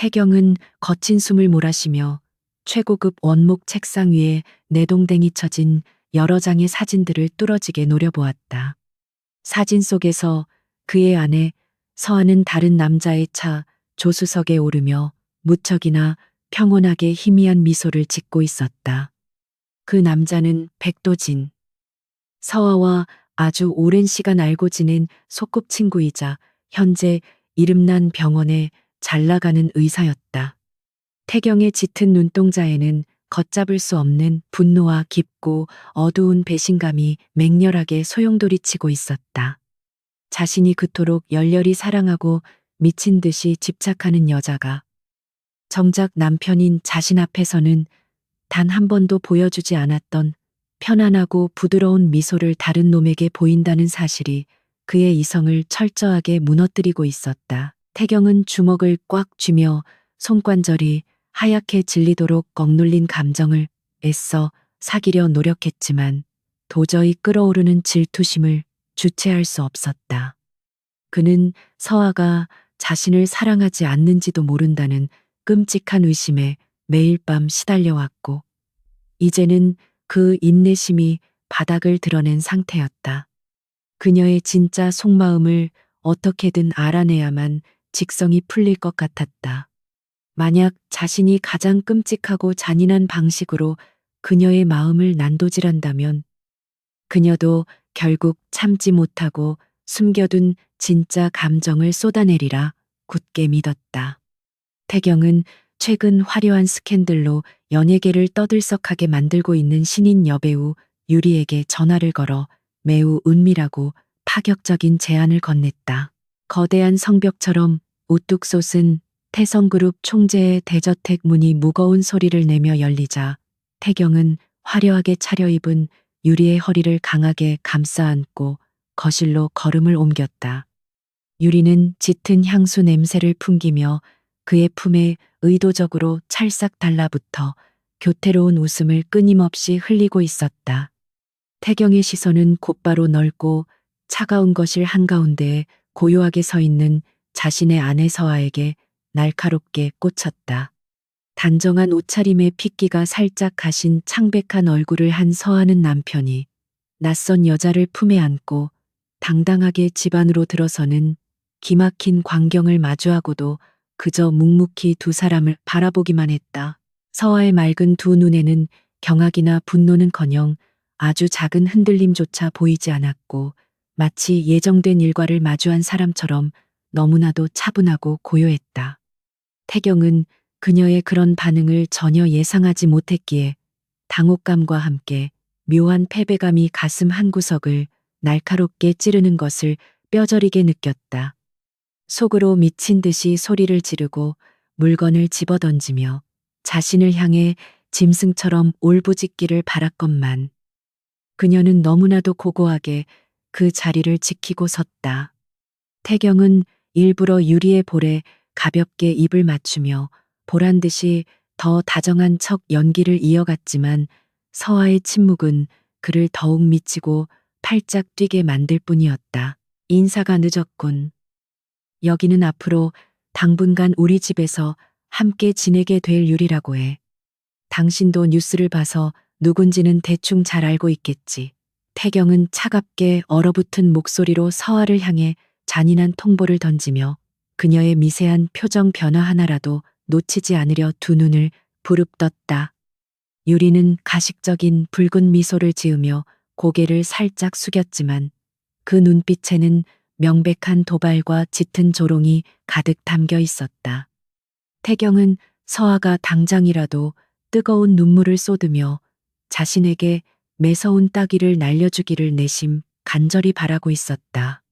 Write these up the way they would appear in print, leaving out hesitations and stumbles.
태경은 거친 숨을 몰아쉬며 최고급 원목 책상 위에 내동댕이 쳐진 여러 장의 사진들을 뚫어지게 노려보았다. 사진 속에서 그의 아내 서아는 다른 남자의 차 조수석에 오르며 무척이나 평온하게 희미한 미소를 짓고 있었다. 그 남자는 백도진. 서아와 아주 오랜 시간 알고 지낸 소꿉친구이자 현재 이름난 병원의 잘나가는 의사였다. 태경의 짙은 눈동자에는 걷잡을 수 없는 분노와 깊고 어두운 배신감이 맹렬하게 소용돌이치고 있었다. 자신이 그토록 열렬히 사랑하고 미친 듯이 집착하는 여자가 정작 남편인 자신 앞에서는 단 한 번도 보여주지 않았던 편안하고 부드러운 미소를 다른 놈에게 보인다는 사실이 그의 이성을 철저하게 무너뜨리고 있었다. 태경은 주먹을 꽉 쥐며 손관절이 하얗게 질리도록 억눌린 감정을 애써 사기려 노력했지만 도저히 끓어오르는 질투심을 주체할 수 없었다. 그는 서아가 자신을 사랑하지 않는지도 모른다는 끔찍한 의심에 매일 밤 시달려왔고, 이제는 그 인내심이 바닥을 드러낸 상태였다. 그녀의 진짜 속마음을 어떻게든 알아내야만 직성이 풀릴 것 같았다. 만약 자신이 가장 끔찍하고 잔인한 방식으로 그녀의 마음을 난도질한다면 그녀도 결국 참지 못하고 숨겨둔 진짜 감정을 쏟아내리라 굳게 믿었다. 태경은 최근 화려한 스캔들로 연예계를 떠들썩하게 만들고 있는 신인 여배우 유리에게 전화를 걸어 매우 은밀하고 파격적인 제안을 건넸다. 거대한 성벽처럼 우뚝 솟은 태성그룹 총재의 대저택 문이 무거운 소리를 내며 열리자 태경은 화려하게 차려입은 유리의 허리를 강하게 감싸 안고 거실로 걸음을 옮겼다. 유리는 짙은 향수 냄새를 풍기며 그의 품에 의도적으로 찰싹 달라붙어 교태로운 웃음을 끊임없이 흘리고 있었다. 태경의 시선은 곧바로 넓고 차가운 거실 한가운데에 고요하게 서 있는 자신의 아내 서아에게 날카롭게 꽂혔다. 단정한 옷차림의 핏기가 살짝 가신 창백한 얼굴을 한 서아는 남편이 낯선 여자를 품에 안고 당당하게 집 안으로 들어서는 기막힌 광경을 마주하고도 그저 묵묵히 두 사람을 바라보기만 했다. 서아의 맑은 두 눈에는 경악이나 분노는커녕 아주 작은 흔들림조차 보이지 않았고, 마치 예정된 일과를 마주한 사람처럼 너무나도 차분하고 고요했다. 태경은 그녀의 그런 반응을 전혀 예상하지 못했기에 당혹감과 함께 묘한 패배감이 가슴 한구석을 날카롭게 찌르는 것을 뼈저리게 느꼈다. 속으로 미친 듯이 소리를 지르고 물건을 집어던지며 자신을 향해 짐승처럼 울부짖기를 바랐건만 그녀는 너무나도 고고하게 그 자리를 지키고 섰다. 태경은 일부러 유리의 볼에 가볍게 입을 맞추며 보란 듯이 더 다정한 척 연기를 이어갔지만 서아의 침묵은 그를 더욱 미치고 팔짝 뛰게 만들 뿐이었다. 인사가 늦었군. 여기는 앞으로 당분간 우리 집에서 함께 지내게 될 유리라고 해. 당신도 뉴스를 봐서 누군지는 대충 잘 알고 있겠지. 태경은 차갑게 얼어붙은 목소리로 서아를 향해 잔인한 통보를 던지며 그녀의 미세한 표정 변화 하나라도 놓치지 않으려 두 눈을 부릅떴다. 유리는 가식적인 붉은 미소를 지으며 고개를 살짝 숙였지만 그 눈빛에는 명백한 도발과 짙은 조롱이 가득 담겨 있었다. 태경은 서아가 당장이라도 뜨거운 눈물을 쏟으며 자신에게 매서운 따귀를 날려주기를 내심 간절히 바라고 있었다.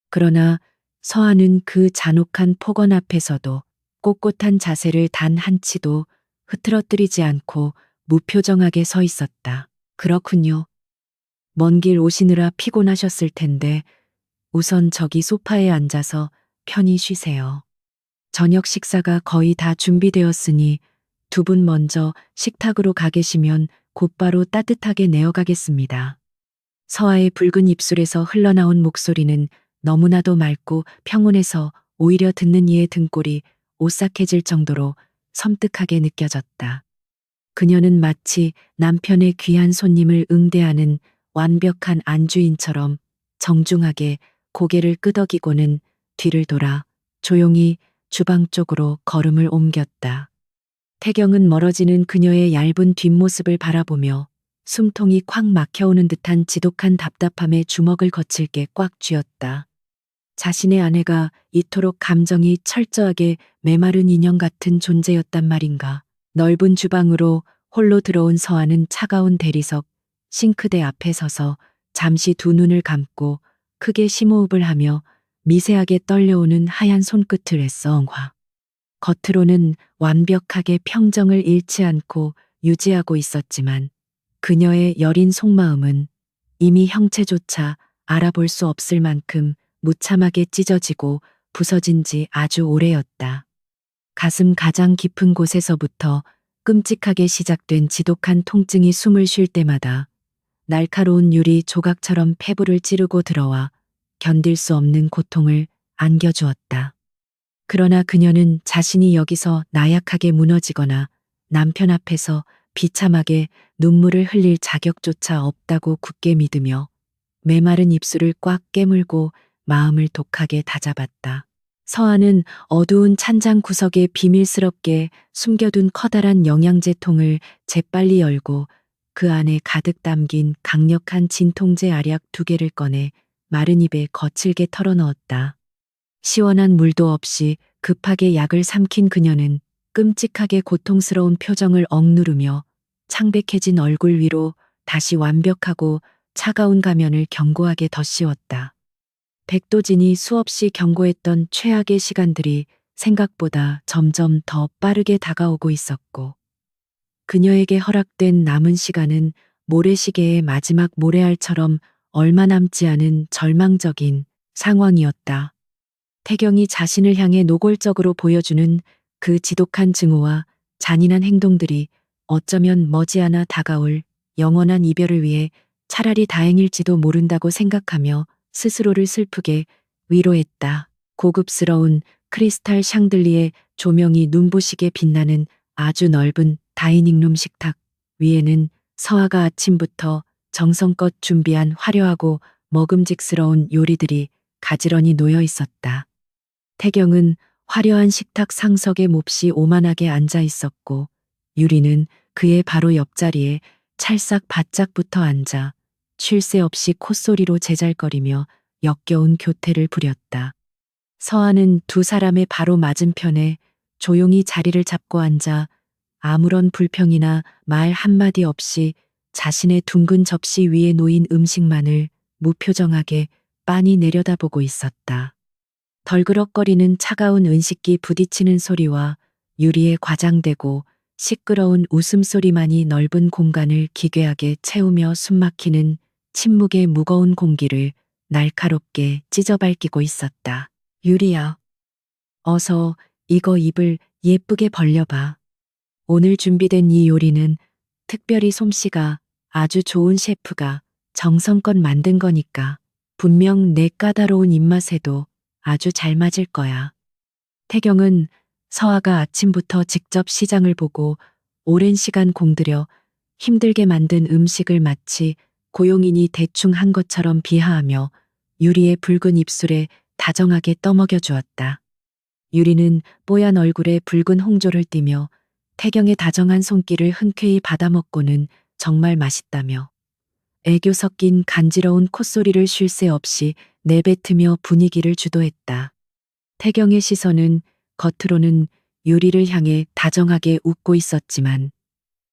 그러나 서아는 그 잔혹한 폭언 앞에서도 꼿꼿한 자세를 단 한치도 흐트러뜨리지 않고 무표정하게 서 있었다. 그렇군요. 먼 길 오시느라 피곤하셨을 텐데 우선 저기 소파에 앉아서 편히 쉬세요. 저녁 식사가 거의 다 준비되었으니 두 분 먼저 식탁으로 가 계시면 곧바로 따뜻하게 내어가겠습니다. 서아의 붉은 입술에서 흘러나온 목소리는 너무나도 맑고 평온해서 오히려 듣는 이의 등골이 오싹해질 정도로 섬뜩하게 느껴졌다. 그녀는 마치 남편의 귀한 손님을 응대하는 완벽한 안주인처럼 정중하게 고개를 끄덕이고는 뒤를 돌아 조용히 주방 쪽으로 걸음을 옮겼다. 태경은 멀어지는 그녀의 얇은 뒷모습을 바라보며 숨통이 콱 막혀오는 듯한 지독한 답답함에 주먹을 거칠게 꽉 쥐었다. 자신의 아내가 이토록 감정이 철저하게 메마른 인형 같은 존재였단 말인가. 넓은 주방으로 홀로 들어온 서한은 차가운 대리석 싱크대 앞에 서서 잠시 두 눈을 감고 크게 심호흡을 하며 미세하게 떨려오는 하얀 손끝을 애써 엉화. 겉으로는 완벽하게 평정을 잃지 않고 유지하고 있었지만 그녀의 여린 속마음은 이미 형체조차 알아볼 수 없을 만큼 무참하게 찢어지고 부서진 지 아주 오래였다. 가슴 가장 깊은 곳에서부터 끔찍하게 시작된 지독한 통증이 숨을 쉴 때마다 날카로운 유리 조각처럼 폐부를 찌르고 들어와 견딜 수 없는 고통을 안겨주었다. 그러나 그녀는 자신이 여기서 나약하게 무너지거나 남편 앞에서 비참하게 눈물을 흘릴 자격조차 없다고 굳게 믿으며 메마른 입술을 꽉 깨물고 마음을 독하게 다잡았다. 서한은 어두운 찬장 구석에 비밀스럽게 숨겨둔 커다란 영양제통을 재빨리 열고 그 안에 가득 담긴 강력한 진통제 알약 2개를 꺼내 마른 입에 거칠게 털어넣었다. 시원한 물도 없이 급하게 약을 삼킨 그녀는 끔찍하게 고통스러운 표정을 억누르며 창백해진 얼굴 위로 다시 완벽하고 차가운 가면을 견고하게 덧씌웠다. 백도진이 수없이 경고했던 최악의 시간들이 생각보다 점점 더 빠르게 다가오고 있었고 그녀에게 허락된 남은 시간은 모래시계의 마지막 모래알처럼 얼마 남지 않은 절망적인 상황이었다. 태경이 자신을 향해 노골적으로 보여주는 그 지독한 증오와 잔인한 행동들이 어쩌면 머지않아 다가올 영원한 이별을 위해 차라리 다행일지도 모른다고 생각하며 스스로를 슬프게 위로했다. 고급스러운 크리스탈 샹들리에 조명이 눈부시게 빛나는 아주 넓은 다이닝룸 식탁 위에는 서아가 아침부터 정성껏 준비한 화려하고 먹음직스러운 요리들이 가지런히 놓여 있었다. 태경은 화려한 식탁 상석에 몹시 오만하게 앉아 있었고 유리는 그의 바로 옆자리에 찰싹 바짝 붙어 앉아 쉴 새 없이 콧소리로 제잘거리며 역겨운 교태를 부렸다. 서아는 두 사람의 바로 맞은편에 조용히 자리를 잡고 앉아 아무런 불평이나 말 한마디 없이 자신의 둥근 접시 위에 놓인 음식만을 무표정하게 빤히 내려다보고 있었다. 덜그럭거리는 차가운 은식기 부딪히는 소리와 유리에 과장되고 시끄러운 웃음소리만이 넓은 공간을 기괴하게 채우며 숨막히는 침묵의 무거운 공기를 날카롭게 찢어밟히고 있었다. 유리야, 어서 이거 입을 예쁘게 벌려봐. 오늘 준비된 이 요리는 특별히 솜씨가 아주 좋은 셰프가 정성껏 만든 거니까 분명 내 까다로운 입맛에도 아주 잘 맞을 거야. 태경은 서아가 아침부터 직접 시장을 보고 오랜 시간 공들여 힘들게 만든 음식을 마치 고용인이 대충 한 것처럼 비하하며 유리의 붉은 입술에 다정하게 떠먹여 주었다. 유리는 뽀얀 얼굴에 붉은 홍조를 띠며 태경의 다정한 손길을 흔쾌히 받아먹고는 정말 맛있다며 애교 섞인 간지러운 콧소리를 쉴 새 없이 내뱉으며 분위기를 주도했다. 태경의 시선은 겉으로는 유리를 향해 다정하게 웃고 있었지만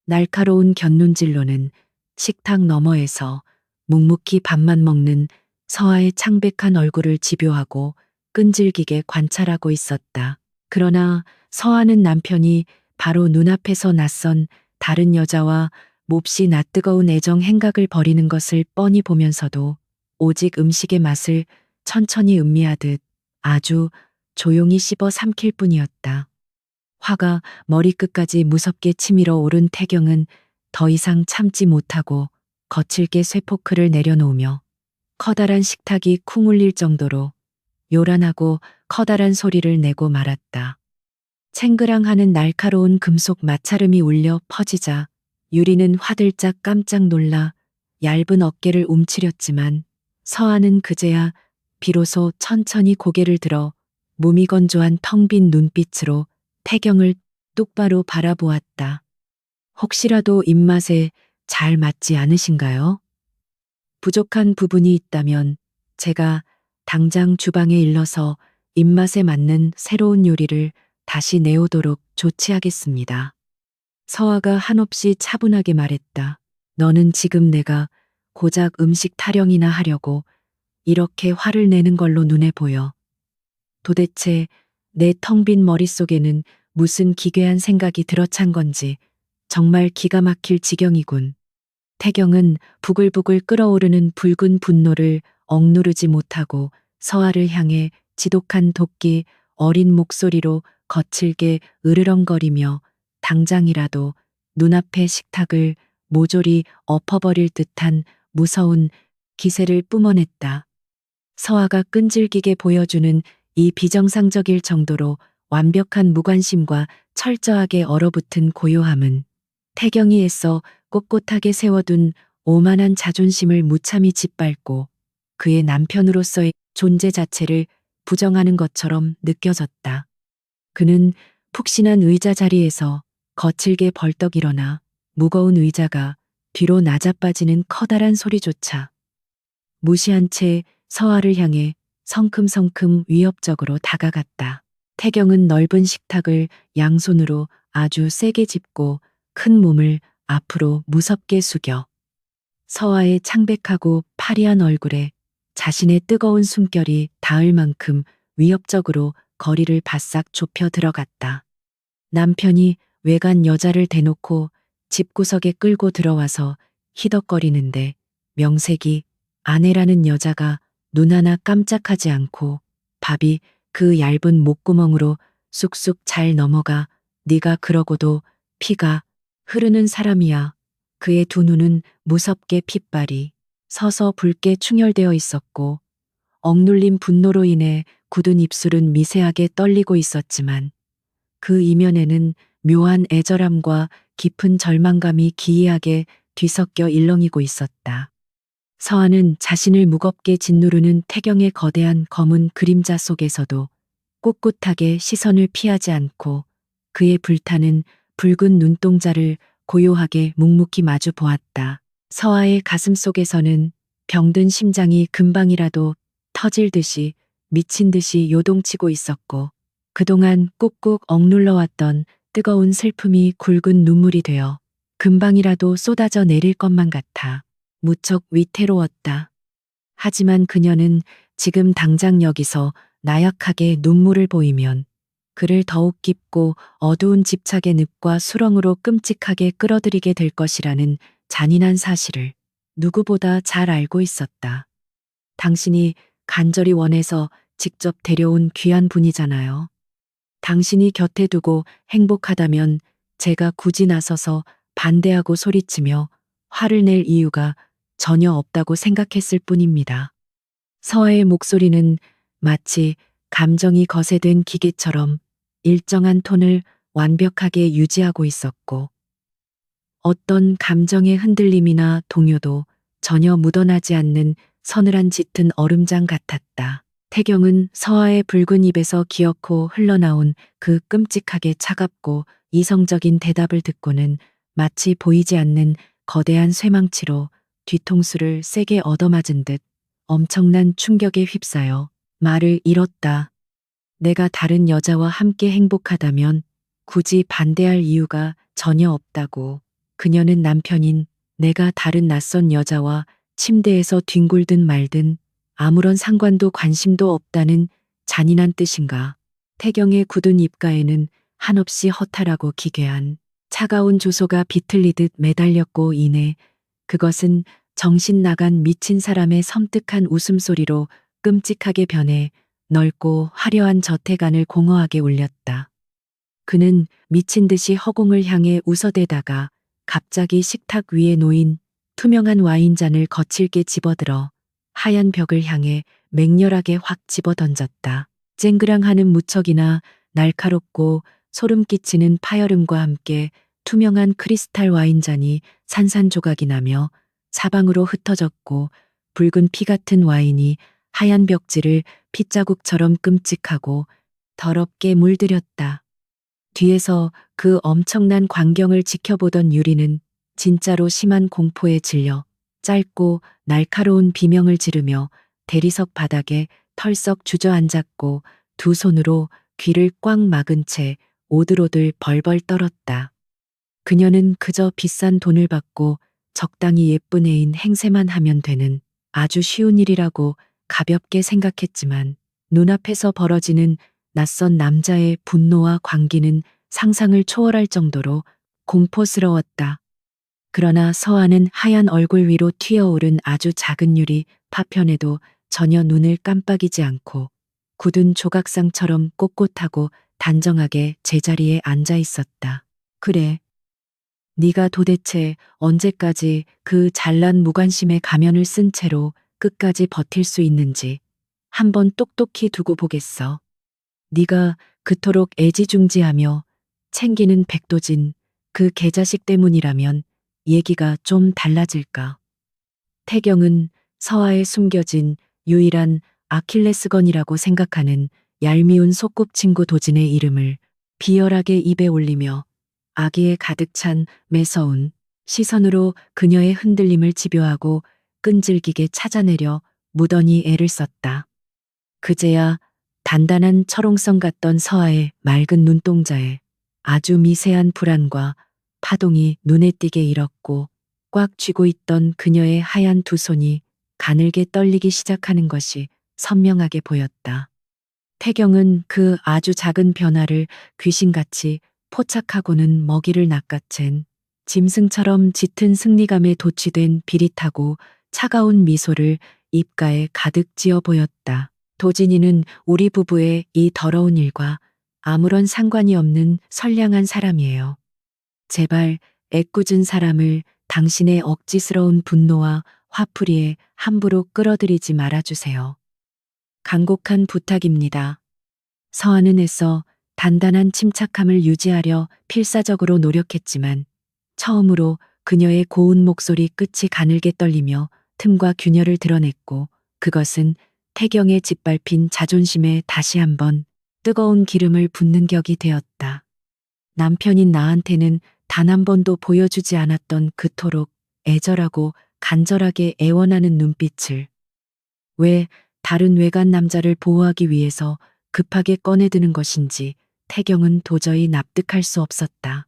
날카로운 곁눈질로는 식탁 너머에서 묵묵히 밥만 먹는 서아의 창백한 얼굴을 집요하고 끈질기게 관찰하고 있었다. 그러나 서아는 남편이 바로 눈앞에서 낯선 다른 여자와 몹시 낯뜨거운 애정 행각을 벌이는 것을 뻔히 보면서도 오직 음식의 맛을 천천히 음미하듯 아주 조용히 씹어 삼킬 뿐이었다. 화가 머리끝까지 무섭게 치밀어 오른 태경은 더 이상 참지 못하고 거칠게 쇠포크를 내려놓으며 커다란 식탁이 쿵 울릴 정도로 요란하고 커다란 소리를 내고 말았다. 챙그랑하는 날카로운 금속 마찰음이 울려 퍼지자 유리는 화들짝 깜짝 놀라 얇은 어깨를 움츠렸지만 서아는 그제야 비로소 천천히 고개를 들어 무미건조한 텅 빈 눈빛으로 태경을 똑바로 바라보았다. 혹시라도 입맛에 잘 맞지 않으신가요? 부족한 부분이 있다면 제가 당장 주방에 일러서 입맛에 맞는 새로운 요리를 다시 내오도록 조치하겠습니다. 서아가 한없이 차분하게 말했다. 너는 지금 내가 고작 음식 타령이나 하려고 이렇게 화를 내는 걸로 눈에 보여. 도대체 내 텅 빈 머릿속에는 무슨 기괴한 생각이 들어찬 건지 정말 기가 막힐 지경이군. 태경은 부글부글 끓어오르는 붉은 분노를 억누르지 못하고 서아를 향해 지독한 도끼 어린 목소리로 거칠게 으르렁거리며 당장이라도 눈앞의 식탁을 모조리 엎어버릴 듯한 무서운 기세를 뿜어냈다. 서아가 끈질기게 보여주는 이 비정상적일 정도로 완벽한 무관심과 철저하게 얼어붙은 고요함은 태경이 애써 꼿꼿하게 세워둔 오만한 자존심을 무참히 짓밟고 그의 남편으로서의 존재 자체를 부정하는 것처럼 느껴졌다. 그는 푹신한 의자 자리에서 거칠게 벌떡 일어나 무거운 의자가 뒤로 낮아빠지는 커다란 소리조차 무시한 채 서아를 향해 성큼성큼 위협적으로 다가갔다. 태경은 넓은 식탁을 양손으로 아주 세게 짚고 큰 몸을 앞으로 무섭게 숙여 서아의 창백하고 파리한 얼굴에 자신의 뜨거운 숨결이 닿을 만큼 위협적으로 거리를 바싹 좁혀 들어갔다. 남편이 외간 여자를 대놓고 집구석에 끌고 들어와서 히덕거리는데 명색이 아내라는 여자가 눈 하나 깜짝하지 않고 밥이 그 얇은 목구멍으로 쑥쑥 잘 넘어가 네가 그러고도 피가 흐르는 사람이야. 그의 두 눈은 무섭게 핏발이 서서 붉게 충혈되어 있었고 억눌린 분노로 인해 굳은 입술은 미세하게 떨리고 있었지만 그 이면에는 묘한 애절함과 깊은 절망감이 기이하게 뒤섞여 일렁이고 있었다. 서아는 자신을 무겁게 짓누르는 태경의 거대한 검은 그림자 속에서도 꿋꿋하게 시선을 피하지 않고 그의 불타는 붉은 눈동자를 고요하게 묵묵히 마주 보았다. 서아의 가슴 속에서는 병든 심장이 금방이라도 터질 듯이 미친 듯이 요동치고 있었고 그동안 꾹꾹 억눌러왔던 뜨거운 슬픔이 굵은 눈물이 되어 금방이라도 쏟아져 내릴 것만 같아 무척 위태로웠다. 하지만 그녀는 지금 당장 여기서 나약하게 눈물을 보이면 그를 더욱 깊고 어두운 집착의 늪과 수렁으로 끔찍하게 끌어들이게 될 것이라는 잔인한 사실을 누구보다 잘 알고 있었다. 당신이 간절히 원해서 직접 데려온 귀한 분이잖아요. 당신이 곁에 두고 행복하다면 제가 굳이 나서서 반대하고 소리치며 화를 낼 이유가 전혀 없다고 생각했을 뿐입니다. 서아의 목소리는 마치 감정이 거세된 기계처럼 일정한 톤을 완벽하게 유지하고 있었고 어떤 감정의 흔들림이나 동요도 전혀 묻어나지 않는 서늘한 짙은 얼음장 같았다. 태경은 서아의 붉은 입에서 기어코 흘러나온 그 끔찍하게 차갑고 이성적인 대답을 듣고는 마치 보이지 않는 거대한 쇠망치로 뒤통수를 세게 얻어맞은 듯 엄청난 충격에 휩싸여 말을 잃었다. 내가 다른 여자와 함께 행복하다면 굳이 반대할 이유가 전혀 없다고. 그녀는 남편인 내가 다른 낯선 여자와 침대에서 뒹굴든 말든 아무런 상관도 관심도 없다는 잔인한 뜻인가. 태경의 굳은 입가에는 한없이 허탈하고 기괴한 차가운 조소가 비틀리듯 매달렸고 이내 그것은 정신 나간 미친 사람의 섬뜩한 웃음소리로 끔찍하게 변해 넓고 화려한 저택안을 공허하게 울렸다. 그는 미친 듯이 허공을 향해 웃어대다가 갑자기 식탁 위에 놓인 투명한 와인잔을 거칠게 집어들어 하얀 벽을 향해 맹렬하게 확 집어던졌다. 쨍그랑하는 무척이나 날카롭고 소름 끼치는 파열음과 함께 투명한 크리스탈 와인잔이 산산조각이 나며 사방으로 흩어졌고 붉은 피 같은 와인이 하얀 벽지를 핏자국처럼 끔찍하고 더럽게 물들였다. 뒤에서 그 엄청난 광경을 지켜보던 유리는 진짜로 심한 공포에 질려 짧고 날카로운 비명을 지르며 대리석 바닥에 털썩 주저앉았고 두 손으로 귀를 꽉 막은 채 오들오들 벌벌 떨었다. 그녀는 그저 비싼 돈을 받고 적당히 예쁜 애인 행세만 하면 되는 아주 쉬운 일이라고 가볍게 생각했지만 눈앞에서 벌어지는 낯선 남자의 분노와 광기는 상상을 초월할 정도로 공포스러웠다. 그러나 서아는 하얀 얼굴 위로 튀어오른 아주 작은 유리 파편에도 전혀 눈을 깜빡이지 않고 굳은 조각상처럼 꼿꼿하고 단정하게 제자리에 앉아 있었다. 그래. 네가 도대체 언제까지 그 잘난 무관심의 가면을 쓴 채로 끝까지 버틸 수 있는지 한번 똑똑히 두고 보겠어. 네가 그토록 애지중지하며 챙기는 백도진 그 개자식 때문이라면 얘기가 좀 달라질까. 태경은 서아에 숨겨진 유일한 아킬레스건이라고 생각하는 얄미운 소꿉친구 도진의 이름을 비열하게 입에 올리며 아기에 가득 찬 매서운 시선으로 그녀의 흔들림을 집요하고 끈질기게 찾아내려 무던히 애를 썼다. 그제야 단단한 철옹성 같던 서아의 맑은 눈동자에 아주 미세한 불안과 파동이 눈에 띄게 일었고 꽉 쥐고 있던 그녀의 하얀 두 손이 가늘게 떨리기 시작하는 것이 선명하게 보였다. 태경은 그 아주 작은 변화를 귀신같이 포착하고는 먹이를 낚아챈 짐승처럼 짙은 승리감에 도취된 비릿하고 차가운 미소를 입가에 가득 지어 보였다. 도진이는 우리 부부의 이 더러운 일과 아무런 상관이 없는 선량한 사람이에요. 제발 애꿎은 사람을 당신의 억지스러운 분노와 화풀이에 함부로 끌어들이지 말아주세요. 간곡한 부탁입니다. 서아는 애써 단단한 침착함을 유지하려 필사적으로 노력했지만 처음으로 그녀의 고운 목소리 끝이 가늘게 떨리며 틈과 균열을 드러냈고 그것은 태경의 짓밟힌 자존심에 다시 한번 뜨거운 기름을 붓는 격이 되었다. 남편인 나한테는 단 한 번도 보여주지 않았던 그토록 애절하고 간절하게 애원하는 눈빛을 왜 다른 외간 남자를 보호하기 위해서 급하게 꺼내드는 것인지 태경은 도저히 납득할 수 없었다.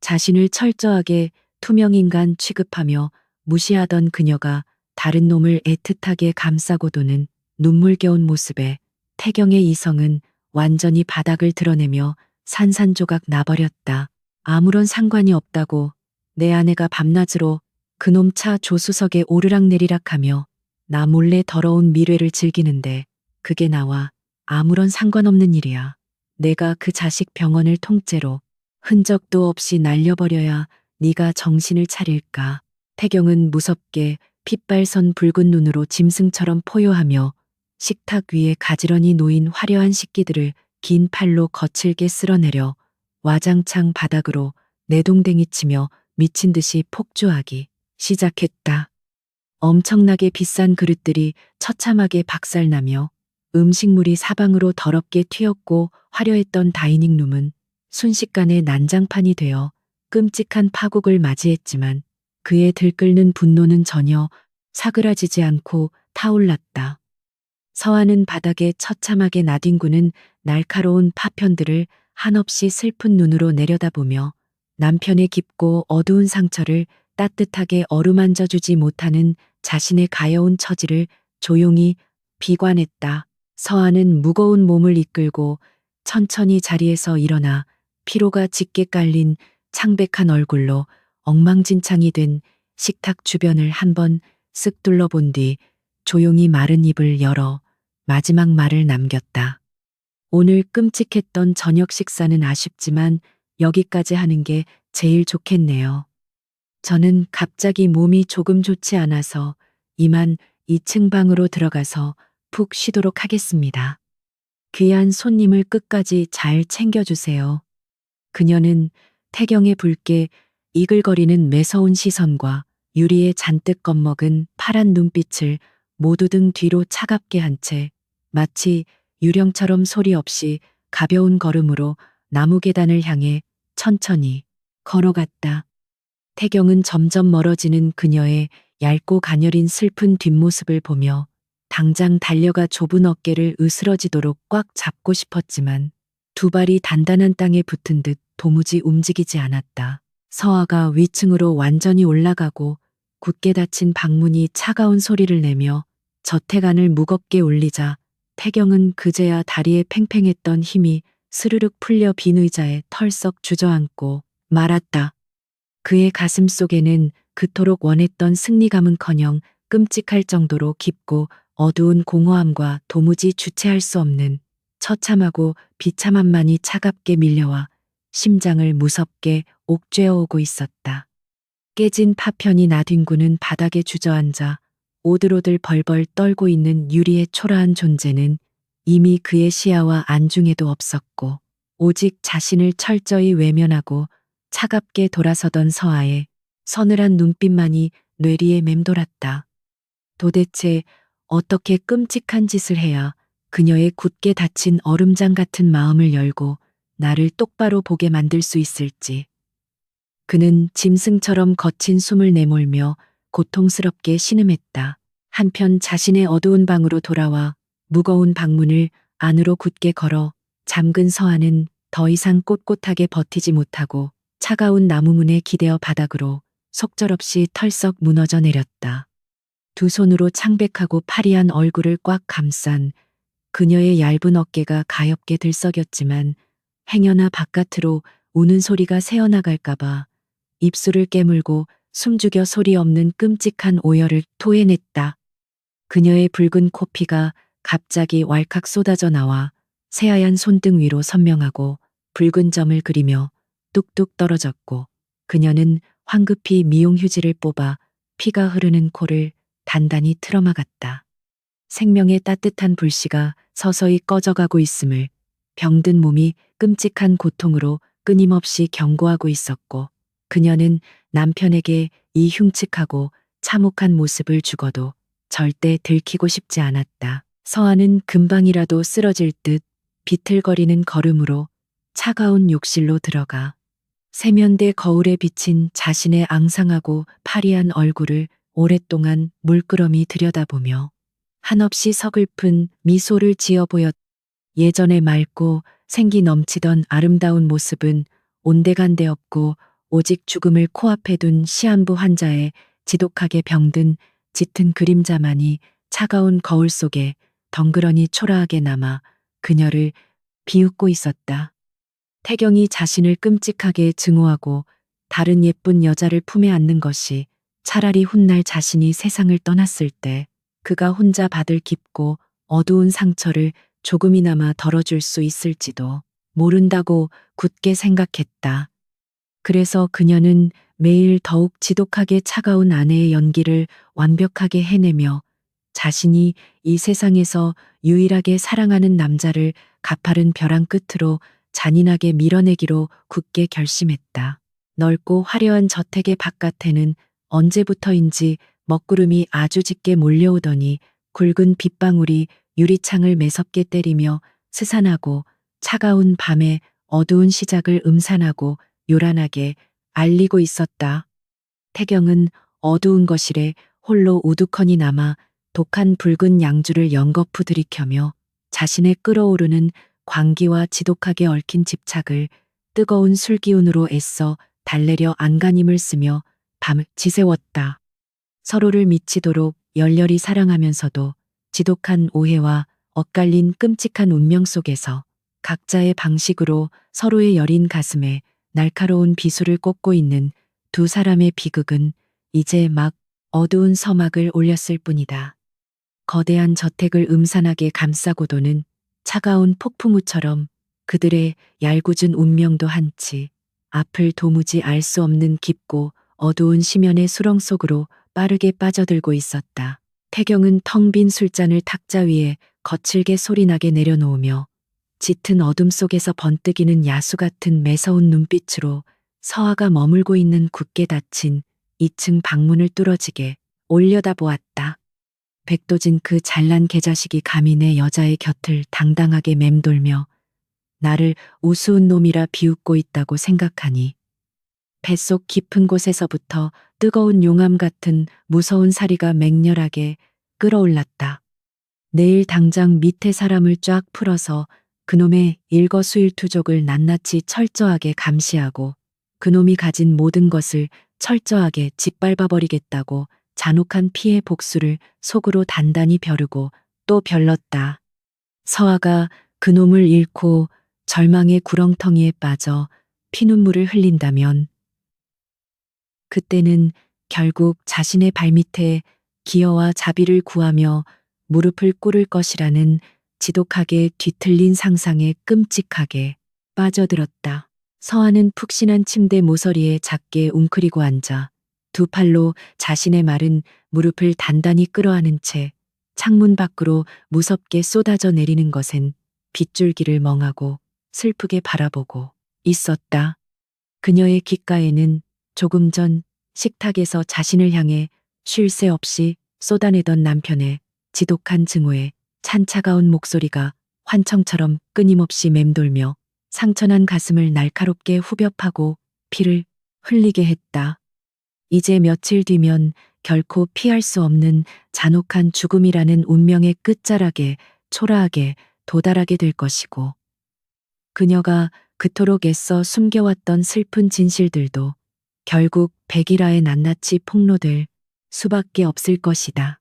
자신을 철저하게 투명인간 취급하며 무시하던 그녀가 다른 놈을 애틋하게 감싸고 도는 눈물겨운 모습에 태경의 이성은 완전히 바닥을 드러내며 산산조각 나버렸다. 아무런 상관이 없다고 내 아내가 밤낮으로 그놈 차 조수석에 오르락내리락하며 나 몰래 더러운 미래를 즐기는데 그게 나와 아무런 상관없는 일이야. 내가 그 자식 병원을 통째로 흔적도 없이 날려버려야 네가 정신을 차릴까. 태경은 무섭게 핏발선 붉은 눈으로 짐승처럼 포효하며 식탁 위에 가지런히 놓인 화려한 식기들을 긴 팔로 거칠게 쓸어내려 와장창 바닥으로 내동댕이 치며 미친 듯이 폭주하기 시작했다. 엄청나게 비싼 그릇들이 처참하게 박살나며 음식물이 사방으로 더럽게 튀었고 화려했던 다이닝룸은 순식간에 난장판이 되어 끔찍한 파국을 맞이했지만 그의 들끓는 분노는 전혀 사그라지지 않고 타올랐다. 서아는 바닥에 처참하게 나뒹구는 날카로운 파편들을 한없이 슬픈 눈으로 내려다보며 남편의 깊고 어두운 상처를 따뜻하게 어루만져 주지 못하는 자신의 가여운 처지를 조용히 비관했다. 서아는 무거운 몸을 이끌고 천천히 자리에서 일어나 피로가 짙게 깔린 창백한 얼굴로 엉망진창이 된 식탁 주변을 한번 쓱 둘러본 뒤 조용히 마른 입을 열어 마지막 말을 남겼다. 오늘 끔찍했던 저녁 식사는 아쉽지만 여기까지 하는 게 제일 좋겠네요. 저는 갑자기 몸이 조금 좋지 않아서 이만 2층 방으로 들어가서 푹 쉬도록 하겠습니다. 귀한 손님을 끝까지 잘 챙겨주세요. 그녀는 태경의 붉게 이글거리는 매서운 시선과 유리에 잔뜩 겁먹은 파란 눈빛을 모두 등 뒤로 차갑게 한 채 마치 유령처럼 소리 없이 가벼운 걸음으로 나무 계단을 향해 천천히 걸어갔다. 태경은 점점 멀어지는 그녀의 얇고 가녀린 슬픈 뒷모습을 보며 당장 달려가 좁은 어깨를 으스러지도록 꽉 잡고 싶었지만 두 발이 단단한 땅에 붙은 듯 도무지 움직이지 않았다. 서아가 위층으로 완전히 올라가고 굳게 닫힌 방문이 차가운 소리를 내며 저택안을 무겁게 울리자 태경은 그제야 다리에 팽팽했던 힘이 스르륵 풀려 빈 의자에 털썩 주저앉고 말았다. 그의 가슴 속에는 그토록 원했던 승리감은커녕 끔찍할 정도로 깊고 어두운 공허함과 도무지 주체할 수 없는 처참하고 비참함만이 차갑게 밀려와 심장을 무섭게 옥죄어오고 있었다. 깨진 파편이 나뒹구는 바닥에 주저앉아 오들오들 벌벌 떨고 있는 유리의 초라한 존재는 이미 그의 시야와 안중에도 없었고 오직 자신을 철저히 외면하고 차갑게 돌아서던 서아의 서늘한 눈빛만이 뇌리에 맴돌았다. 도대체 어떻게 끔찍한 짓을 해야 그녀의 굳게 닫힌 얼음장 같은 마음을 열고 나를 똑바로 보게 만들 수 있을지. 그는 짐승처럼 거친 숨을 내몰며 고통스럽게 신음했다. 한편 자신의 어두운 방으로 돌아와 무거운 방문을 안으로 굳게 걸어 잠근 서아는 더 이상 꼿꼿하게 버티지 못하고 차가운 나무문에 기대어 바닥으로 속절없이 털썩 무너져 내렸다. 두 손으로 창백하고 파리한 얼굴을 꽉 감싼 그녀의 얇은 어깨가 가엾게 들썩였지만 행여나 바깥으로 우는 소리가 새어나갈까봐 입술을 깨물고 숨죽여 소리 없는 끔찍한 오열을 토해냈다. 그녀의 붉은 코피가 갑자기 왈칵 쏟아져 나와 새하얀 손등 위로 선명하고 붉은 점을 그리며 뚝뚝 떨어졌고 그녀는 황급히 미용 휴지를 뽑아 피가 흐르는 코를 단단히 틀어막았다. 생명의 따뜻한 불씨가 서서히 꺼져가고 있음을 병든 몸이 끔찍한 고통으로 끊임없이 경고하고 있었고 그녀는 남편에게 이 흉측하고 참혹한 모습을 주고도 절대 들키고 싶지 않았다. 서아는 금방이라도 쓰러질 듯 비틀거리는 걸음으로 차가운 욕실로 들어가 세면대 거울에 비친 자신의 앙상하고 파리한 얼굴을 오랫동안 물끄러미 들여다보며 한없이 서글픈 미소를 지어 보였. 예전에 맑고 생기 넘치던 아름다운 모습은 온데간데 없고 오직 죽음을 코앞에 둔 시한부 환자의 지독하게 병든 짙은 그림자만이 차가운 거울 속에 덩그러니 초라하게 남아 그녀를 비웃고 있었다. 태경이 자신을 끔찍하게 증오하고 다른 예쁜 여자를 품에 안는 것이 차라리 훗날 자신이 세상을 떠났을 때 그가 혼자 받을 깊고 어두운 상처를 조금이나마 덜어줄 수 있을지도 모른다고 굳게 생각했다. 그래서 그녀는 매일 더욱 지독하게 차가운 아내의 연기를 완벽하게 해내며 자신이 이 세상에서 유일하게 사랑하는 남자를 가파른 벼랑 끝으로 잔인하게 밀어내기로 굳게 결심했다. 넓고 화려한 저택의 바깥에는 언제부터인지 먹구름이 아주 짙게 몰려오더니 굵은 빗방울이 유리창을 매섭게 때리며 스산하고 차가운 밤의 어두운 시작을 음산하고 요란하게 알리고 있었다. 태경은 어두운 거실에 홀로 우두커니 남아 독한 붉은 양주를 연거푸 들이켜며 자신의 끓어오르는 광기와 지독하게 얽힌 집착을 뜨거운 술기운으로 애써 달래려 안간힘을 쓰며 밤을 지새웠다. 서로를 미치도록 열렬히 사랑하면서도 지독한 오해와 엇갈린 끔찍한 운명 속에서 각자의 방식으로 서로의 여린 가슴에 날카로운 비수를 꽂고 있는 두 사람의 비극은 이제 막 어두운 서막을 올렸을 뿐이다. 거대한 저택을 음산하게 감싸고 도는 차가운 폭풍우처럼 그들의 얄궂은 운명도 한치 앞을 도무지 알 수 없는 깊고 어두운 심연의 수렁 속으로 빠르게 빠져들고 있었다. 태경은 텅 빈 술잔을 탁자 위에 거칠게 소리나게 내려놓으며 짙은 어둠 속에서 번뜩이는 야수 같은 매서운 눈빛으로 서아가 머물고 있는 굳게 닫힌 2층 방문을 뚫어지게 올려다보았다. 백도진 그 잘난 개자식이 감히 내 여자의 곁을 당당하게 맴돌며 나를 우스운 놈이라 비웃고 있다고 생각하니 뱃속 깊은 곳에서부터 뜨거운 용암 같은 무서운 사리가 맹렬하게 끌어올랐다. 내일 당장 밑에 사람을 쫙 풀어서 그놈의 일거수일투족을 낱낱이 철저하게 감시하고 그놈이 가진 모든 것을 철저하게 짓밟아버리겠다고 잔혹한 피해 복수를 속으로 단단히 벼르고 또 별렀다. 서아가 그놈을 잃고 절망의 구렁텅이에 빠져 피눈물을 흘린다면 그때는 결국 자신의 발밑에 기여와 자비를 구하며 무릎을 꿇을 것이라는 지독하게 뒤틀린 상상에 끔찍하게 빠져들었다. 서아는 푹신한 침대 모서리에 작게 웅크리고 앉아 두 팔로 자신의 마른 무릎을 단단히 끌어안은 채 창문 밖으로 무섭게 쏟아져 내리는 것엔 빗줄기를 멍하고 슬프게 바라보고 있었다. 그녀의 귓가에는 조금 전 식탁에서 자신을 향해 쉴 새 없이 쏟아내던 남편의 지독한 증오에 찬 차가운 목소리가 환청처럼 끊임없이 맴돌며 상처난 가슴을 날카롭게 후벼 파고 피를 흘리게 했다. 이제 며칠 뒤면 결코 피할 수 없는 잔혹한 죽음이라는 운명의 끝자락에 초라하게 도달하게 될 것이고 그녀가 그토록 애써 숨겨왔던 슬픈 진실들도 결국 백일하에 낱낱이 폭로될 수밖에 없을 것이다.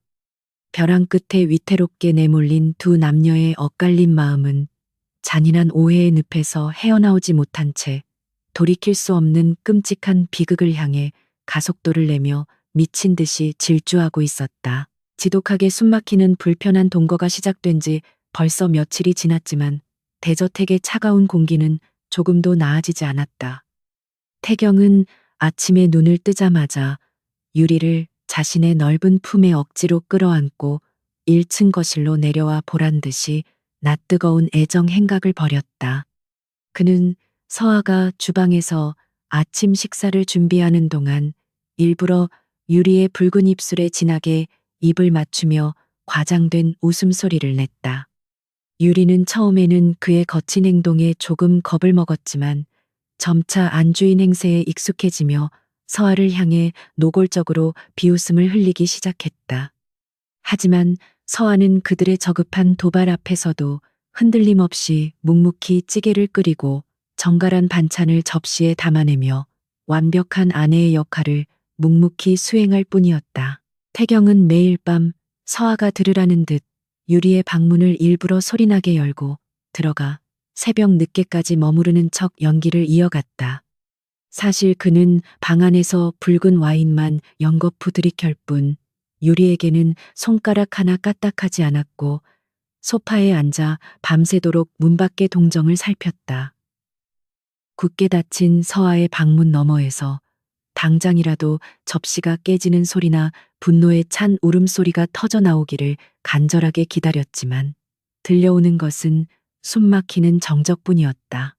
벼랑 끝에 위태롭게 내몰린 두 남녀의 엇갈린 마음은 잔인한 오해의 늪에서 헤어나오지 못한 채 돌이킬 수 없는 끔찍한 비극을 향해 가속도를 내며 미친 듯이 질주하고 있었다. 지독하게 숨막히는 불편한 동거가 시작된 지 벌써 며칠이 지났지만 대저택의 차가운 공기는 조금도 나아지지 않았다. 태경은 아침에 눈을 뜨자마자 유리를 자신의 넓은 품에 억지로 끌어안고 1층 거실로 내려와 보란 듯이 낯뜨거운 애정 행각을 벌였다. 그는 서아가 주방에서 아침 식사를 준비하는 동안 일부러 유리의 붉은 입술에 진하게 입을 맞추며 과장된 웃음소리를 냈다. 유리는 처음에는 그의 거친 행동에 조금 겁을 먹었지만 점차 안주인 행세에 익숙해지며 서아를 향해 노골적으로 비웃음을 흘리기 시작했다. 하지만 서아는 그들의 저급한 도발 앞에서도 흔들림 없이 묵묵히 찌개를 끓이고 정갈한 반찬을 접시에 담아내며 완벽한 아내의 역할을 묵묵히 수행할 뿐이었다. 태경은 매일 밤 서아가 들으라는 듯 유리의 방문을 일부러 소리나게 열고 들어가 새벽 늦게까지 머무르는 척 연기를 이어갔다. 사실 그는 방 안에서 붉은 와인만 연거푸 들이켤 뿐 유리에게는 손가락 하나 까딱하지 않았고 소파에 앉아 밤새도록 문 밖의 동정을 살폈다. 굳게 닫힌 서아의 방문 너머에서 당장이라도 접시가 깨지는 소리나 분노에 찬 울음소리가 터져 나오기를 간절하게 기다렸지만 들려오는 것은 숨막히는 정적뿐이었다.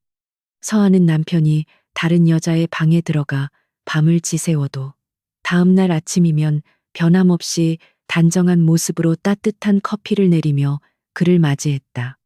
서아는 남편이 다른 여자의 방에 들어가 밤을 지새워도 다음날 아침이면 변함없이 단정한 모습으로 따뜻한 커피를 내리며 그를 맞이했다.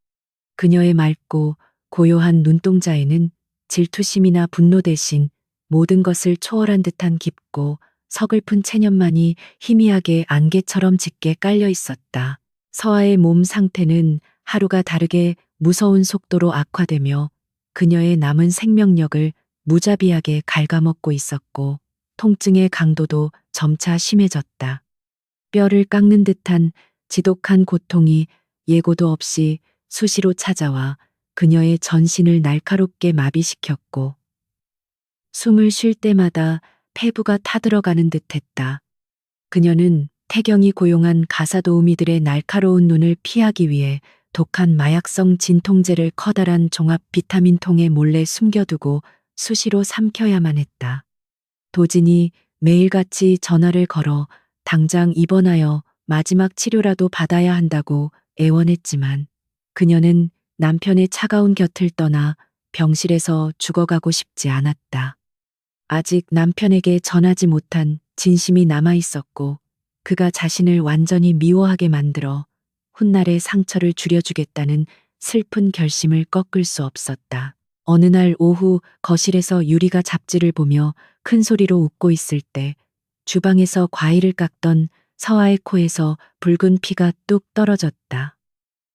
그녀의 맑고 고요한 눈동자에는 질투심이나 분노 대신 모든 것을 초월한 듯한 깊고 서글픈 체념만이 희미하게 안개처럼 짙게 깔려 있었다. 서아의 몸 상태는 하루가 다르게 무서운 속도로 악화되며 그녀의 남은 생명력을 무자비하게 갉아먹고 있었고 통증의 강도도 점차 심해졌다. 뼈를 깎는 듯한 지독한 고통이 예고도 없이 수시로 찾아와 그녀의 전신을 날카롭게 마비시켰고 숨을 쉴 때마다 폐부가 타들어가는 듯했다. 그녀는 태경이 고용한 가사도우미들의 날카로운 눈을 피하기 위해 독한 마약성 진통제를 커다란 종합 비타민통에 몰래 숨겨두고 수시로 삼켜야만 했다. 도진이 매일같이 전화를 걸어 당장 입원하여 마지막 치료라도 받아야 한다고 애원했지만 그녀는 남편의 차가운 곁을 떠나 병실에서 죽어가고 싶지 않았다. 아직 남편에게 전하지 못한 진심이 남아 있었고 그가 자신을 완전히 미워하게 만들어 훗날의 상처를 줄여주겠다는 슬픈 결심을 꺾을 수 없었다. 어느 날 오후 거실에서 유리가 잡지를 보며 큰 소리로 웃고 있을 때 주방에서 과일을 깎던 서아의 코에서 붉은 피가 뚝 떨어졌다.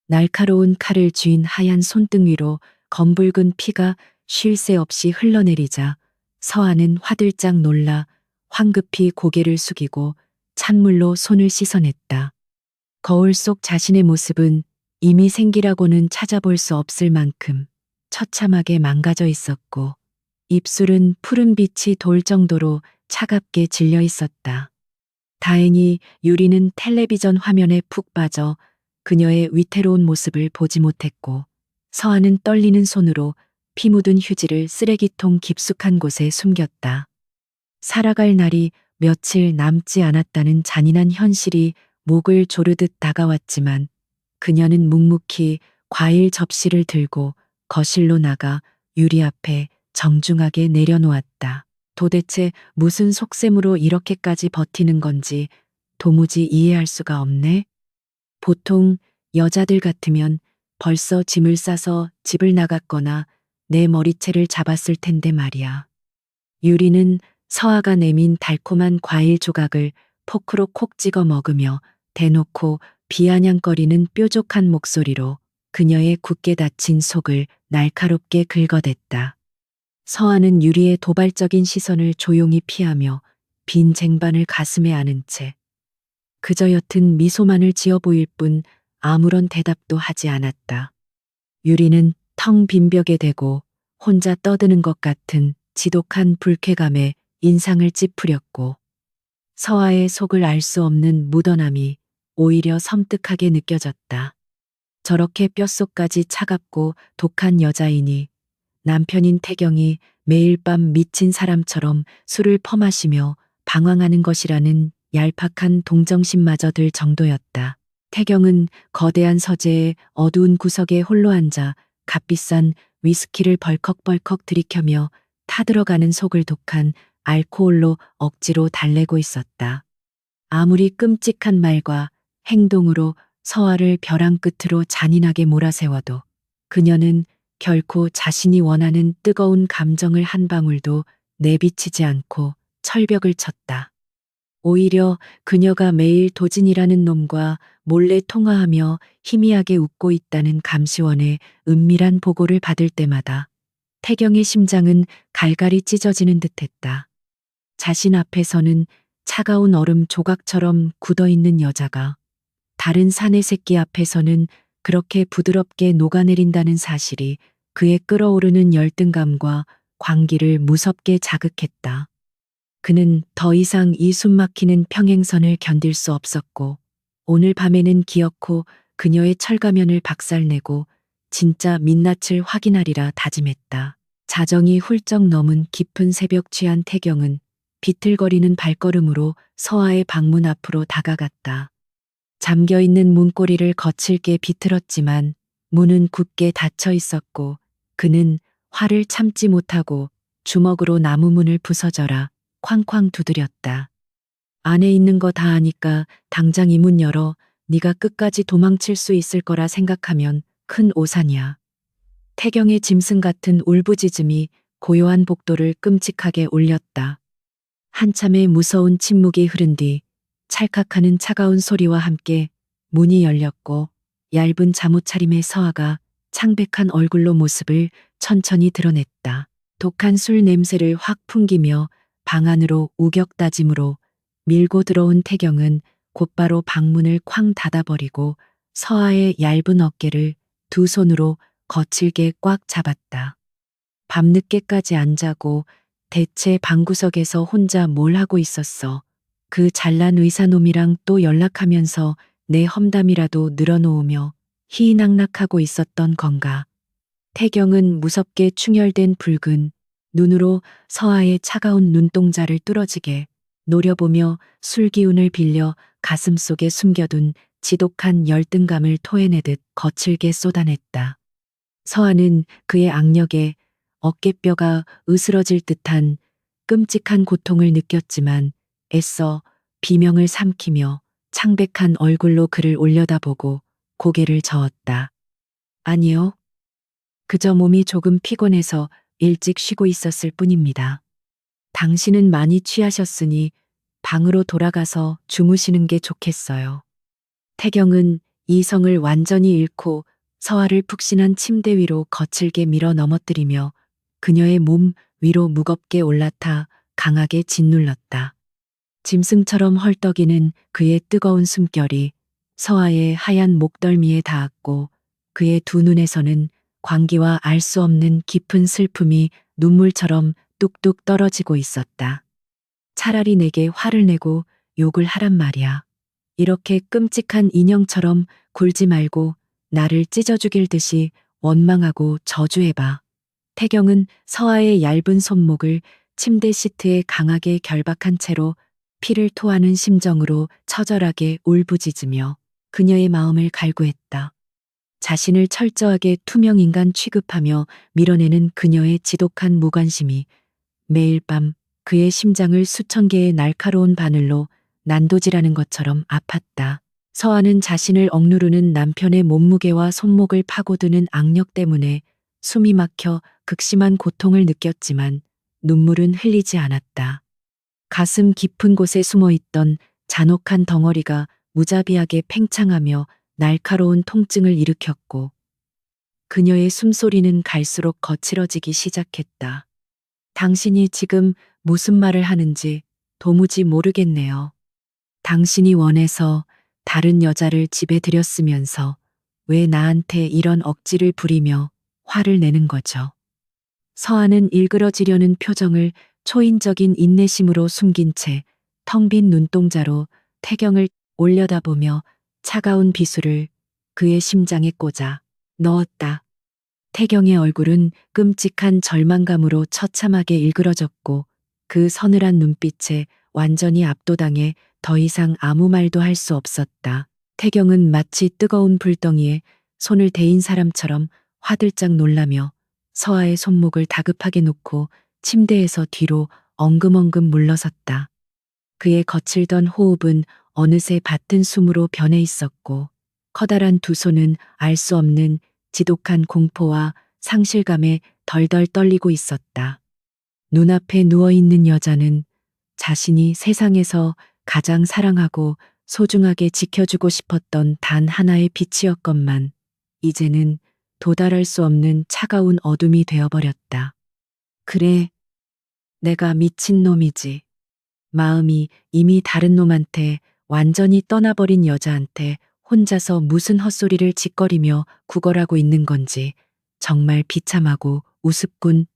날카로운 칼을 쥐인 하얀 손등 위로 검붉은 피가 쉴 새 없이 흘러내리자 서아는 화들짝 놀라 황급히 고개를 숙이고 찬물로 손을 씻어냈다. 거울 속 자신의 모습은 이미 생기라고는 찾아볼 수 없을 만큼 처참하게 망가져 있었고 입술은 푸른 빛이 돌 정도로 차갑게 질려 있었다. 다행히 유리는 텔레비전 화면에 푹 빠져 그녀의 위태로운 모습을 보지 못했고 서아는 떨리는 손으로 피 묻은 휴지를 쓰레기통 깊숙한 곳에 숨겼다. 살아갈 날이 며칠 남지 않았다는 잔인한 현실이 목을 조르듯 다가왔지만 그녀는 묵묵히 과일 접시를 들고 거실로 나가 유리 앞에 정중하게 내려놓았다. 도대체 무슨 속셈으로 이렇게까지 버티는 건지 도무지 이해할 수가 없네. 보통 여자들 같으면 벌써 짐을 싸서 집을 나갔거나 내 머리채를 잡았을 텐데 말이야. 유리는 서아가 내민 달콤한 과일 조각을 포크로 콕 찍어 먹으며 대놓고 비아냥거리는 뾰족한 목소리로 그녀의 굳게 닫힌 속을 날카롭게 긁어댔다. 서아는 유리의 도발적인 시선을 조용히 피하며 빈 쟁반을 가슴에 안은 채 그저 옅은 미소만을 지어 보일 뿐 아무런 대답도 하지 않았다. 유리는 텅 빈 벽에 대고 혼자 떠드는 것 같은 지독한 불쾌감에 인상을 찌푸렸고 서아의 속을 알 수 없는 묻어남이 오히려 섬뜩하게 느껴졌다. 저렇게 뼛속까지 차갑고 독한 여자이니 남편인 태경이 매일 밤 미친 사람처럼 술을 퍼마시며 방황하는 것이라는 얄팍한 동정심마저 들 정도였다. 태경은 거대한 서재의 어두운 구석에 홀로 앉아 값비싼 위스키를 벌컥벌컥 들이켜며 타들어가는 속을 독한 알코올로 억지로 달래고 있었다. 아무리 끔찍한 말과 행동으로 서아를 벼랑 끝으로 잔인하게 몰아세워도 그녀는 결코 자신이 원하는 뜨거운 감정을 한 방울도 내비치지 않고 철벽을 쳤다. 오히려 그녀가 매일 도진이라는 놈과 몰래 통화하며 희미하게 웃고 있다는 감시원의 은밀한 보고를 받을 때마다 태경의 심장은 갈갈이 찢어지는 듯했다. 자신 앞에서는 차가운 얼음 조각처럼 굳어있는 여자가 다른 사내 새끼 앞에서는 그렇게 부드럽게 녹아내린다는 사실이 그의 끓어오르는 열등감과 광기를 무섭게 자극했다. 그는 더 이상 이 숨막히는 평행선을 견딜 수 없었고 오늘 밤에는 기어코 그녀의 철가면을 박살내고 진짜 민낯을 확인하리라 다짐했다. 자정이 훌쩍 넘은 깊은 새벽 취한 태경은 비틀거리는 발걸음으로 서아의 방문 앞으로 다가갔다. 잠겨있는 문고리를 거칠게 비틀었지만 문은 굳게 닫혀 있었고 그는 화를 참지 못하고 주먹으로 나무 문을 부서져라 쾅쾅 두드렸다. 안에 있는 거 다 아니까 당장 이 문 열어. 네가 끝까지 도망칠 수 있을 거라 생각하면 큰 오산이야. 태경의 짐승 같은 울부짖음이 고요한 복도를 끔찍하게 울렸다. 한참의 무서운 침묵이 흐른 뒤 찰칵하는 차가운 소리와 함께 문이 열렸고 얇은 잠옷차림의 서아가 창백한 얼굴로 모습을 천천히 드러냈다. 독한 술 냄새를 확 풍기며 방 안으로 우격다짐으로 밀고 들어온 태경은 곧바로 방문을 쾅 닫아버리고 서아의 얇은 어깨를 두 손으로 거칠게 꽉 잡았다. 밤늦게까지 안 자고 대체 방구석에서 혼자 뭘 하고 있었어. 그 잘난 의사놈이랑 또 연락하면서 내 험담이라도 늘어놓으며 희희낙낙하고 있었던 건가. 태경은 무섭게 충혈된 붉은 눈으로 서아의 차가운 눈동자를 뚫어지게 노려보며 술 기운을 빌려 가슴속에 숨겨둔 지독한 열등감을 토해내듯 거칠게 쏟아냈다. 서아는 그의 악력에 어깨뼈가 으스러질 듯한 끔찍한 고통을 느꼈지만 애써 비명을 삼키며 창백한 얼굴로 그를 올려다보고 고개를 저었다. 아니요. 그저 몸이 조금 피곤해서 일찍 쉬고 있었을 뿐입니다. 당신은 많이 취하셨으니 방으로 돌아가서 주무시는 게 좋겠어요. 태경은 이성을 완전히 잃고 서아를 푹신한 침대 위로 거칠게 밀어 넘어뜨리며 그녀의 몸 위로 무겁게 올라타 강하게 짓눌렀다. 짐승처럼 헐떡이는 그의 뜨거운 숨결이 서아의 하얀 목덜미에 닿았고 그의 두 눈에서는 광기와 알 수 없는 깊은 슬픔이 눈물처럼 뚝뚝 떨어지고 있었다. 차라리 내게 화를 내고 욕을 하란 말이야. 이렇게 끔찍한 인형처럼 굴지 말고 나를 찢어 죽일 듯이 원망하고 저주해봐. 태경은 서아의 얇은 손목을 침대 시트에 강하게 결박한 채로 피를 토하는 심정으로 처절하게 울부짖으며 그녀의 마음을 갈구했다. 자신을 철저하게 투명 인간 취급하며 밀어내는 그녀의 지독한 무관심이 매일 밤 그의 심장을 수천 개의 날카로운 바늘로 난도질하는 것처럼 아팠다. 서아는 자신을 억누르는 남편의 몸무게와 손목을 파고드는 악력 때문에 숨이 막혀 극심한 고통을 느꼈지만 눈물은 흘리지 않았다. 가슴 깊은 곳에 숨어 있던 잔혹한 덩어리가 무자비하게 팽창하며 날카로운 통증을 일으켰고 그녀의 숨소리는 갈수록 거칠어지기 시작했다. 당신이 지금 무슨 말을 하는지 도무지 모르겠네요. 당신이 원해서 다른 여자를 집에 들였으면서 왜 나한테 이런 억지를 부리며 화를 내는 거죠? 서아는 일그러지려는 표정을 초인적인 인내심으로 숨긴 채 텅 빈 눈동자로 태경을 올려다보며 차가운 비수를 그의 심장에 꽂아 넣었다. 태경의 얼굴은 끔찍한 절망감으로 처참하게 일그러졌고 그 서늘한 눈빛에 완전히 압도당해 더 이상 아무 말도 할 수 없었다. 태경은 마치 뜨거운 불덩이에 손을 대인 사람처럼 화들짝 놀라며 서아의 손목을 다급하게 놓고 침대에서 뒤로 엉금엉금 물러섰다. 그의 거칠던 호흡은 어느새 받든 숨으로 변해 있었고 커다란 두 손은 알 수 없는 지독한 공포와 상실감에 덜덜 떨리고 있었다. 눈앞에 누워있는 여자는 자신이 세상에서 가장 사랑하고 소중하게 지켜주고 싶었던 단 하나의 빛이었건만 이제는 도달할 수 없는 차가운 어둠이 되어버렸다. 그래, 내가 미친 놈이지. 마음이 이미 다른 놈한테 완전히 떠나버린 여자한테 혼자서 무슨 헛소리를 짓거리며 구걸하고 있는 건지 정말 비참하고 우습군.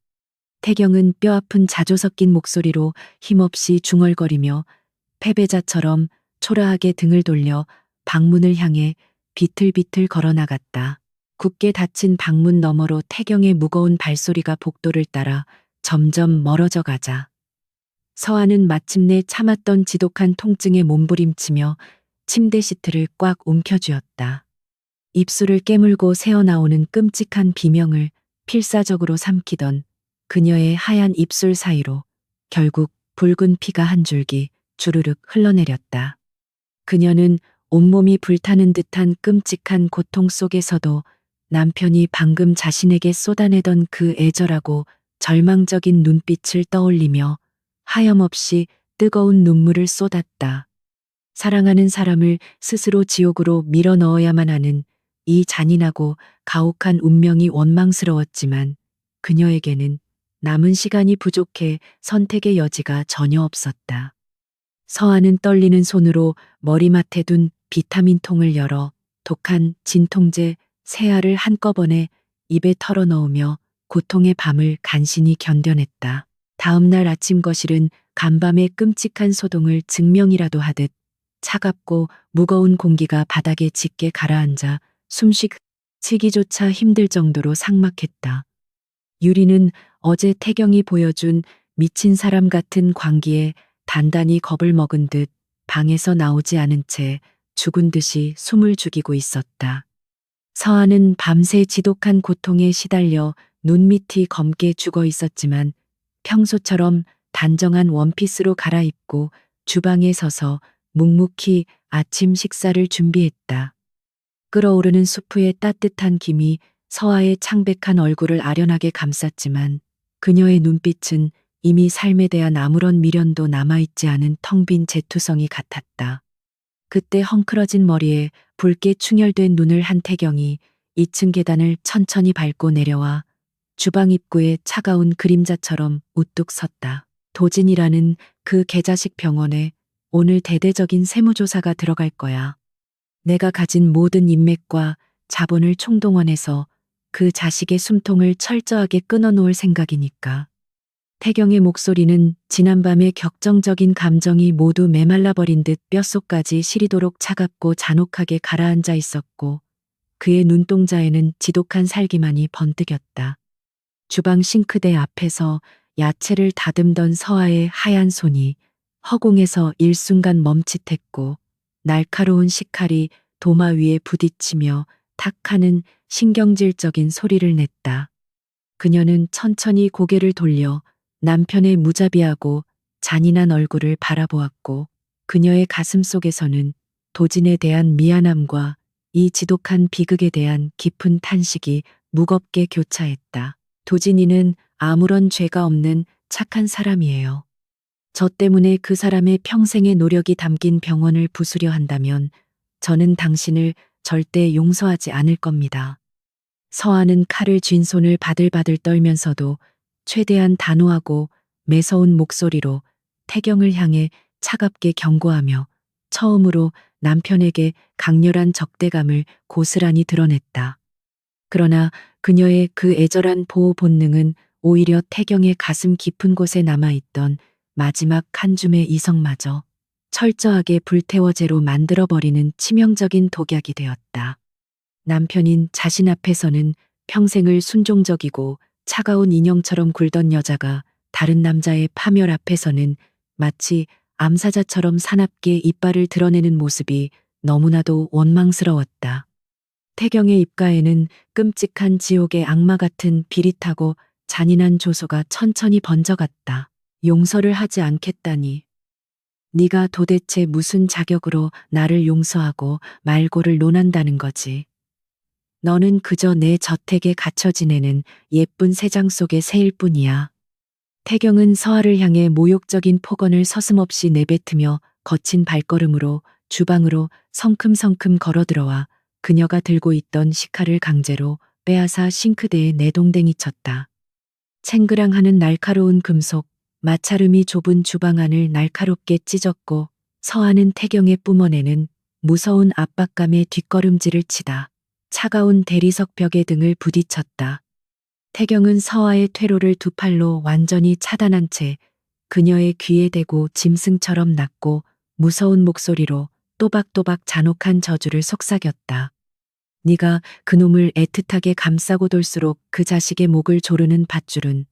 태경은 뼈아픈 자조 섞인 목소리로 힘없이 중얼거리며 패배자처럼 초라하게 등을 돌려 방문을 향해 비틀비틀 걸어나갔다. 굳게 닫힌 방문 너머로 태경의 무거운 발소리가 복도를 따라 점점 멀어져 가자 서아는 마침내 참았던 지독한 통증에 몸부림치며 침대 시트를 꽉 움켜쥐었다. 입술을 깨물고 새어나오는 끔찍한 비명을 필사적으로 삼키던 그녀의 하얀 입술 사이로 결국 붉은 피가 한 줄기 주르륵 흘러내렸다. 그녀는 온몸이 불타는 듯한 끔찍한 고통 속에서도 남편이 방금 자신에게 쏟아내던 그 애절하고 절망적인 눈빛을 떠올리며 하염없이 뜨거운 눈물을 쏟았다. 사랑하는 사람을 스스로 지옥으로 밀어 넣어야만 하는 이 잔인하고 가혹한 운명이 원망스러웠지만 그녀에게는 남은 시간이 부족해 선택의 여지가 전혀 없었다. 서아는 떨리는 손으로 머리맡에 둔 비타민통을 열어 독한 진통제 세 알을 한꺼번에 입에 털어넣으며 고통의 밤을 간신히 견뎌냈다. 다음 날 아침 거실은 간밤의 끔찍한 소동을 증명이라도 하듯 차갑고 무거운 공기가 바닥에 짙게 가라앉아 숨쉬기조차 힘들 정도로 삭막했다. 유리는 어제 태경이 보여준 미친 사람 같은 광기에 단단히 겁을 먹은 듯 방에서 나오지 않은 채 죽은 듯이 숨을 죽이고 있었다. 서아는 밤새 지독한 고통에 시달려 눈밑이 검게 죽어 있었지만 평소처럼 단정한 원피스로 갈아입고 주방에 서서 묵묵히 아침 식사를 준비했다. 끓어오르는 수프의 따뜻한 김이 서아의 창백한 얼굴을 아련하게 감쌌지만 그녀의 눈빛은 이미 삶에 대한 아무런 미련도 남아있지 않은 텅 빈 재투성이 같았다. 그때 헝클어진 머리에 붉게 충혈된 눈을 한 태경이 2층 계단을 천천히 밟고 내려와 주방 입구에 차가운 그림자처럼 우뚝 섰다. 도진이라는 그 개자식 병원에 오늘 대대적인 세무조사가 들어갈 거야. 내가 가진 모든 인맥과 자본을 총동원해서 그 자식의 숨통을 철저하게 끊어놓을 생각이니까. 태경의 목소리는 지난밤의 격정적인 감정이 모두 메말라버린 듯 뼛속까지 시리도록 차갑고 잔혹하게 가라앉아 있었고 그의 눈동자에는 지독한 살기만이 번뜩였다. 주방 싱크대 앞에서 야채를 다듬던 서아의 하얀 손이 허공에서 일순간 멈칫했고 날카로운 식칼이 도마 위에 부딪히며 탁 하는 신경질적인 소리를 냈다. 그녀는 천천히 고개를 돌려 남편의 무자비하고 잔인한 얼굴을 바라보았고 그녀의 가슴 속에서는 도진에 대한 미안함과 이 지독한 비극에 대한 깊은 탄식이 무겁게 교차했다. 도진이는 아무런 죄가 없는 착한 사람이에요. 저 때문에 그 사람의 평생의 노력이 담긴 병원을 부수려 한다면 저는 당신을 절대 용서하지 않을 겁니다. 서아는 칼을 쥔 손을 바들바들 떨면서도 최대한 단호하고 매서운 목소리로 태경을 향해 차갑게 경고하며 처음으로 남편에게 강렬한 적대감을 고스란히 드러냈다. 그러나 그녀의 그 애절한 보호 본능은 오히려 태경의 가슴 깊은 곳에 남아있던 마지막 한 줌의 이성마저 철저하게 불태워제로 만들어버리는 치명적인 독약이 되었다. 남편인 자신 앞에서는 평생을 순종적이고 차가운 인형처럼 굴던 여자가 다른 남자의 파멸 앞에서는 마치 암사자처럼 사납게 이빨을 드러내는 모습이 너무나도 원망스러웠다. 태경의 입가에는 끔찍한 지옥의 악마 같은 비릿하고 잔인한 조소가 천천히 번져갔다. 용서를 하지 않겠다니. 네가 도대체 무슨 자격으로 나를 용서하고 말고를 논한다는 거지. 너는 그저 내 저택에 갇혀 지내는 예쁜 새장 속의 새일 뿐이야. 태경은 서아를 향해 모욕적인 폭언을 서슴없이 내뱉으며 거친 발걸음으로 주방으로 성큼성큼 걸어들어와 그녀가 들고 있던 식칼을 강제로 빼앗아 싱크대에 내동댕이 쳤다. 챙그랑하는 날카로운 금속, 마찰음이 좁은 주방 안을 날카롭게 찢었고 서아는 태경의 뿜어내는 무서운 압박감에 뒷걸음질을 치다 차가운 대리석 벽에 등을 부딪혔다. 태경은 서아의 퇴로를 두 팔로 완전히 차단한 채 그녀의 귀에 대고 짐승처럼 낮고 무서운 목소리로 또박또박 잔혹한 저주를 속삭였다. 네가 그놈을 애틋하게 감싸고 돌수록 그 자식의 목을 조르는 밧줄은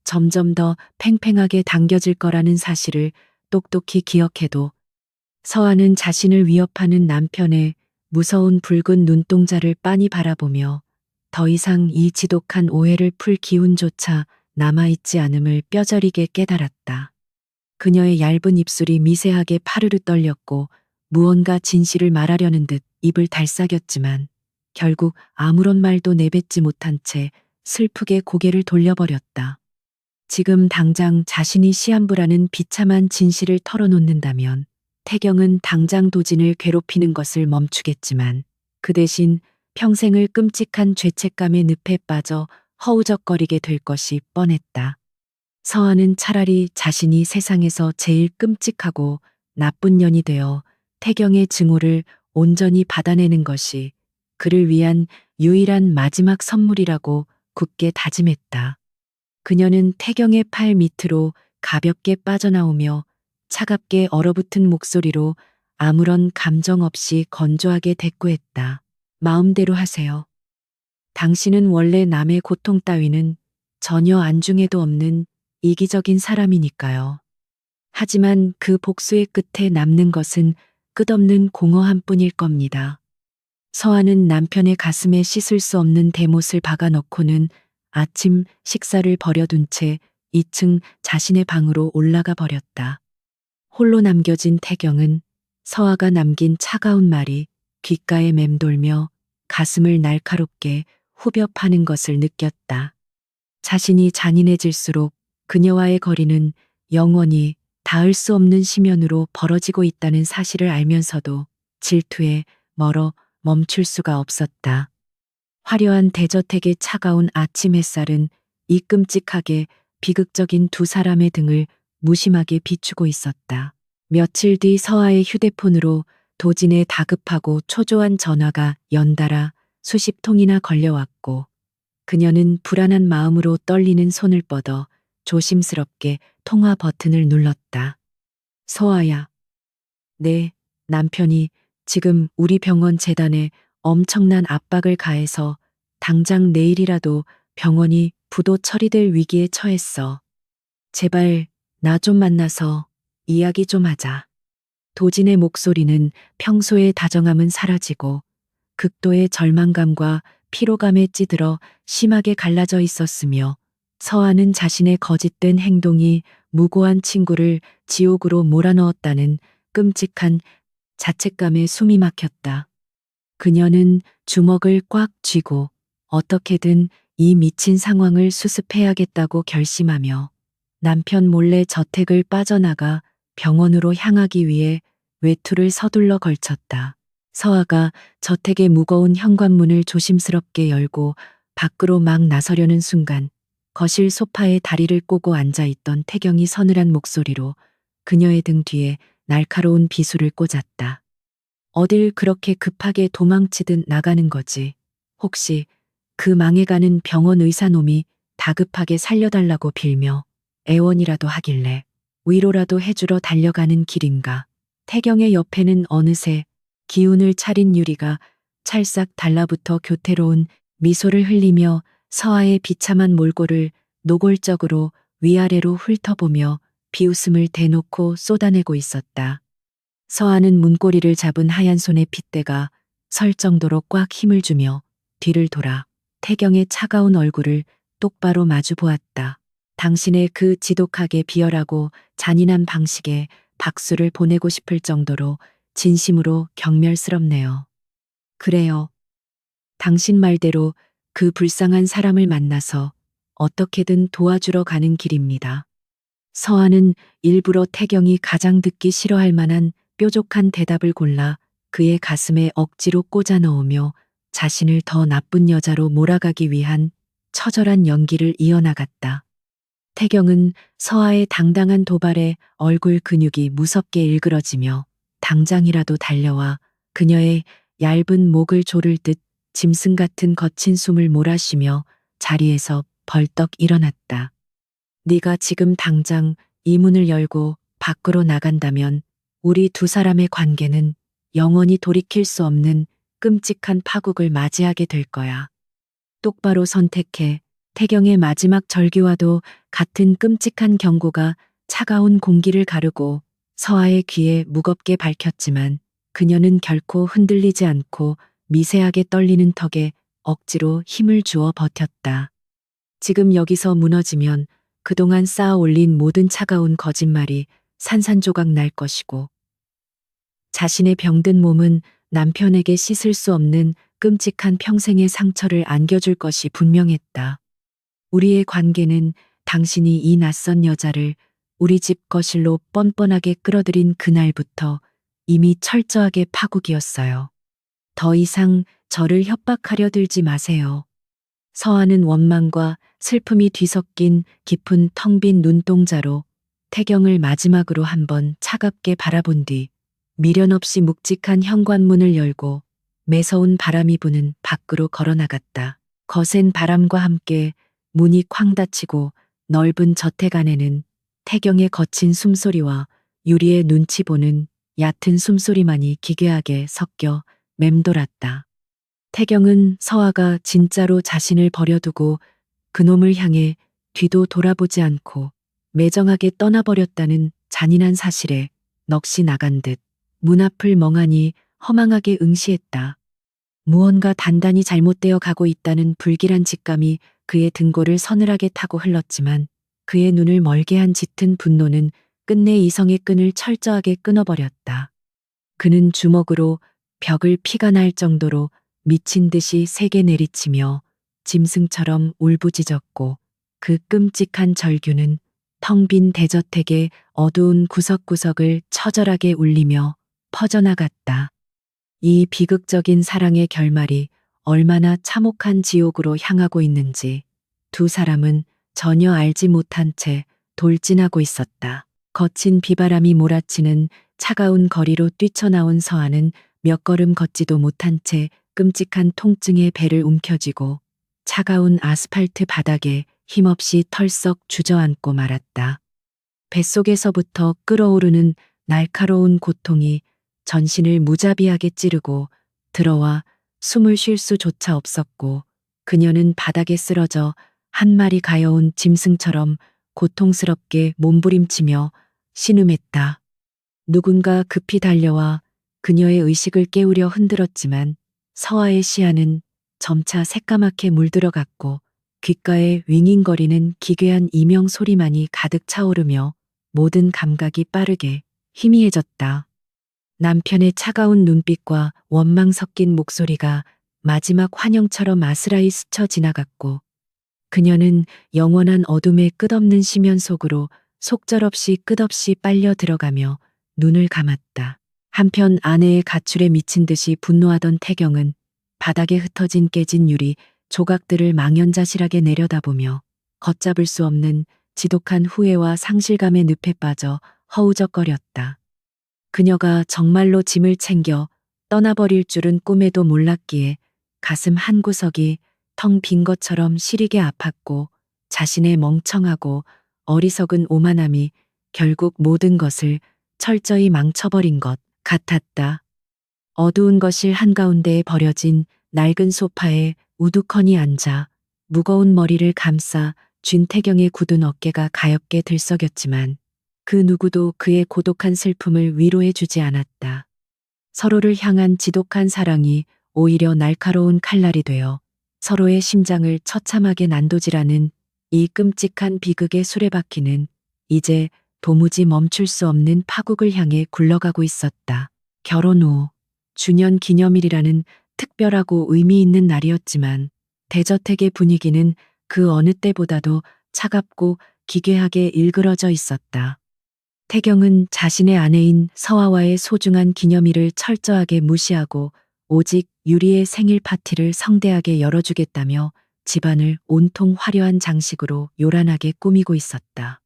점점 더 팽팽하게 당겨질 거라는 사실을 똑똑히 기억해도. 서아는 자신을 위협하는 남편의 무서운 붉은 눈동자를 빤히 바라보며 더 이상 이 지독한 오해를 풀 기운조차 남아있지 않음을 뼈저리게 깨달았다. 그녀의 얇은 입술이 미세하게 파르르 떨렸고 무언가 진실을 말하려는 듯 입을 달싹였지만 결국 아무런 말도 내뱉지 못한 채 슬프게 고개를 돌려버렸다. 지금 당장 자신이 시한부라는 비참한 진실을 털어놓는다면 태경은 당장 도진을 괴롭히는 것을 멈추겠지만 그 대신 평생을 끔찍한 죄책감의 늪에 빠져 허우적거리게 될 것이 뻔했다. 서아는 차라리 자신이 세상에서 제일 끔찍하고 나쁜 년이 되어 태경의 증오를 온전히 받아내는 것이 그를 위한 유일한 마지막 선물이라고 굳게 다짐했다. 그녀는 태경의 팔 밑으로 가볍게 빠져나오며 차갑게 얼어붙은 목소리로 아무런 감정 없이 건조하게 대꾸했다. 마음대로 하세요. 당신은 원래 남의 고통 따위는 전혀 안중에도 없는 이기적인 사람이니까요. 하지만 그 복수의 끝에 남는 것은 끝없는 공허함뿐일 겁니다. 서아는 남편의 가슴에 씻을 수 없는 대못을 박아넣고는 아침 식사를 버려둔 채 2층 자신의 방으로 올라가 버렸다. 홀로 남겨진 태경은 서아가 남긴 차가운 말이 귓가에 맴돌며 가슴을 날카롭게 후벼 파는 것을 느꼈다. 자신이 잔인해질수록 그녀와의 거리는 영원히 닿을 수 없는 심연으로 벌어지고 있다는 사실을 알면서도 질투에 멀어 멈출 수가 없었다. 화려한 대저택의 차가운 아침 햇살은 이 끔찍하게 비극적인 두 사람의 등을 무심하게 비추고 있었다. 며칠 뒤 서아의 휴대폰으로 도진의 다급하고 초조한 전화가 연달아 수십 통이나 걸려왔고 그녀는 불안한 마음으로 떨리는 손을 뻗어 조심스럽게 통화 버튼을 눌렀다. 서아야. 네, 남편이 지금 우리 병원 재단에 엄청난 압박을 가해서 당장 내일이라도 병원이 부도 처리될 위기에 처했어. 제발 나 좀 만나서 이야기 좀 하자. 도진의 목소리는 평소의 다정함은 사라지고 극도의 절망감과 피로감에 찌들어 심하게 갈라져 있었으며 서아는 자신의 거짓된 행동이 무고한 친구를 지옥으로 몰아넣었다는 끔찍한 자책감에 숨이 막혔다. 그녀는 주먹을 꽉 쥐고 어떻게든 이 미친 상황을 수습해야겠다고 결심하며 남편 몰래 저택을 빠져나가 병원으로 향하기 위해 외투를 서둘러 걸쳤다. 서아가 저택의 무거운 현관문을 조심스럽게 열고 밖으로 막 나서려는 순간 거실 소파에 다리를 꼬고 앉아있던 태경이 서늘한 목소리로 그녀의 등 뒤에 날카로운 비수를 꽂았다. 어딜 그렇게 급하게 도망치듯 나가는 거지. 혹시 그 망해가는 병원 의사놈이 다급하게 살려달라고 빌며 애원이라도 하길래 위로라도 해주러 달려가는 길인가. 태경의 옆에는 어느새 기운을 차린 유리가 찰싹 달라붙어 교태로운 미소를 흘리며 서아의 비참한 몰골을 노골적으로 위아래로 훑어보며 비웃음을 대놓고 쏟아내고 있었다. 서아는 문고리를 잡은 하얀 손의 핏대가 설 정도로 꽉 힘을 주며 뒤를 돌아 태경의 차가운 얼굴을 똑바로 마주 보았다. 당신의 그 지독하게 비열하고 잔인한 방식에 박수를 보내고 싶을 정도로 진심으로 경멸스럽네요. 그래요. 당신 말대로 그 불쌍한 사람을 만나서 어떻게든 도와주러 가는 길입니다. 서아는 일부러 태경이 가장 듣기 싫어할 만한 뾰족한 대답을 골라 그의 가슴에 억지로 꽂아 넣으며 자신을 더 나쁜 여자로 몰아가기 위한 처절한 연기를 이어나갔다. 태경은 서아의 당당한 도발에 얼굴 근육이 무섭게 일그러지며 당장이라도 달려와 그녀의 얇은 목을 조를 듯 짐승 같은 거친 숨을 몰아쉬며 자리에서 벌떡 일어났다. 네가 지금 당장 이 문을 열고 밖으로 나간다면 우리 두 사람의 관계는 영원히 돌이킬 수 없는 끔찍한 파국을 맞이하게 될 거야. 똑바로 선택해. 태경의 마지막 절규와도 같은 끔찍한 경고가 차가운 공기를 가르고 서아의 귀에 무겁게 밝혔지만 그녀는 결코 흔들리지 않고 미세하게 떨리는 턱에 억지로 힘을 주어 버텼다. 지금 여기서 무너지면 그동안 쌓아 올린 모든 차가운 거짓말이 산산조각 날 것이고 자신의 병든 몸은 남편에게 씻을 수 없는 끔찍한 평생의 상처를 안겨줄 것이 분명했다. 우리의 관계는 당신이 이 낯선 여자를 우리 집 거실로 뻔뻔하게 끌어들인 그날부터 이미 철저하게 파국이었어요. 더 이상 저를 협박하려 들지 마세요. 서아는 원망과 슬픔이 뒤섞인 깊은 텅 빈 눈동자로 태경을 마지막으로 한번 차갑게 바라본 뒤 미련 없이 묵직한 현관문을 열고 매서운 바람이 부는 밖으로 걸어나갔다. 거센 바람과 함께 문이 쾅 닫히고 넓은 저택 안에는 태경의 거친 숨소리와 유리의 눈치 보는 얕은 숨소리만이 기괴하게 섞여 맴돌았다. 태경은 서아가 진짜로 자신을 버려두고 그놈을 향해 뒤도 돌아보지 않고 매정하게 떠나버렸다는 잔인한 사실에 넋이 나간 듯 문 앞을 멍하니 허망하게 응시했다. 무언가 단단히 잘못되어 가고 있다는 불길한 직감이 그의 등골을 서늘하게 타고 흘렀지만 그의 눈을 멀게 한 짙은 분노는 끝내 이성의 끈을 철저하게 끊어버렸다. 그는 주먹으로 벽을 피가 날 정도로 미친 듯이 세게 내리치며 짐승처럼 울부짖었고 그 끔찍한 절규는 텅 빈 대저택의 어두운 구석구석을 처절하게 울리며 퍼져나갔다. 이 비극적인 사랑의 결말이 얼마나 참혹한 지옥으로 향하고 있는지 두 사람은 전혀 알지 못한 채 돌진하고 있었다. 거친 비바람이 몰아치는 차가운 거리로 뛰쳐나온 서한은 몇 걸음 걷지도 못한 채 끔찍한 통증에 배를 움켜쥐고 차가운 아스팔트 바닥에 힘없이 털썩 주저앉고 말았다. 뱃속에서부터 끓어오르는 날카로운 고통이 전신을 무자비하게 찌르고 들어와 숨을 쉴 수조차 없었고 그녀는 바닥에 쓰러져 한 마리 가여운 짐승처럼 고통스럽게 몸부림치며 신음했다. 누군가 급히 달려와 그녀의 의식을 깨우려 흔들었지만 서아의 시야는 점차 새까맣게 물들어갔고 귓가에 윙윙거리는 기괴한 이명 소리만이 가득 차오르며 모든 감각이 빠르게 희미해졌다. 남편의 차가운 눈빛과 원망 섞인 목소리가 마지막 환영처럼 아스라이 스쳐 지나갔고 그녀는 영원한 어둠의 끝없는 심연 속으로 속절없이 끝없이 빨려 들어가며 눈을 감았다. 한편 아내의 가출에 미친 듯이 분노하던 태경은 바닥에 흩어진 깨진 유리 조각들을 망연자실하게 내려다보며 걷잡을 수 없는 지독한 후회와 상실감의 늪에 빠져 허우적거렸다. 그녀가 정말로 짐을 챙겨 떠나버릴 줄은 꿈에도 몰랐기에 가슴 한구석이 텅 빈 것처럼 시리게 아팠고 자신의 멍청하고 어리석은 오만함이 결국 모든 것을 철저히 망쳐버린 것 같았다. 어두운 거실 한가운데에 버려진 낡은 소파에 우두커니 앉아 무거운 머리를 감싸 쥔 태경의 굳은 어깨가 가엽게 들썩였지만 그 누구도 그의 고독한 슬픔을 위로해 주지 않았다. 서로를 향한 지독한 사랑이 오히려 날카로운 칼날이 되어 서로의 심장을 처참하게 난도질하는 이 끔찍한 비극의 수레바퀴는 이제 도무지 멈출 수 없는 파국을 향해 굴러가고 있었다. 결혼 후 주년 기념일이라는 특별하고 의미 있는 날이었지만 대저택의 분위기는 그 어느 때보다도 차갑고 기괴하게 일그러져 있었다. 태경은 자신의 아내인 서아와의 소중한 기념일을 철저하게 무시하고 오직 유리의 생일 파티를 성대하게 열어주겠다며 집안을 온통 화려한 장식으로 요란하게 꾸미고 있었다.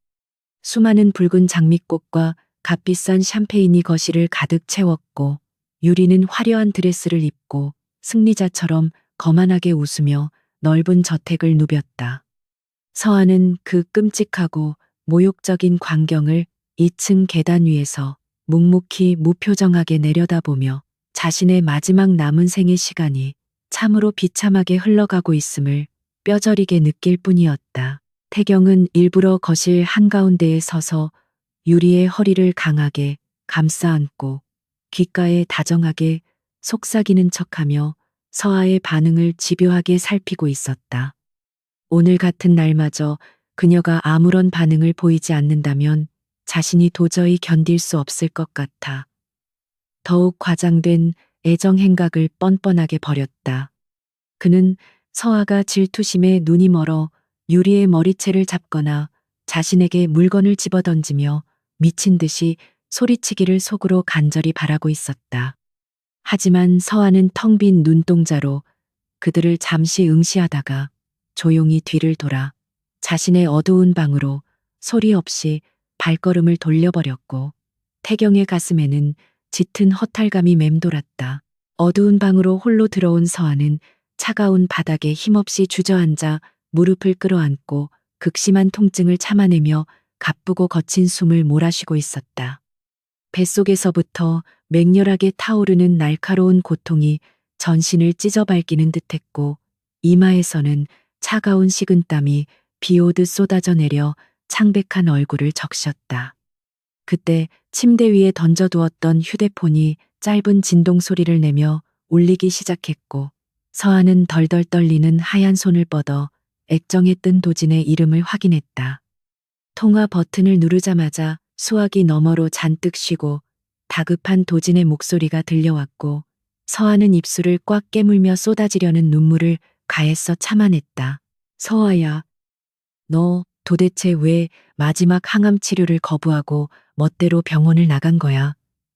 수많은 붉은 장미꽃과 값비싼 샴페인이 거실을 가득 채웠고 유리는 화려한 드레스를 입고 승리자처럼 거만하게 웃으며 넓은 저택을 누볐다. 서아는 그 끔찍하고 모욕적인 광경을 2층 계단 위에서 묵묵히 무표정하게 내려다보며 자신의 마지막 남은 생의 시간이 참으로 비참하게 흘러가고 있음을 뼈저리게 느낄 뿐이었다. 태경은 일부러 거실 한가운데에 서서 유리의 허리를 강하게 감싸 안고 귓가에 다정하게 속삭이는 척하며 서아의 반응을 집요하게 살피고 있었다. 오늘 같은 날마저 그녀가 아무런 반응을 보이지 않는다면 자신이 도저히 견딜 수 없을 것 같아 더욱 과장된 애정 행각을 뻔뻔하게 벌였다. 그는 서아가 질투심에 눈이 멀어 유리의 머리채를 잡거나 자신에게 물건을 집어던지며 미친 듯이 소리치기를 속으로 간절히 바라고 있었다. 하지만 서아는 텅 빈 눈동자로 그들을 잠시 응시하다가 조용히 뒤를 돌아 자신의 어두운 방으로 소리 없이 발걸음을 돌려버렸고 태경의 가슴에는 짙은 허탈감이 맴돌았다. 어두운 방으로 홀로 들어온 서아는 차가운 바닥에 힘없이 주저앉아 무릎을 끌어안고 극심한 통증을 참아내며 가쁘고 거친 숨을 몰아쉬고 있었다. 뱃속에서부터 맹렬하게 타오르는 날카로운 고통이 전신을 찢어밟기는 듯했고 이마에서는 차가운 식은땀이 비오듯 쏟아져 내려 창백한 얼굴을 적셨다. 그때 침대 위에 던져두었던 휴대폰이 짧은 진동 소리를 내며 울리기 시작했고 서한은 덜덜 떨리는 하얀 손을 뻗어 액정에 뜬 도진의 이름을 확인했다. 통화 버튼을 누르자마자 수화기 너머로 잔뜩 쉬고 다급한 도진의 목소리가 들려왔고 서한은 입술을 꽉 깨물며 쏟아지려는 눈물을 가해서 참아냈다. 서아야, 너 도대체 왜 마지막 항암 치료를 거부하고 멋대로 병원을 나간 거야?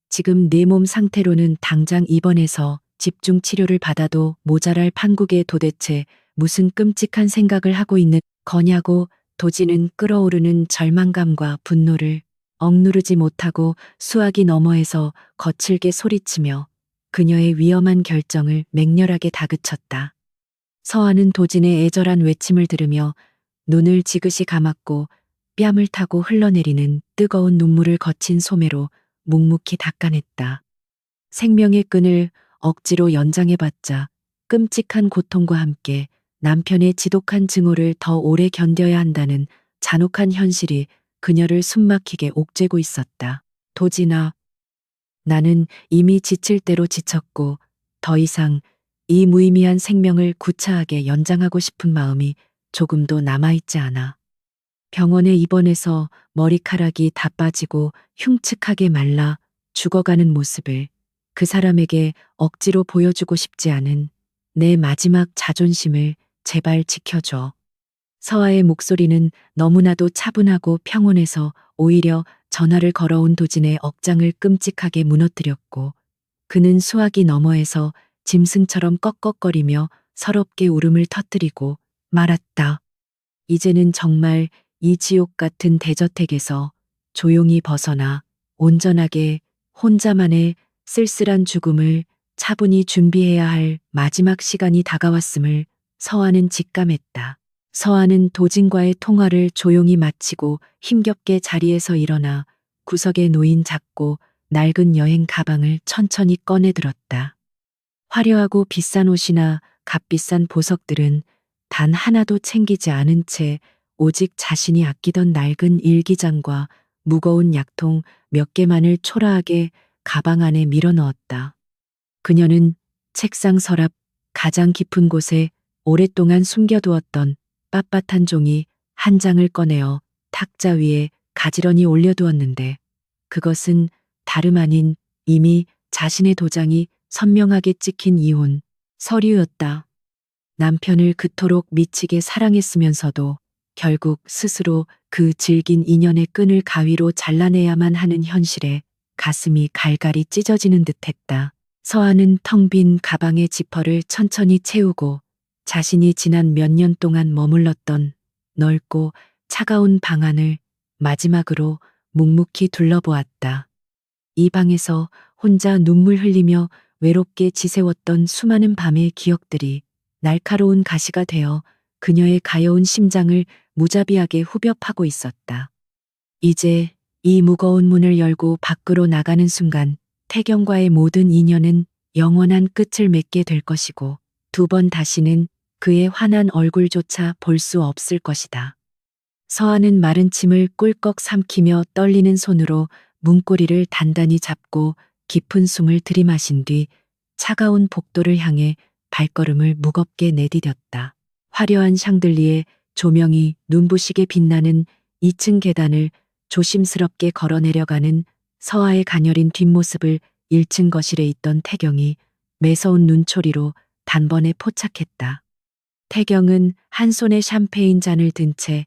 지금 내 몸 상태로는 당장 입원해서 집중 치료를 받아도 모자랄 판국에 도대체 무슨 끔찍한 생각을 하고 있는 거냐고 도지는 끓어오르는 절망감과 분노를 억누르지 못하고 수화기 너머에서 거칠게 소리치며 그녀의 위험한 결정을 맹렬하게 다그쳤다. 서한은 도진의 애절한 외침을 들으며 눈을 지그시 감았고 뺨을 타고 흘러내리는 뜨거운 눈물을 거친 소매로 묵묵히 닦아냈다. 생명의 끈을 억지로 연장해봤자 끔찍한 고통과 함께 남편의 지독한 증오를 더 오래 견뎌야 한다는 잔혹한 현실이 그녀를 숨막히게 옥죄고 있었다. 도진아, 나는 이미 지칠 대로 지쳤고 더 이상 이 무의미한 생명을 구차하게 연장하고 싶은 마음이 조금도 남아있지 않아. 병원에 입원해서 머리카락이 다 빠지고 흉측하게 말라 죽어가는 모습을 그 사람에게 억지로 보여주고 싶지 않은 내 마지막 자존심을 제발 지켜줘. 서아의 목소리는 너무나도 차분하고 평온해서 오히려 전화를 걸어온 도진의 억장을 끔찍하게 무너뜨렸고 그는 수화기 너머에서 짐승처럼 꺽꺽거리며 서럽게 울음을 터뜨리고 말았다. 이제는 정말 이 지옥 같은 대저택에서 조용히 벗어나 온전하게 혼자만의 쓸쓸한 죽음을 차분히 준비해야 할 마지막 시간이 다가왔음을 서한은 직감했다. 서한은 도진과의 통화를 조용히 마치고 힘겹게 자리에서 일어나 구석에 놓인 작고 낡은 여행 가방을 천천히 꺼내 들었다. 화려하고 비싼 옷이나 값비싼 보석들은 단 하나도 챙기지 않은 채 오직 자신이 아끼던 낡은 일기장과 무거운 약통 몇 개만을 초라하게 가방 안에 밀어 넣었다. 그녀는 책상 서랍 가장 깊은 곳에 오랫동안 숨겨두었던 빳빳한 종이 한 장을 꺼내어 탁자 위에 가지런히 올려두었는데 그것은 다름 아닌 이미 자신의 도장이 선명하게 찍힌 이혼 서류였다. 남편을 그토록 미치게 사랑했으면서도 결국 스스로 그 질긴 인연의 끈을 가위로 잘라내야만 하는 현실에 가슴이 갈갈이 찢어지는 듯했다. 서한은 텅 빈 가방의 지퍼를 천천히 채우고 자신이 지난 몇 년 동안 머물렀던 넓고 차가운 방 안을 마지막으로 묵묵히 둘러보았다. 이 방에서 혼자 눈물 흘리며 외롭게 지새웠던 수많은 밤의 기억들이 날카로운 가시가 되어 그녀의 가여운 심장을 무자비하게 후벼 파고 있었다. 이제 이 무거운 문을 열고 밖으로 나가는 순간 태경과의 모든 인연은 영원한 끝을 맺게 될 것이고 두 번 다시는 그의 환한 얼굴조차 볼 수 없을 것이다. 서한은 마른 침을 꿀꺽 삼키며 떨리는 손으로 문고리를 단단히 잡고 깊은 숨을 들이마신 뒤 차가운 복도를 향해 발걸음을 무겁게 내디뎠다. 화려한 샹들리에 조명이 눈부시게 빛나는 2층 계단을 조심스럽게 걸어 내려가는 서아의 가녀린 뒷모습을 1층 거실에 있던 태경이 매서운 눈초리로 단번에 포착했다. 태경은 한 손에 샴페인 잔을 든 채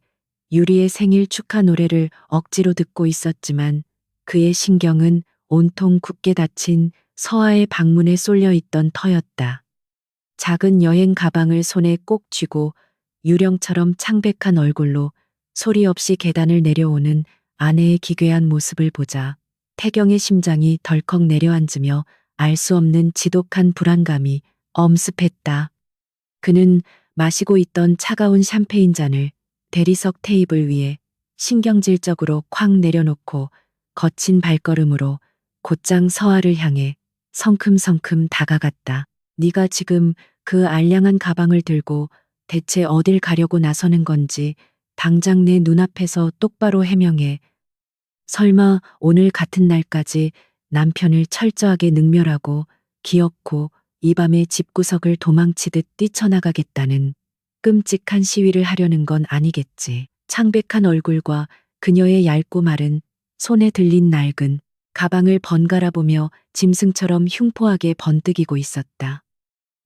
유리의 생일 축하 노래를 억지로 듣고 있었지만 그의 신경은 온통 굳게 닫힌 서아의 방문에 쏠려 있던 터였다. 작은 여행 가방을 손에 꼭 쥐고 유령처럼 창백한 얼굴로 소리 없이 계단을 내려오는 아내의 기괴한 모습을 보자 태경의 심장이 덜컥 내려앉으며 알 수 없는 지독한 불안감이 엄습했다. 그는 마시고 있던 차가운 샴페인 잔을 대리석 테이블 위에 신경질적으로 쾅 내려놓고 거친 발걸음으로 곧장 서아를 향해 성큼성큼 다가갔다. 네가 지금 그 알량한 가방을 들고 대체 어딜 가려고 나서는 건지 당장 내 눈앞에서 똑바로 해명해. 설마 오늘 같은 날까지 남편을 철저하게 능멸하고 기어코 이 밤에 집구석을 도망치듯 뛰쳐나가겠다는 끔찍한 시위를 하려는 건 아니겠지. 창백한 얼굴과 그녀의 얇고 마른 손에 들린 낡은 가방을 번갈아 보며 짐승처럼 흉포하게 번뜩이고 있었다.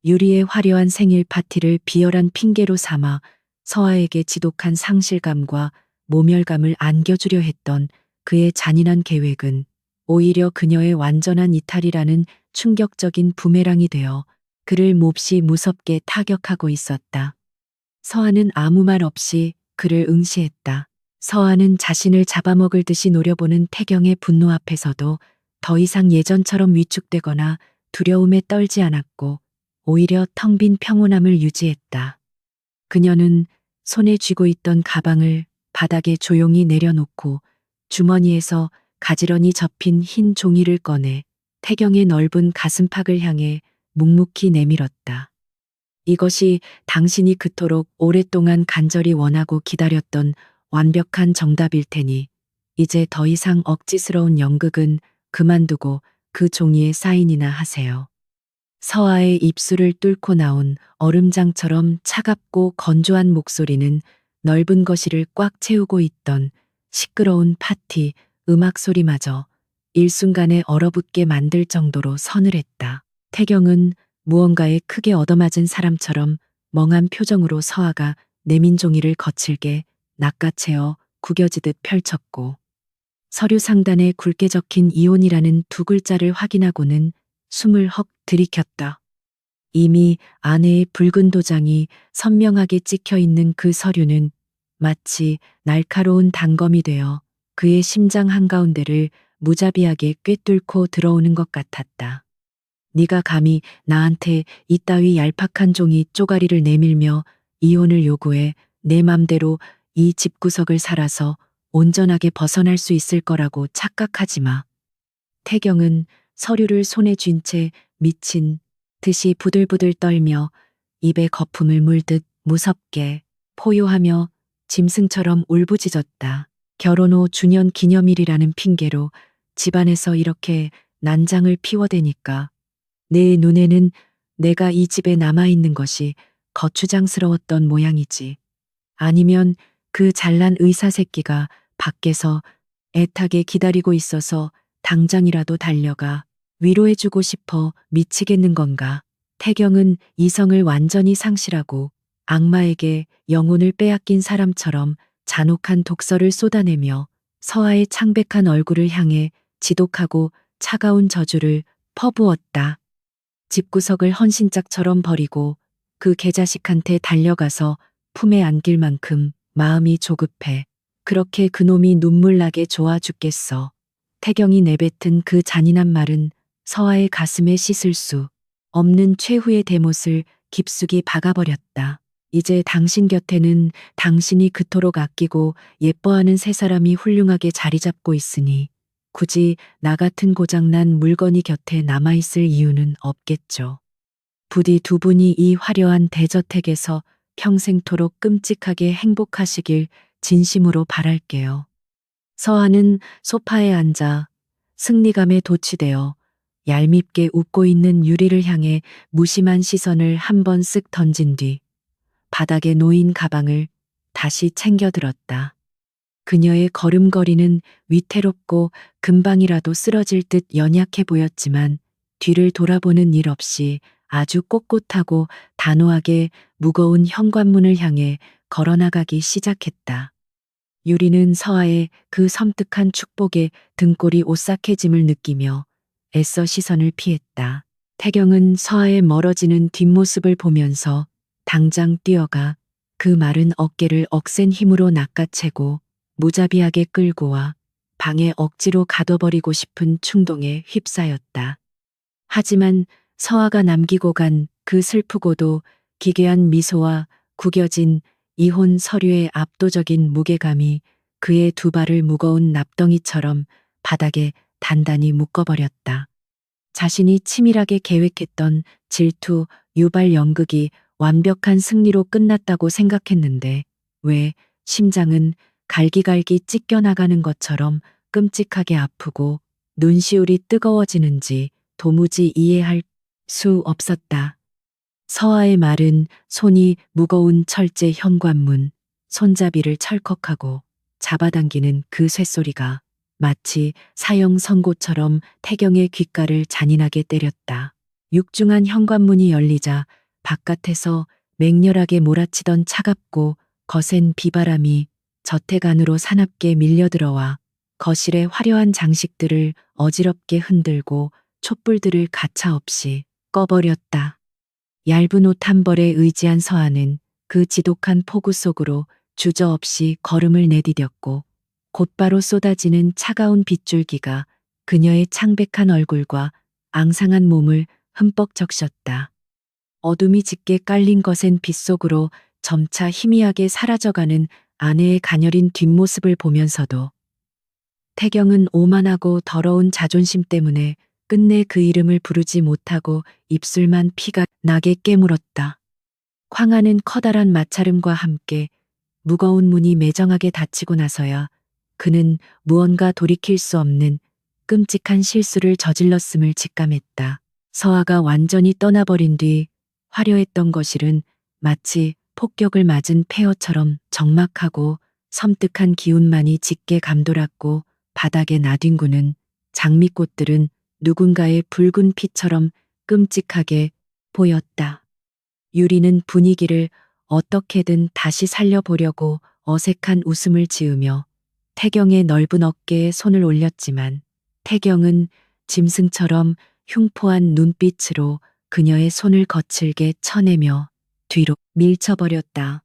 유리의 화려한 생일 파티를 비열한 핑계로 삼아 서아에게 지독한 상실감과 모멸감을 안겨주려 했던 그의 잔인한 계획은 오히려 그녀의 완전한 이탈이라는 충격적인 부메랑이 되어 그를 몹시 무섭게 타격하고 있었다. 서아는 아무 말 없이 그를 응시했다. 서아는 자신을 잡아먹을 듯이 노려보는 태경의 분노 앞에서도 더 이상 예전처럼 위축되거나 두려움에 떨지 않았고 오히려 텅 빈 평온함을 유지했다. 그녀는 손에 쥐고 있던 가방을 바닥에 조용히 내려놓고 주머니에서 가지런히 접힌 흰 종이를 꺼내 태경의 넓은 가슴팍을 향해 묵묵히 내밀었다. 이것이 당신이 그토록 오랫동안 간절히 원하고 기다렸던 완벽한 정답일 테니 이제 더 이상 억지스러운 연극은 그만두고 그 종이에 사인이나 하세요. 서아의 입술을 뚫고 나온 얼음장처럼 차갑고 건조한 목소리는 넓은 거실을 꽉 채우고 있던 시끄러운 파티 음악 소리마저 일순간에 얼어붙게 만들 정도로 서늘했다. 태경은 무언가에 크게 얻어맞은 사람처럼 멍한 표정으로 서아가 내민 종이를 거칠게 낚아채어 구겨지듯 펼쳤고 서류 상단에 굵게 적힌 이혼이라는 두 글자를 확인하고는 숨을 헉 들이켰다. 이미 아내의 붉은 도장이 선명하게 찍혀 있는 그 서류는 마치 날카로운 단검이 되어 그의 심장 한가운데를 무자비하게 꿰뚫고 들어오는 것 같았다. 네가 감히 나한테 이따위 얄팍한 종이 쪼가리를 내밀며 이혼을 요구해 내 맘대로 이 집구석을 살아서 온전하게 벗어날 수 있을 거라고 착각하지 마. 태경은 서류를 손에 쥔 채 미친 듯이 부들부들 떨며 입에 거품을 물듯 무섭게 포효하며 짐승처럼 울부짖었다. 결혼 후 주년 기념일이라는 핑계로 집안에서 이렇게 난장을 피워대니까 내 눈에는 내가 이 집에 남아있는 것이 거추장스러웠던 모양이지. 아니면 그 잘난 의사 새끼가 밖에서 애타게 기다리고 있어서 당장이라도 달려가 위로해주고 싶어 미치겠는 건가. 태경은 이성을 완전히 상실하고 악마에게 영혼을 빼앗긴 사람처럼 잔혹한 독설을 쏟아내며 서아의 창백한 얼굴을 향해 지독하고 차가운 저주를 퍼부었다. 집구석을 헌신짝처럼 버리고 그 개자식한테 달려가서 품에 안길 만큼 마음이 조급해. 그렇게 그놈이 눈물나게 좋아 죽겠어. 태경이 내뱉은 그 잔인한 말은 서아의 가슴에 씻을 수 없는 최후의 대못을 깊숙이 박아버렸다. 이제 당신 곁에는 당신이 그토록 아끼고 예뻐하는 세 사람이 훌륭하게 자리 잡고 있으니 굳이 나 같은 고장난 물건이 곁에 남아있을 이유는 없겠죠. 부디 두 분이 이 화려한 대저택에서 평생토록 끔찍하게 행복하시길 진심으로 바랄게요. 서아는 소파에 앉아 승리감에 도취되어 얄밉게 웃고 있는 유리를 향해 무심한 시선을 한 번 쓱 던진 뒤 바닥에 놓인 가방을 다시 챙겨들었다. 그녀의 걸음걸이는 위태롭고 금방이라도 쓰러질 듯 연약해 보였지만 뒤를 돌아보는 일 없이 아주 꼿꼿하고 단호하게 무거운 현관문을 향해 걸어나가기 시작했다. 유리는 서아의 그 섬뜩한 축복에 등골이 오싹해짐을 느끼며 애써 시선을 피했다. 태경은 서아의 멀어지는 뒷모습을 보면서 당장 뛰어가 그 마른 어깨를 억센 힘으로 낚아채고 무자비하게 끌고 와 방에 억지로 가둬버리고 싶은 충동에 휩싸였다. 하지만 서아가 남기고 간 그 슬프고도 기괴한 미소와 구겨진 이혼 서류의 압도적인 무게감이 그의 두 발을 무거운 납덩이처럼 바닥에 단단히 묶어버렸다. 자신이 치밀하게 계획했던 질투, 유발 연극이 완벽한 승리로 끝났다고 생각했는데 왜 심장은 갈기갈기 찢겨나가는 것처럼 끔찍하게 아프고 눈시울이 뜨거워지는지 도무지 이해할 수 없었다. 서아의 말은 손이 무거운 철제 현관문, 손잡이를 철컥하고 잡아당기는 그 쇳소리가 마치 사형 선고처럼 태경의 귓가를 잔인하게 때렸다. 육중한 현관문이 열리자 바깥에서 맹렬하게 몰아치던 차갑고 거센 비바람이 저택 안으로 사납게 밀려들어와 거실의 화려한 장식들을 어지럽게 흔들고 촛불들을 가차없이 꺼버렸다. 얇은 옷 한 벌에 의지한 서아는 그 지독한 폭우 속으로 주저없이 걸음을 내디뎠고 곧바로 쏟아지는 차가운 빗줄기가 그녀의 창백한 얼굴과 앙상한 몸을 흠뻑 적셨다. 어둠이 짙게 깔린 거센 빛 속으로 점차 희미하게 사라져가는 아내의 가녀린 뒷모습을 보면서도 태경은 오만하고 더러운 자존심 때문에 끝내 그 이름을 부르지 못하고 입술만 피가 나게 깨물었다. 쾅하는 커다란 마찰음과 함께 무거운 문이 매정하게 닫히고 나서야 그는 무언가 돌이킬 수 없는 끔찍한 실수를 저질렀음을 직감했다. 서아가 완전히 떠나버린 뒤 화려했던 거실은 마치 폭격을 맞은 폐허처럼 적막하고 섬뜩한 기운만이 짙게 감돌았고 바닥에 나뒹구는 장미꽃들은 누군가의 붉은 피처럼 끔찍하게 보였다. 유리는 분위기를 어떻게든 다시 살려보려고 어색한 웃음을 지으며 태경의 넓은 어깨에 손을 올렸지만 태경은 짐승처럼 흉포한 눈빛으로 그녀의 손을 거칠게 쳐내며 뒤로 밀쳐버렸다.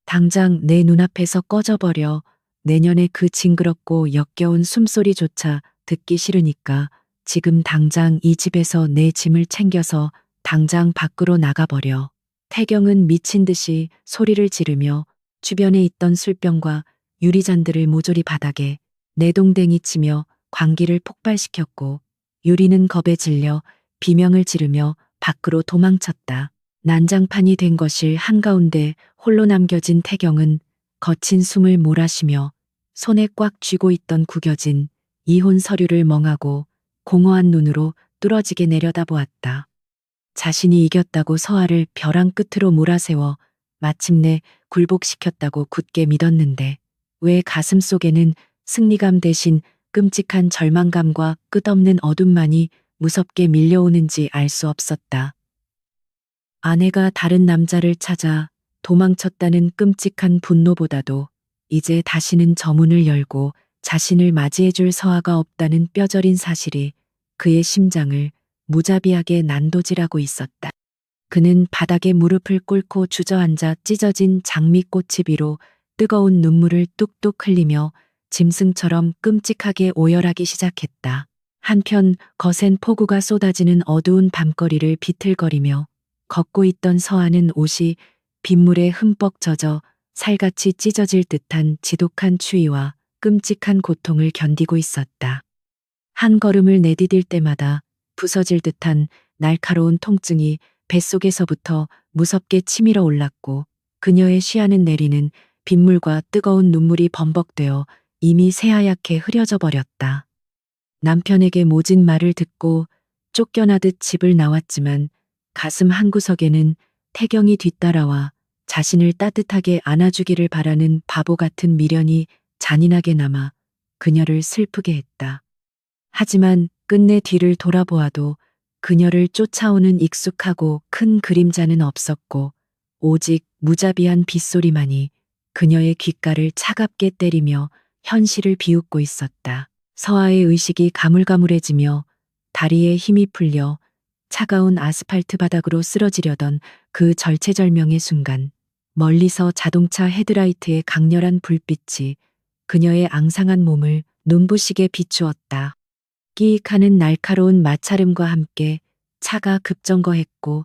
당장 내 눈앞에서 꺼져버려. 내년에 그 징그럽고 역겨운 숨소리조차 듣기 싫으니까 지금 당장 이 집에서 내 짐을 챙겨서 당장 밖으로 나가버려. 태경은 미친 듯이 소리를 지르며 주변에 있던 술병과 유리잔들을 모조리 바닥에 내동댕이 치며 광기를 폭발시켰고 유리는 겁에 질려 비명을 지르며 밖으로 도망쳤다. 난장판이 된 거실 한가운데 홀로 남겨진 태경은 거친 숨을 몰아쉬며 손에 꽉 쥐고 있던 구겨진 이혼 서류를 멍하고 공허한 눈으로 뚫어지게 내려다보았다. 자신이 이겼다고 서아를 벼랑 끝으로 몰아세워 마침내 굴복시켰다고 굳게 믿었는데 왜 가슴 속에는 승리감 대신 끔찍한 절망감과 끝없는 어둠만이 무섭게 밀려오는지 알 수 없었다. 아내가 다른 남자를 찾아 도망쳤다는 끔찍한 분노보다도 이제 다시는 저 문을 열고 자신을 맞이해줄 서아가 없다는 뼈저린 사실이 그의 심장을 무자비하게 난도질하고 있었다. 그는 바닥에 무릎을 꿇고 주저앉아 찢어진 장미꽃이 위로 뜨거운 눈물을 뚝뚝 흘리며 짐승처럼 끔찍하게 오열하기 시작했다. 한편 거센 폭우가 쏟아지는 어두운 밤거리를 비틀거리며 걷고 있던 서아는 옷이 빗물에 흠뻑 젖어 살같이 찢어질 듯한 지독한 추위와 끔찍한 고통을 견디고 있었다. 한 걸음을 내디딜 때마다 부서질 듯한 날카로운 통증이 뱃속에서부터 무섭게 치밀어 올랐고 그녀의 쉬하는 내리는 빗물과 뜨거운 눈물이 범벅되어 이미 새하얗게 흐려져 버렸다. 남편에게 모진 말을 듣고 쫓겨나듯 집을 나왔지만 가슴 한구석에는 태경이 뒤따라와 자신을 따뜻하게 안아주기를 바라는 바보 같은 미련이 잔인하게 남아 그녀를 슬프게 했다. 하지만 끝내 뒤를 돌아보아도 그녀를 쫓아오는 익숙하고 큰 그림자는 없었고 오직 무자비한 빗소리만이 그녀의 귓가를 차갑게 때리며 현실을 비웃고 있었다. 서아의 의식이 가물가물해지며 다리에 힘이 풀려 차가운 아스팔트 바닥으로 쓰러지려던 그 절체절명의 순간 멀리서 자동차 헤드라이트의 강렬한 불빛이 그녀의 앙상한 몸을 눈부시게 비추었다. 끼익하는 날카로운 마찰음과 함께 차가 급정거했고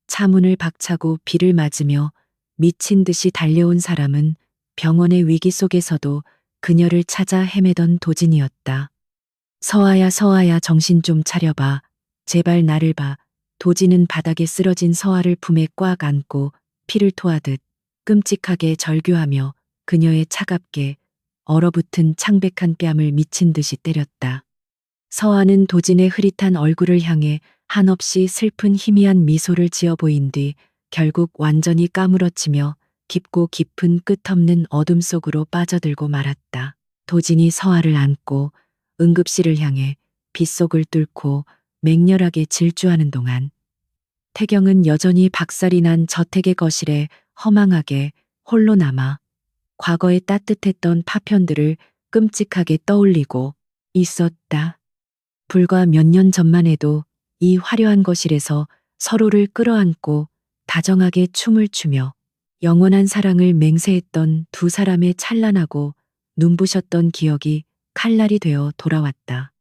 차문을 박차고 비를 맞으며 미친 듯이 달려온 사람은 병원의 위기 속에서도 그녀를 찾아 헤매던 도진이었다. 서아야 서아야 정신 좀 차려봐. 제발 나를 봐. 도진은 바닥에 쓰러진 서아를 품에 꽉 안고 피를 토하듯 끔찍하게 절규하며 그녀의 차갑게 얼어붙은 창백한 뺨을 미친 듯이 때렸다. 서아는 도진의 흐릿한 얼굴을 향해 한없이 슬픈 희미한 미소를 지어 보인 뒤 결국 완전히 까무러치며 깊고 깊은 끝없는 어둠 속으로 빠져들고 말았다. 도진이 서아를 안고 응급실을 향해 빗속을 뚫고 맹렬하게 질주하는 동안 태경은 여전히 박살이 난 저택의 거실에 허망하게 홀로 남아 과거의 따뜻했던 파편들을 끔찍하게 떠올리고 있었다. 불과 몇 년 전만 해도 이 화려한 거실에서 서로를 끌어안고 다정하게 춤을 추며 영원한 사랑을 맹세했던 두 사람의 찬란하고 눈부셨던 기억이 칼날이 되어 돌아왔다.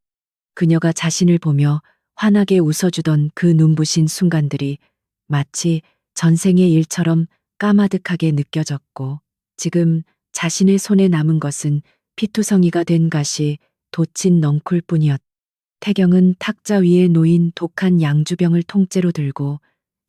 그녀가 자신을 보며 환하게 웃어주던 그 눈부신 순간들이 마치 전생의 일처럼 까마득하게 느껴졌고, 지금 자신의 손에 남은 것은 피투성이가 된 가시 돛인 넝쿨뿐이었다. 태경은 탁자 위에 놓인 독한 양주병을 통째로 들고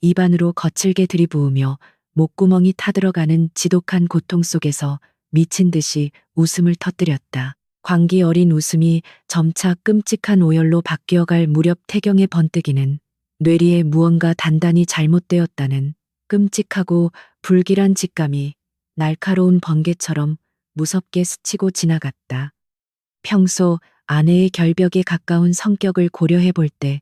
입안으로 거칠게 들이부으며 목구멍이 타들어가는 지독한 고통 속에서 미친 듯이 웃음을 터뜨렸다. 광기 어린 웃음이 점차 끔찍한 오열로 바뀌어갈 무렵 태경의 번뜩이는 뇌리에 무언가 단단히 잘못되었다는 끔찍하고 불길한 직감이 날카로운 번개처럼 무섭게 스치고 지나갔다. 평소 아내의 결벽에 가까운 성격을 고려해 볼 때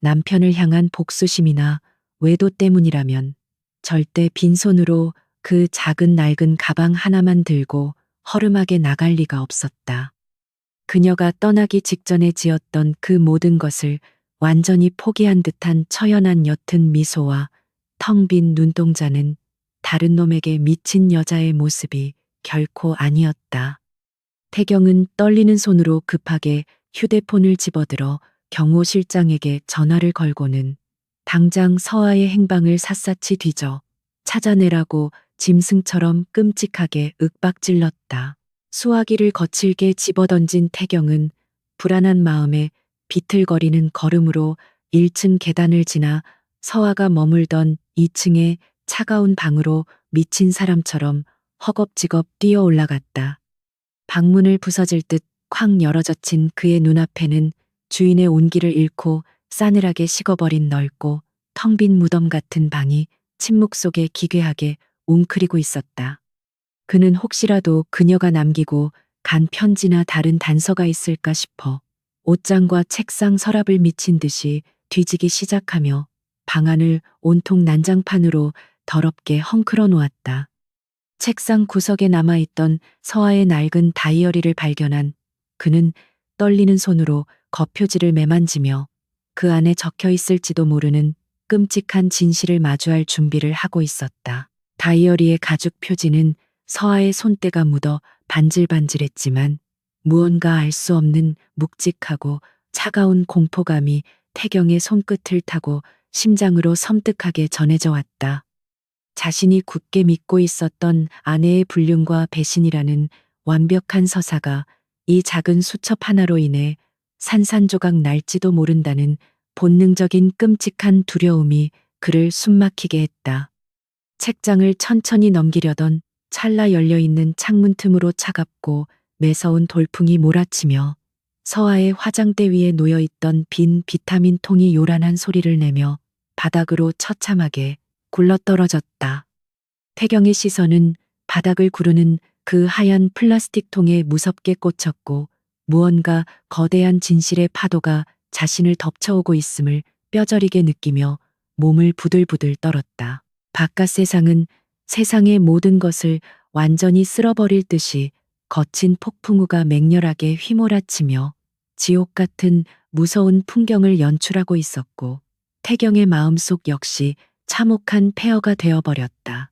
남편을 향한 복수심이나 외도 때문이라면 절대 빈손으로 그 작은 낡은 가방 하나만 들고 허름하게 나갈 리가 없었다. 그녀가 떠나기 직전에 지었던 그 모든 것을 완전히 포기한 듯한 처연한 옅은 미소와 텅 빈 눈동자는 다른 놈에게 미친 여자의 모습이 결코 아니었다. 태경은 떨리는 손으로 급하게 휴대폰을 집어들어 경호 실장에게 전화를 걸고는 당장 서아의 행방을 샅샅이 뒤져 찾아내라고 짐승처럼 끔찍하게 윽박질렀다. 수화기를 거칠게 집어던진 태경은 불안한 마음에 비틀거리는 걸음으로 1층 계단을 지나 서아가 머물던 2층의 차가운 방으로 미친 사람처럼 허겁지겁 뛰어 올라갔다. 방문을 부서질 듯 쾅 열어젖힌 그의 눈앞에는 주인의 온기를 잃고 싸늘하게 식어버린 넓고 텅 빈 무덤 같은 방이 침묵 속에 기괴하게 웅크리고 있었다. 그는 혹시라도 그녀가 남기고 간 편지나 다른 단서가 있을까 싶어 옷장과 책상 서랍을 미친 듯이 뒤지기 시작하며 방 안을 온통 난장판으로 더럽게 헝클어 놓았다. 책상 구석에 남아있던 서아의 낡은 다이어리를 발견한 그는 떨리는 손으로 겉표지를 매만지며 그 안에 적혀 있을지도 모르는 끔찍한 진실을 마주할 준비를 하고 있었다. 다이어리의 가죽 표지는 서아의 손때가 묻어 반질반질했지만 무언가 알 수 없는 묵직하고 차가운 공포감이 태경의 손끝을 타고 심장으로 섬뜩하게 전해져 왔다. 자신이 굳게 믿고 있었던 아내의 불륜과 배신이라는 완벽한 서사가 이 작은 수첩 하나로 인해 산산조각 날지도 모른다는 본능적인 끔찍한 두려움이 그를 숨막히게 했다. 책장을 천천히 넘기려던 찰나 열려있는 창문 틈으로 차갑고 매서운 돌풍이 몰아치며 서아의 화장대 위에 놓여있던 빈 비타민 통이 요란한 소리를 내며 바닥으로 처참하게 굴러떨어졌다. 태경의 시선은 바닥을 구르는 그 하얀 플라스틱 통에 무섭게 꽂혔고 무언가 거대한 진실의 파도가 자신을 덮쳐오고 있음을 뼈저리게 느끼며 몸을 부들부들 떨었다. 바깥 세상은 세상의 모든 것을 완전히 쓸어버릴 듯이 거친 폭풍우가 맹렬하게 휘몰아치며 지옥 같은 무서운 풍경을 연출하고 있었고 태경의 마음속 역시 참혹한 폐허가 되어버렸다.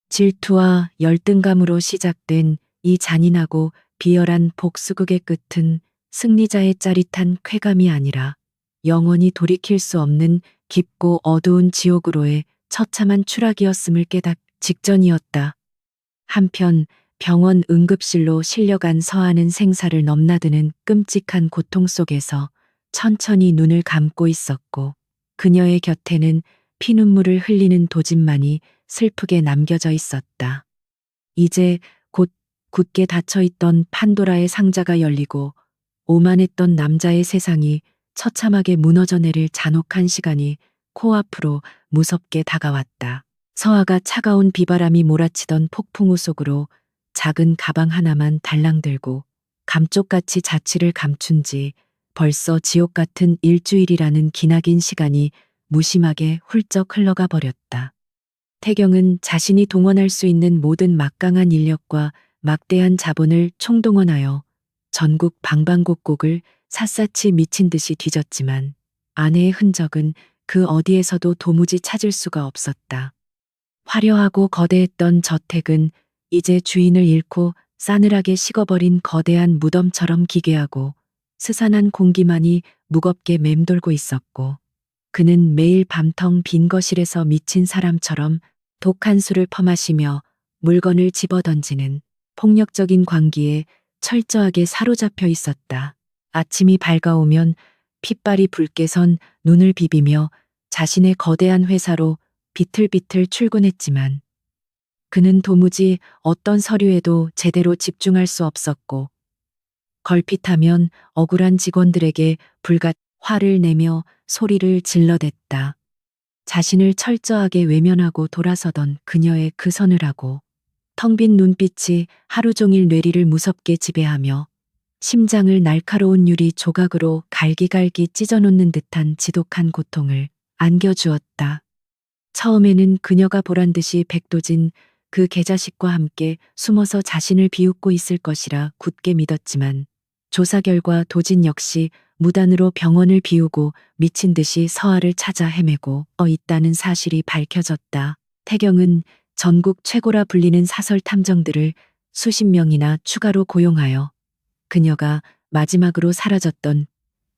질투와 열등감으로 시작된 이 잔인하고 비열한 복수극의 끝은 승리자의 짜릿한 쾌감이 아니라 영원히 돌이킬 수 없는 깊고 어두운 지옥으로의 처참한 추락이었음을 깨닫 직전이었다. 한편 병원 응급실로 실려간 서아는 생사를 넘나드는 끔찍한 고통 속에서 천천히 눈을 감고 있었고 그녀의 곁에는 피눈물을 흘리는 도진만이 슬프게 남겨져 있었다. 이제 곧 굳게 닫혀있던 판도라의 상자가 열리고 오만했던 남자의 세상이 처참하게 무너져 내릴 잔혹한 시간이 코앞으로 무섭게 다가왔다. 서아가 차가운 비바람이 몰아치던 폭풍우 속으로 작은 가방 하나만 달랑 들고 감쪽같이 자취를 감춘 지 벌써 지옥 같은 일주일이라는 기나긴 시간이 무심하게 훌쩍 흘러가 버렸다. 태경은 자신이 동원할 수 있는 모든 막강한 인력과 막대한 자본을 총동원하여 전국 방방곡곡을 샅샅이 미친 듯이 뒤졌지만 아내의 흔적은 그 어디에서도 도무지 찾을 수가 없었다. 화려하고 거대했던 저택은 이제 주인을 잃고 싸늘하게 식어버린 거대한 무덤처럼 기괴하고 스산한 공기만이 무겁게 맴돌고 있었고 그는 매일 밤텅 빈 거실에서 미친 사람처럼 독한 술을 퍼마시며 물건을 집어던지는 폭력적인 광기에 철저하게 사로잡혀 있었다. 아침이 밝아오면 핏발이 붉게 선 눈을 비비며 자신의 거대한 회사로 비틀비틀 출근했지만 그는 도무지 어떤 서류에도 제대로 집중할 수 없었고 걸핏하면 억울한 직원들에게 불같 화를 내며 소리를 질러댔다. 자신을 철저하게 외면하고 돌아서던 그녀의 그 서늘하고 텅 빈 눈빛이 하루 종일 뇌리를 무섭게 지배하며 심장을 날카로운 유리 조각으로 갈기갈기 찢어놓는 듯한 지독한 고통을 안겨주었다. 처음에는 그녀가 보란 듯이 백도진 그 개자식과 함께 숨어서 자신을 비웃고 있을 것이라 굳게 믿었지만 조사 결과 도진 역시 무단으로 병원을 비우고 미친 듯이 서아를 찾아 헤매고 있다는 사실이 밝혀졌다. 태경은 전국 최고라 불리는 사설 탐정들을 수십 명이나 추가로 고용하여 그녀가 마지막으로 사라졌던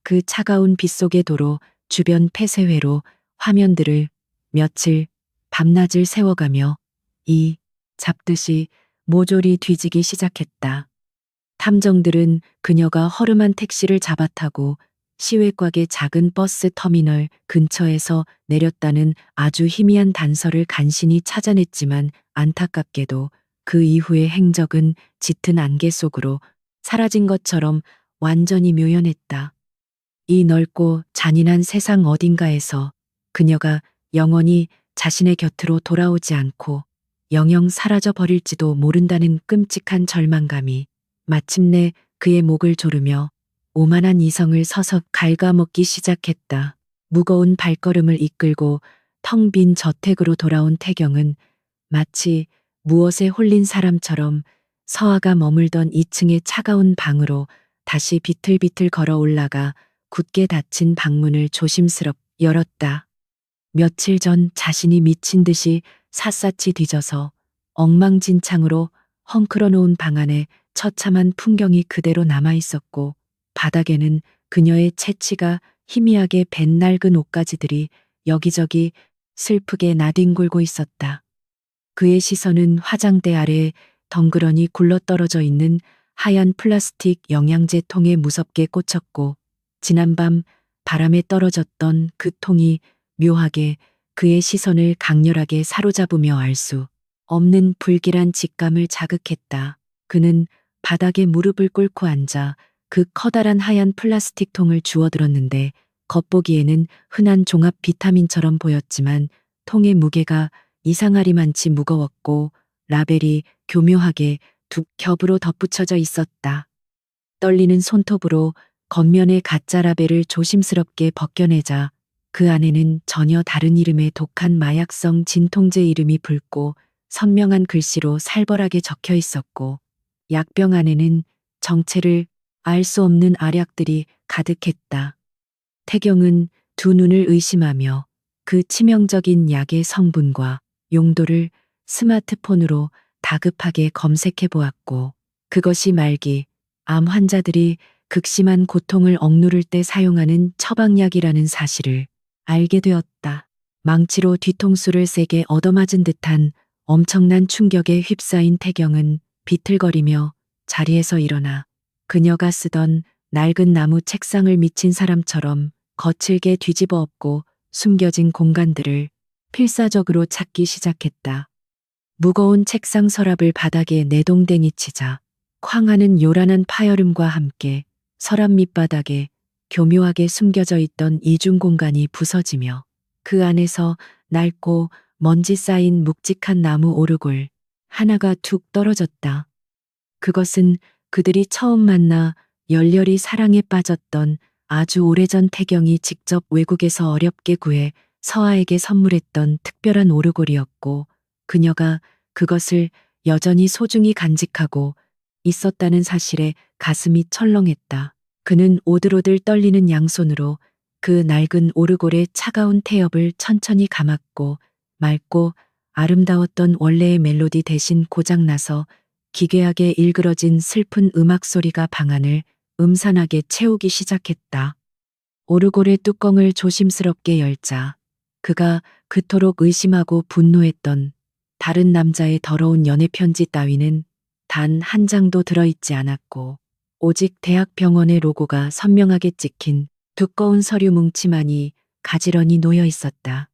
그 차가운 빗속의 도로 주변 폐쇄회로 화면들을 며칠 밤낮을 세워가며 이 잡듯이 모조리 뒤지기 시작했다. 탐정들은 그녀가 허름한 택시를 잡아타고 시외곽의 작은 버스 터미널 근처에서 내렸다는 아주 희미한 단서를 간신히 찾아냈지만 안타깝게도 그 이후의 행적은 짙은 안개 속으로 사라진 것처럼 완전히 묘연했다. 이 넓고 잔인한 세상 어딘가에서 그녀가 영원히 자신의 곁으로 돌아오지 않고 영영 사라져 버릴지도 모른다는 끔찍한 절망감이 마침내 그의 목을 조르며 오만한 이성을 서서 갉아먹기 시작했다. 무거운 발걸음을 이끌고 텅 빈 저택으로 돌아온 태경은 마치 무엇에 홀린 사람처럼 서아가 머물던 2층의 차가운 방으로 다시 비틀비틀 걸어 올라가 굳게 닫힌 방문을 조심스럽게 열었다. 며칠 전 자신이 미친 듯이 샅샅이 뒤져서 엉망진창으로 헝클어 놓은 방 안에 처참한 풍경이 그대로 남아 있었고 바닥에는 그녀의 채취가 희미하게 밴 낡은 옷가지들이 여기저기 슬프게 나뒹굴고 있었다. 그의 시선은 화장대 아래에 덩그러니 굴러떨어져 있는 하얀 플라스틱 영양제 통에 무섭게 꽂혔고 지난밤 바람에 떨어졌던 그 통이 묘하게 그의 시선을 강렬하게 사로잡으며 알 수 없는 불길한 직감을 자극했다. 그는 바닥에 무릎을 꿇고 앉아 그 커다란 하얀 플라스틱 통을 주워들었는데 겉보기에는 흔한 종합 비타민처럼 보였지만 통의 무게가 이상하리만치 무거웠고 라벨이 교묘하게 두 겹으로 덧붙여져 있었다. 떨리는 손톱으로 겉면의 가짜 라벨을 조심스럽게 벗겨내자 그 안에는 전혀 다른 이름의 독한 마약성 진통제 이름이 붉고 선명한 글씨로 살벌하게 적혀 있었고 약병 안에는 정체를 알 수 없는 알약들이 가득했다. 태경은 두 눈을 의심하며 그 치명적인 약의 성분과 용도를 스마트폰으로 다급하게 검색해 보았고 그것이 말기 암 환자들이 극심한 고통을 억누를 때 사용하는 처방약이라는 사실을 알게 되었다. 망치로 뒤통수를 세게 얻어맞은 듯한 엄청난 충격에 휩싸인 태경은 비틀거리며 자리에서 일어나 그녀가 쓰던 낡은 나무 책상을 미친 사람처럼 거칠게 뒤집어 엎고 숨겨진 공간들을 필사적으로 찾기 시작했다. 무거운 책상 서랍을 바닥에 내동댕이 치자 쾅 하는 요란한 파열음과 함께 서랍 밑바닥에 교묘하게 숨겨져 있던 이중 공간이 부서지며 그 안에서 낡고 먼지 쌓인 묵직한 나무 오르골 하나가 툭 떨어졌다. 그것은 그들이 처음 만나 열렬히 사랑에 빠졌던 아주 오래전 태경이 직접 외국에서 어렵게 구해 서아에게 선물했던 특별한 오르골이었고, 그녀가 그것을 여전히 소중히 간직하고 있었다는 사실에 가슴이 철렁했다. 그는 오들오들 떨리는 양손으로 그 낡은 오르골의 차가운 태엽을 천천히 감았고, 맑고 아름다웠던 원래의 멜로디 대신 고장나서 기괴하게 일그러진 슬픈 음악 소리가 방안을 음산하게 채우기 시작했다. 오르골의 뚜껑을 조심스럽게 열자 그가 그토록 의심하고 분노했던 다른 남자의 더러운 연애 편지 따위는 단 한 장도 들어있지 않았고, 오직 대학병원의 로고가 선명하게 찍힌 두꺼운 서류 뭉치만이 가지런히 놓여 있었다.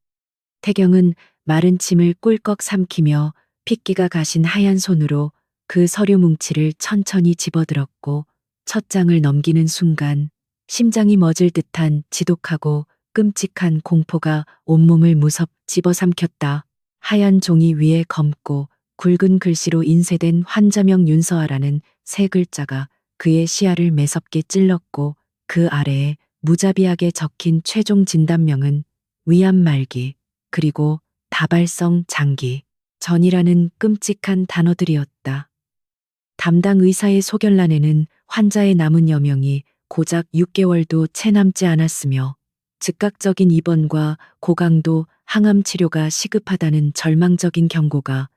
태경은 마른 침을 꿀꺽 삼키며 핏기가 가신 하얀 손으로 그 서류 뭉치를 천천히 집어들었고, 첫 장을 넘기는 순간 심장이 멎을 듯한 지독하고 끔찍한 공포가 온몸을 무섭 집어삼켰다. 하얀 종이 위에 검고 굵은 글씨로 인쇄된 환자명 윤서아라는 세 글자가 그의 시야를 매섭게 찔렀고, 그 아래에 무자비하게 적힌 최종 진단명은 위암 말기 그리고 다발성 장기 전이라는 끔찍한 단어들이었다. 담당 의사의 소견란에는 환자의 남은 여명이 고작 6개월도 채 남지 않았으며 즉각적인 입원과 고강도 항암 치료가 시급하다는 절망적인 경고가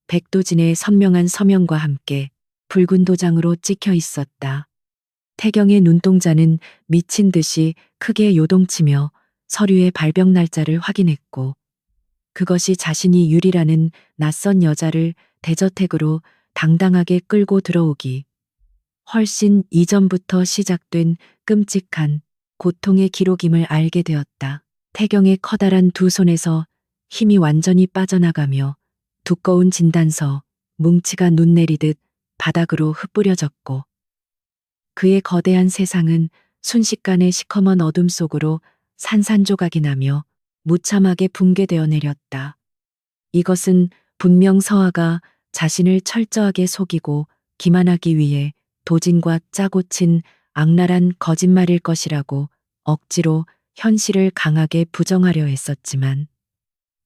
백도진의 선명한 서명과 함께 붉은 도장으로 찍혀 있었다. 태경의 눈동자는 미친 듯이 크게 요동치며 서류의 발병 날짜를 확인했고, 그것이 자신이 유리라는 낯선 여자를 대저택으로 당당하게 끌고 들어오기 훨씬 이전부터 시작된 끔찍한 고통의 기록임을 알게 되었다. 태경의 커다란 두 손에서 힘이 완전히 빠져나가며 두꺼운 진단서, 뭉치가 눈 내리듯 바닥으로 흩뿌려졌고, 그의 거대한 세상은 순식간에 시커먼 어둠 속으로 산산조각이 나며 무참하게 붕괴되어 내렸다. 이것은 분명 서아가 자신을 철저하게 속이고 기만하기 위해 도진과 짜고 친 악랄한 거짓말일 것이라고 억지로 현실을 강하게 부정하려 했었지만,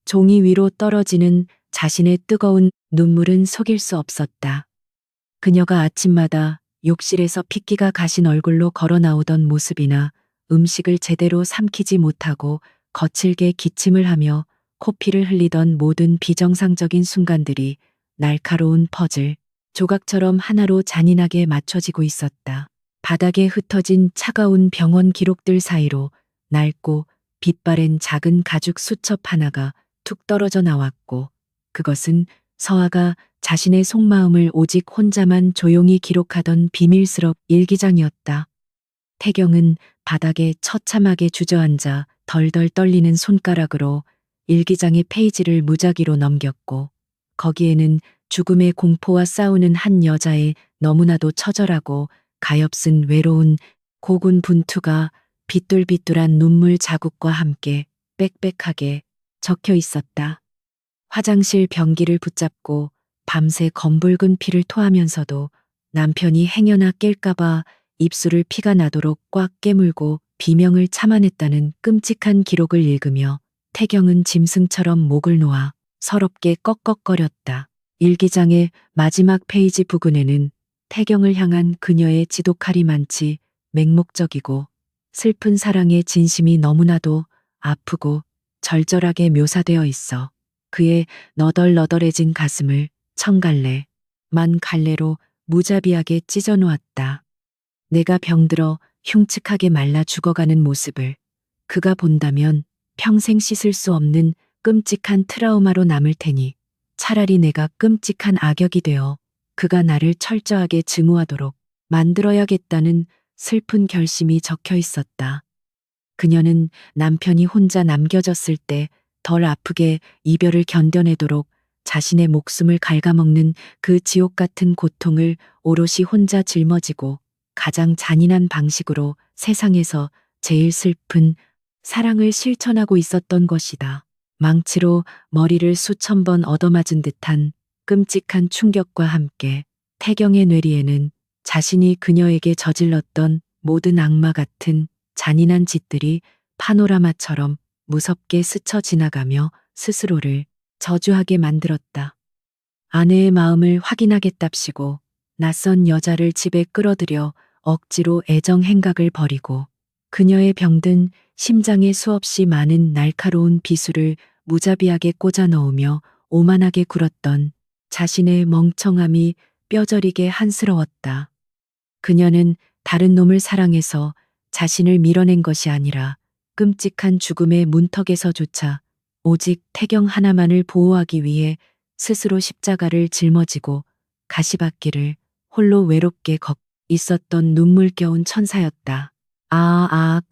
종이 위로 떨어지는 자신의 뜨거운 눈물은 속일 수 없었다. 그녀가 아침마다 욕실에서 핏기가 가신 얼굴로 걸어 나오던 모습이나 음식을 제대로 삼키지 못하고 거칠게 기침을 하며 코피를 흘리던 모든 비정상적인 순간들이 날카로운 퍼즐 조각처럼 하나로 잔인하게 맞춰지고 있었다. 바닥에 흩어진 차가운 병원 기록들 사이로 낡고 빛바랜 작은 가죽 수첩 하나가 툭 떨어져 나왔고, 그것은 서아가 자신의 속마음을 오직 혼자만 조용히 기록하던 비밀스럽 일기장이었다. 태경은 바닥에 처참하게 주저앉아 덜덜 떨리는 손가락으로 일기장의 페이지를 무작위로 넘겼고, 거기에는 죽음의 공포와 싸우는 한 여자의 너무나도 처절하고 가엾은 외로운 고군 분투가 비뚤비뚤한 눈물 자국과 함께 빽빽하게 적혀 있었다. 화장실 변기를 붙잡고 밤새 검붉은 피를 토하면서도 남편이 행여나 깰까봐 입술을 피가 나도록 꽉 깨물고 비명을 참아냈다는 끔찍한 기록을 읽으며 태경은 짐승처럼 목을 놓아 서럽게 꺽꺽거렸다. 일기장의 마지막 페이지 부근에는 태경을 향한 그녀의 지독할이 많지 맹목적이고 슬픈 사랑의 진심이 너무나도 아프고 절절하게 묘사되어 있어 그의 너덜너덜해진 가슴을 천갈래, 만 갈래로 무자비하게 찢어 놓았다. 내가 병들어 흉측하게 말라 죽어가는 모습을 그가 본다면 평생 씻을 수 없는 끔찍한 트라우마로 남을 테니 차라리 내가 끔찍한 악역이 되어 그가 나를 철저하게 증오하도록 만들어야겠다는 슬픈 결심이 적혀 있었다. 그녀는 남편이 혼자 남겨졌을 때 덜 아프게 이별을 견뎌내도록 자신의 목숨을 갉아먹는 그 지옥 같은 고통을 오롯이 혼자 짊어지고 가장 잔인한 방식으로 세상에서 제일 슬픈 사랑을 실천하고 있었던 것이다. 망치로 머리를 수천 번 얻어맞은 듯한 끔찍한 충격과 함께 태경의 뇌리에는 자신이 그녀에게 저질렀던 모든 악마 같은 잔인한 짓들이 파노라마처럼 무섭게 스쳐 지나가며 스스로를 저주하게 만들었다. 아내의 마음을 확인하겠답시고 낯선 여자를 집에 끌어들여 억지로 애정 행각을 벌이고 그녀의 병든 심장에 수없이 많은 날카로운 비수를 무자비하게 꽂아 넣으며 오만하게 굴었던 자신의 멍청함이 뼈저리게 한스러웠다. 그녀는 다른 놈을 사랑해서 자신을 밀어낸 것이 아니라 끔찍한 죽음의 문턱에서조차 오직 태경 하나만을 보호하기 위해 스스로 십자가를 짊어지고 가시밭길을 홀로 외롭게 걷고 있었던 눈물겨운 천사였다.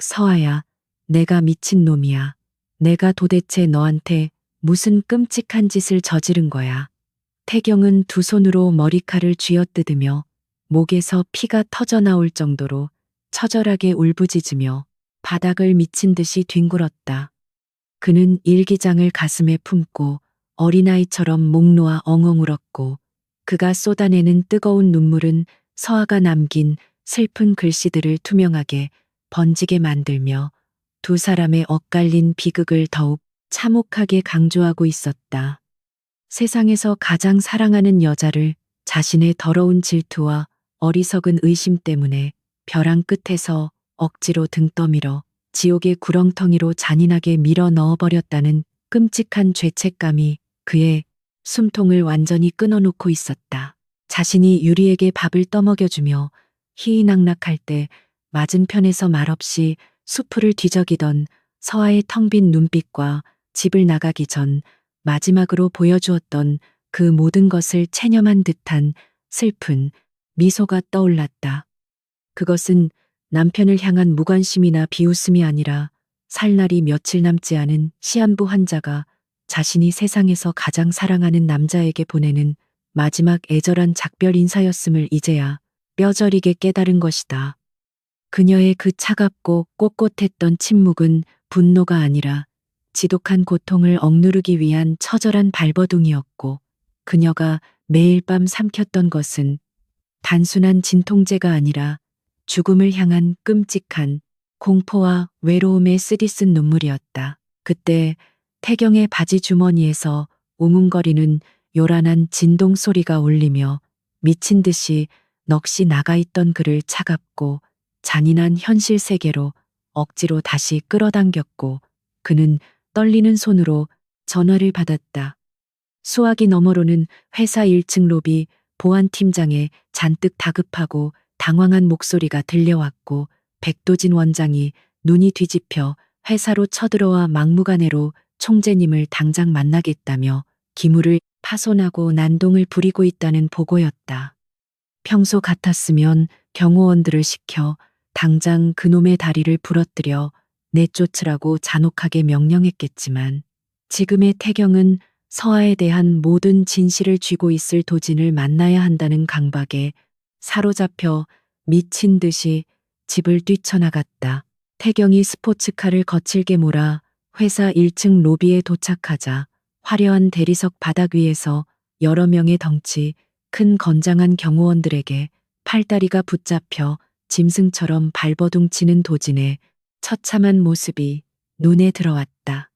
서아야, 내가 미친 놈이야. 내가 도대체 너한테 무슨 끔찍한 짓을 저지른 거야. 태경은 두 손으로 머리칼을 쥐어뜯으며 목에서 피가 터져나올 정도로 처절하게 울부짖으며 바닥을 미친 듯이 뒹굴었다. 그는 일기장을 가슴에 품고 어린아이처럼 목 놓아 엉엉 울었고 그가 쏟아내는 뜨거운 눈물은 서아가 남긴 슬픈 글씨들을 투명하게 번지게 만들며 두 사람의 엇갈린 비극을 더욱 참혹하게 강조하고 있었다. 세상에서 가장 사랑하는 여자를 자신의 더러운 질투와 어리석은 의심 때문에 벼랑 끝에서 억지로 등 떠밀어 지옥의 구렁텅이로 잔인하게 밀어 넣어버렸다는 끔찍한 죄책감이 그의 숨통을 완전히 끊어놓고 있었다. 자신이 유리에게 밥을 떠먹여주며 희희낙낙할 때 맞은편에서 말없이 수풀을 뒤적이던 서아의 텅 빈 눈빛과 집을 나가기 전 마지막으로 보여주었던 그 모든 것을 체념한 듯한 슬픈 미소가 떠올랐다. 그것은 남편을 향한 무관심이나 비웃음이 아니라 살 날이 며칠 남지 않은 시한부 환자가 자신이 세상에서 가장 사랑하는 남자에게 보내는 마지막 애절한 작별 인사였음을 이제야 뼈저리게 깨달은 것이다. 그녀의 그 차갑고 꼿꼿했던 침묵은 분노가 아니라 지독한 고통을 억누르기 위한 처절한 발버둥이었고 그녀가 매일 밤 삼켰던 것은 단순한 진통제가 아니라 죽음을 향한 끔찍한 공포와 외로움에 쓰디쓴 눈물이었다. 그때 태경의 바지 주머니에서 웅웅거리는 요란한 진동 소리가 울리며 미친 듯이 넋이 나가 있던 그를 차갑고 잔인한 현실 세계로 억지로 다시 끌어당겼고 그는 떨리는 손으로 전화를 받았다. 수화기 너머로는 회사 1층 로비 보안팀장의 잔뜩 다급하고 당황한 목소리가 들려왔고 백도진 원장이 눈이 뒤집혀 회사로 쳐들어와 막무가내로 총재님을 당장 만나겠다며 기물을 파손하고 난동을 부리고 있다는 보고였다. 평소 같았으면 경호원들을 시켜 당장 그놈의 다리를 부러뜨려 내쫓으라고 잔혹하게 명령했겠지만 지금의 태경은 서아에 대한 모든 진실을 쥐고 있을 도진을 만나야 한다는 강박에 사로잡혀 미친 듯이 집을 뛰쳐나갔다. 태경이 스포츠카를 거칠게 몰아 회사 1층 로비에 도착하자 화려한 대리석 바닥 위에서 여러 명의 덩치 큰 건장한 경호원들에게 팔다리가 붙잡혀 짐승처럼 발버둥 치는 도진의 처참한 모습이 눈에 들어왔다.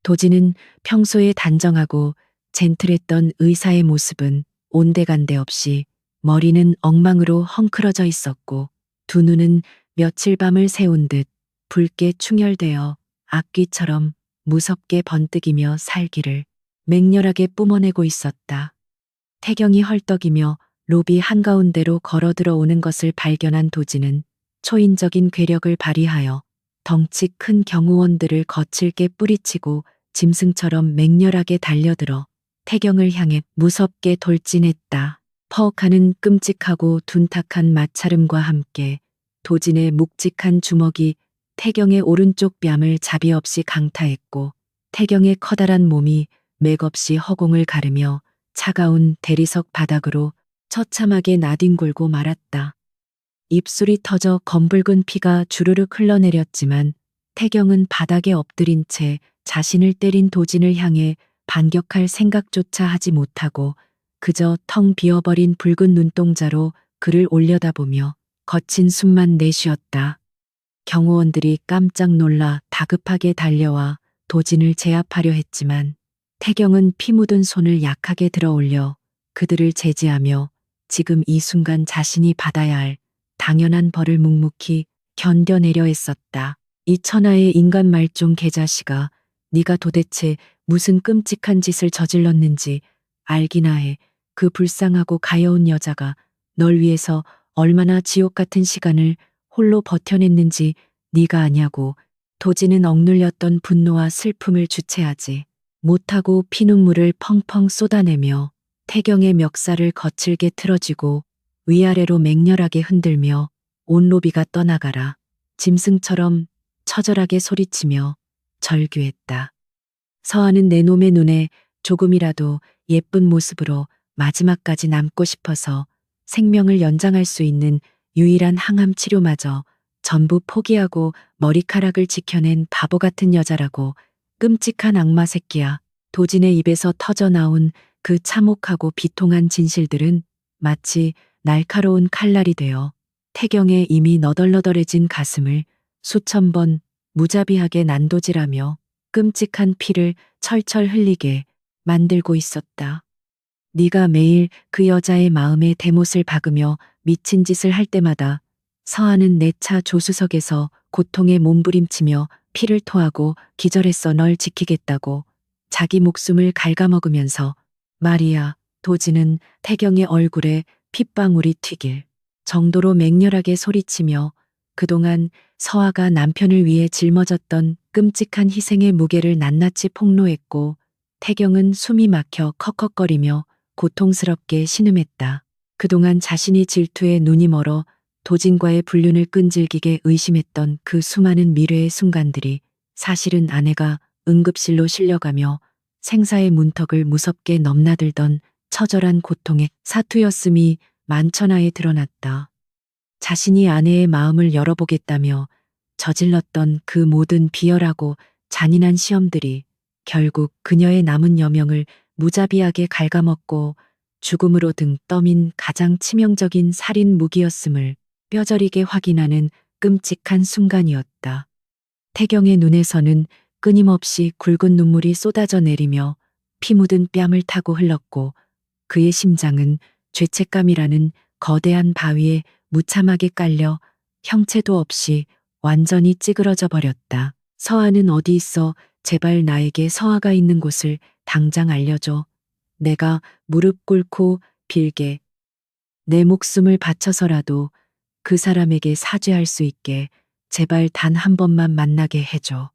도진은 평소에 단정하고 젠틀했던 의사의 모습은 온데간데 없이 머리는 엉망으로 헝클어져 있었고 두 눈은 며칠 밤을 새운 듯 붉게 충혈되어 악귀처럼 무섭게 번뜩이며 살기를 맹렬하게 뿜어내고 있었다. 태경이 헐떡이며 로비 한가운데로 걸어 들어오는 것을 발견한 도진은 초인적인 괴력을 발휘하여 덩치 큰 경호원들을 거칠게 뿌리치고 짐승처럼 맹렬하게 달려들어 태경을 향해 무섭게 돌진했다. 퍼옥하는 끔찍하고 둔탁한 마찰음과 함께 도진의 묵직한 주먹이 태경의 오른쪽 뺨을 자비 없이 강타했고 태경의 커다란 몸이 맥없이 허공을 가르며 차가운 대리석 바닥으로 처참하게 나뒹굴고 말았다. 입술이 터져 검붉은 피가 주르륵 흘러내렸지만 태경은 바닥에 엎드린 채 자신을 때린 도진을 향해 반격할 생각조차 하지 못하고 그저 텅 비어버린 붉은 눈동자로 그를 올려다보며 거친 숨만 내쉬었다. 경호원들이 깜짝 놀라 다급하게 달려와 도진을 제압하려 했지만 태경은 피 묻은 손을 약하게 들어 올려 그들을 제지하며 지금 이 순간 자신이 받아야 할 당연한 벌을 묵묵히 견뎌내려 했었다. 이 천하의 인간 말종 개자식아, 네가 도대체 무슨 끔찍한 짓을 저질렀는지 알기나 해. 그 불쌍하고 가여운 여자가 널 위해서 얼마나 지옥 같은 시간을 홀로 버텨냈는지 네가 아냐고. 도지는 억눌렸던 분노와 슬픔을 주체하지 못하고 피눈물을 펑펑 쏟아내며 태경의 멱살을 거칠게 틀어쥐고 위아래로 맹렬하게 흔들며 온 로비가 떠나가라. 짐승처럼 처절하게 소리치며 절규했다. 서하는 내놈의 눈에 조금이라도 예쁜 모습으로 마지막까지 남고 싶어서 생명을 연장할 수 있는 유일한 항암 치료마저 전부 포기하고 머리카락을 지켜낸 바보 같은 여자라고. 끔찍한 악마 새끼야. 도진의 입에서 터져나온 그 참혹하고 비통한 진실들은 마치 날카로운 칼날이 되어 태경의 이미 너덜너덜해진 가슴을 수천 번 무자비하게 난도질하며 끔찍한 피를 철철 흘리게 만들고 있었다. 네가 매일 그 여자의 마음에 대못을 박으며 미친 짓을 할 때마다 서하는 내 차 조수석에서 고통에 몸부림치며 피를 토하고 기절했어. 널 지키겠다고 자기 목숨을 갉아먹으면서 말이야. 도지는 태경의 얼굴에 핏방울이 튀길 정도로 맹렬하게 소리치며 그동안 서하가 남편을 위해 짊어졌던 끔찍한 희생의 무게를 낱낱이 폭로했고 태경은 숨이 막혀 컥컥거리며 고통스럽게 신음했다. 그동안 자신이 질투에 눈이 멀어 도진과의 불륜을 끈질기게 의심했던 그 수많은 미래의 순간들이 사실은 아내가 응급실로 실려가며 생사의 문턱을 무섭게 넘나들던 처절한 고통의 사투였음이 만천하에 드러났다. 자신이 아내의 마음을 열어보겠다며 저질렀던 그 모든 비열하고 잔인한 시험들이 결국 그녀의 남은 여명을 무자비하게 갉아먹고 죽음으로 등 떠민 가장 치명적인 살인 무기였음을 뼈저리게 확인하는 끔찍한 순간이었다. 태경의 눈에서는 끊임없이 굵은 눈물이 쏟아져 내리며 피 묻은 뺨을 타고 흘렀고 그의 심장은 죄책감이라는 거대한 바위에 무참하게 깔려 형체도 없이 완전히 찌그러져 버렸다. 서하는 어디 있어? 제발 나에게 서하가 있는 곳을 당장 알려줘. 내가 무릎 꿇고 빌게. 내 목숨을 바쳐서라도 그 사람에게 사죄할 수 있게 제발 단 한 번만 만나게 해줘.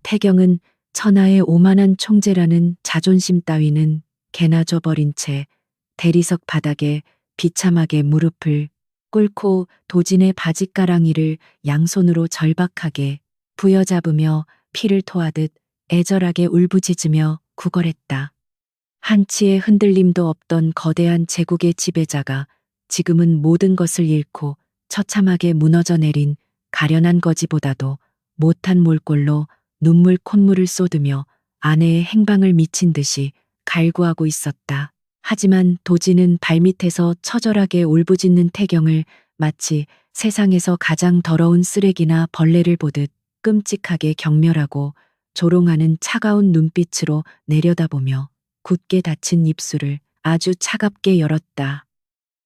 태경은 천하의 오만한 총재라는 자존심 따위는 개나 줘버린 채 대리석 바닥에 비참하게 무릎을 꿇고 도진의 바짓가랑이를 양손으로 절박하게 부여잡으며 피를 토하듯 애절하게 울부짖으며 구걸했다. 한치의 흔들림도 없던 거대한 제국의 지배자가 지금은 모든 것을 잃고 처참하게 무너져 내린 가련한 거지보다도 못한 몰골로 눈물 콧물을 쏟으며 아내의 행방을 미친 듯이 갈구하고 있었다. 하지만 도진은 발밑에서 처절하게 울부짖는 태경을 마치 세상에서 가장 더러운 쓰레기나 벌레를 보듯 끔찍하게 경멸하고 조롱하는 차가운 눈빛으로 내려다보며 굳게 닫힌 입술을 아주 차갑게 열었다.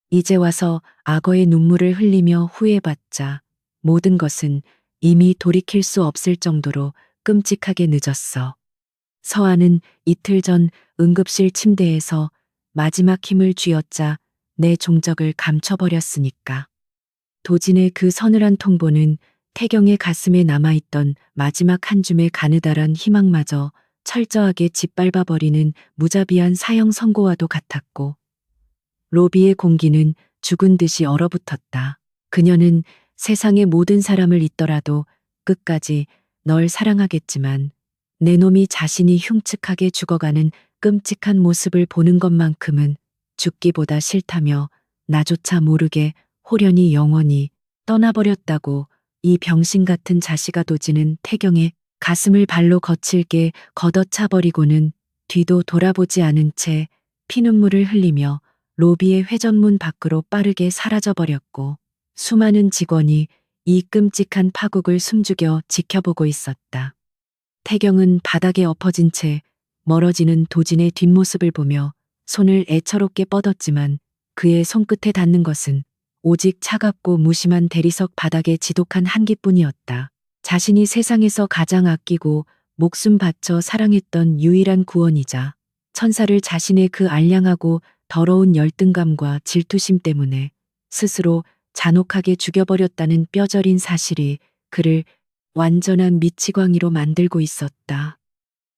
이제 와서 악어의 눈물을 흘리며 후회받자. 모든 것은 이미 돌이킬 수 없을 정도로 끔찍하게 늦었어. 서하는 이틀 전 응급실 침대에서 마지막 힘을 쥐어짜 내 종적을 감춰버렸으니까. 도진의 그 서늘한 통보는 태경의 가슴에 남아있던 마지막 한 줌의 가느다란 희망마저 철저하게 짓밟아버리는 무자비한 사형 선고와도 같았고 로비의 공기는 죽은 듯이 얼어붙었다. 그녀는 세상의 모든 사람을 잊더라도 끝까지 널 사랑하겠지만 내 놈이 자신이 흉측하게 죽어가는 끔찍한 모습을 보는 것만큼은 죽기보다 싫다며 나조차 모르게 호련히 영원히 떠나버렸다고 이 병신 같은 자식아 도지는 태경의 가슴을 발로 거칠게 걷어차버리고는 뒤도 돌아보지 않은 채 피눈물을 흘리며 로비의 회전문 밖으로 빠르게 사라져버렸고 수많은 직원이 이 끔찍한 파국을 숨죽여 지켜보고 있었다. 태경은 바닥에 엎어진 채 멀어지는 도진의 뒷모습을 보며 손을 애처롭게 뻗었지만 그의 손끝에 닿는 것은 오직 차갑고 무심한 대리석 바닥의 지독한 한기뿐이었다. 자신이 세상에서 가장 아끼고 목숨 바쳐 사랑했던 유일한 구원이자 천사를 자신의 그 알량하고 더러운 열등감과 질투심 때문에 스스로 잔혹하게 죽여버렸다는 뼈저린 사실이 그를 완전한 미치광이로 만들고 있었다.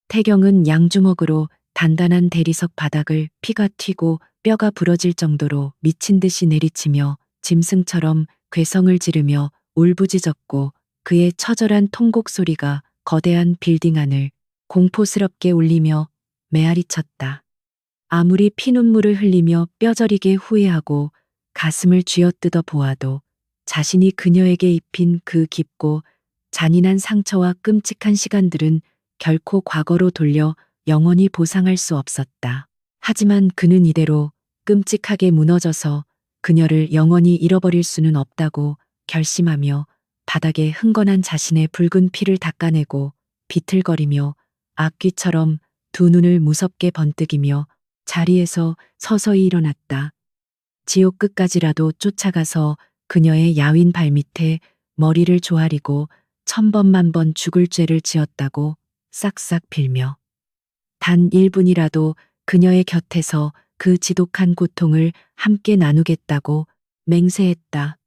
태경은 양주먹으로 단단한 대리석 바닥을 피가 튀고 뼈가 부러질 정도로 미친 듯이 내리치며 짐승처럼 괴성을 지르며 울부짖었고 그의 처절한 통곡 소리가 거대한 빌딩 안을 공포스럽게 울리며 메아리쳤다. 아무리 피눈물을 흘리며 뼈저리게 후회하고 가슴을 쥐어뜯어 보아도 자신이 그녀에게 입힌 그 깊고 잔인한 상처와 끔찍한 시간들은 결코 과거로 돌려 영원히 보상할 수 없었다. 하지만 그는 이대로 끔찍하게 무너져서 그녀를 영원히 잃어버릴 수는 없다고 결심하며 바닥에 흥건한 자신의 붉은 피를 닦아내고 비틀거리며 악귀처럼 두 눈을 무섭게 번뜩이며 자리에서 서서히 일어났다. 지옥 끝까지라도 쫓아가서 그녀의 야윈 발밑에 머리를 조아리고 천번만번 죽을 죄를 지었다고 싹싹 빌며 단 1분이라도 그녀의 곁에서 그 지독한 고통을 함께 나누겠다고 맹세했다.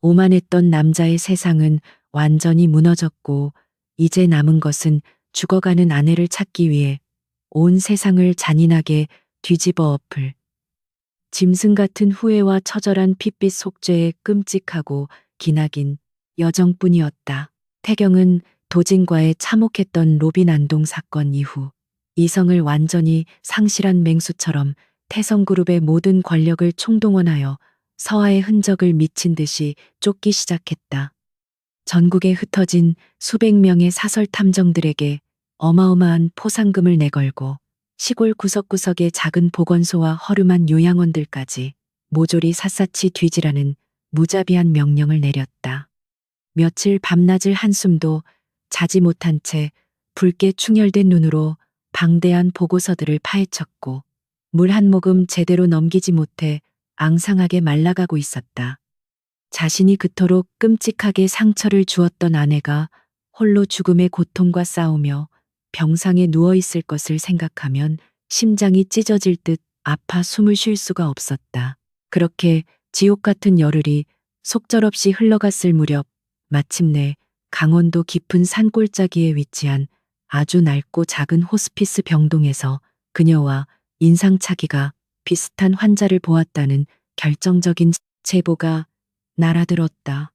오만했던 남자의 세상은 완전히 무너졌고 이제 남은 것은 죽어가는 아내를 찾기 위해 온 세상을 잔인하게 뒤집어 엎을 짐승 같은 후회와 처절한 핏빛 속죄의 끔찍하고 기나긴 여정뿐이었다. 태경은 도진과의 참혹했던 로빈 안동 사건 이후 이성을 완전히 상실한 맹수처럼 태성그룹의 모든 권력을 총동원하여 서하의 흔적을 미친 듯이 쫓기 시작했다. 전국에 흩어진 수백 명의 사설 탐정들에게 어마어마한 포상금을 내걸고 시골 구석구석의 작은 보건소와 허름한 요양원들까지 모조리 샅샅이 뒤지라는 무자비한 명령을 내렸다. 며칠 밤낮을 한숨도 자지 못한 채 붉게 충혈된 눈으로 방대한 보고서들을 파헤쳤고 물 한 모금 제대로 넘기지 못해 앙상하게 말라가고 있었다. 자신이 그토록 끔찍하게 상처를 주었던 아내가 홀로 죽음의 고통과 싸우며 병상에 누워있을 것을 생각하면 심장이 찢어질 듯 아파 숨을 쉴 수가 없었다. 그렇게 지옥 같은 열흘이 속절없이 흘러갔을 무렵 마침내 강원도 깊은 산골짜기에 위치한 아주 낡고 작은 호스피스 병동에서 그녀와 인상착의가 비슷한 환자를 보았다는 결정적인 제보가 날아들었다.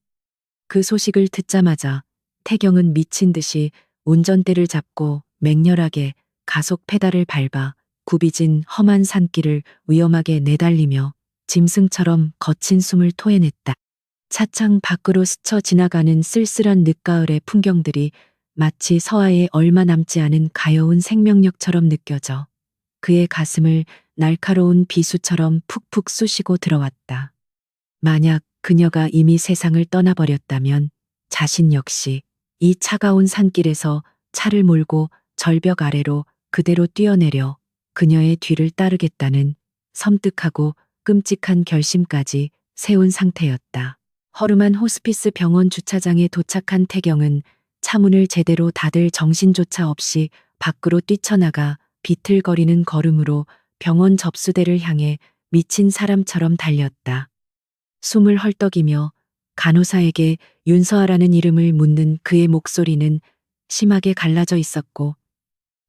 그 소식을 듣자마자 태경은 미친 듯이 운전대를 잡고 맹렬하게 가속 페달을 밟아 굽이진 험한 산길을 위험하게 내달리며 짐승처럼 거친 숨을 토해냈다. 차창 밖으로 스쳐 지나가는 쓸쓸한 늦가을의 풍경들이 마치 서하에 얼마 남지 않은 가여운 생명력처럼 느껴져 그의 가슴을 날카로운 비수처럼 푹푹 쑤시고 들어왔다. 만약 그녀가 이미 세상을 떠나버렸다면 자신 역시 이 차가운 산길에서 차를 몰고 절벽 아래로 그대로 뛰어내려 그녀의 뒤를 따르겠다는 섬뜩하고 끔찍한 결심까지 세운 상태였다. 허름한 호스피스 병원 주차장에 도착한 태경은 차문을 제대로 닫을 정신조차 없이 밖으로 뛰쳐나가 비틀거리는 걸음으로 병원 접수대를 향해 미친 사람처럼 달렸다. 숨을 헐떡이며 간호사에게 윤서아라는 이름을 묻는 그의 목소리는 심하게 갈라져 있었고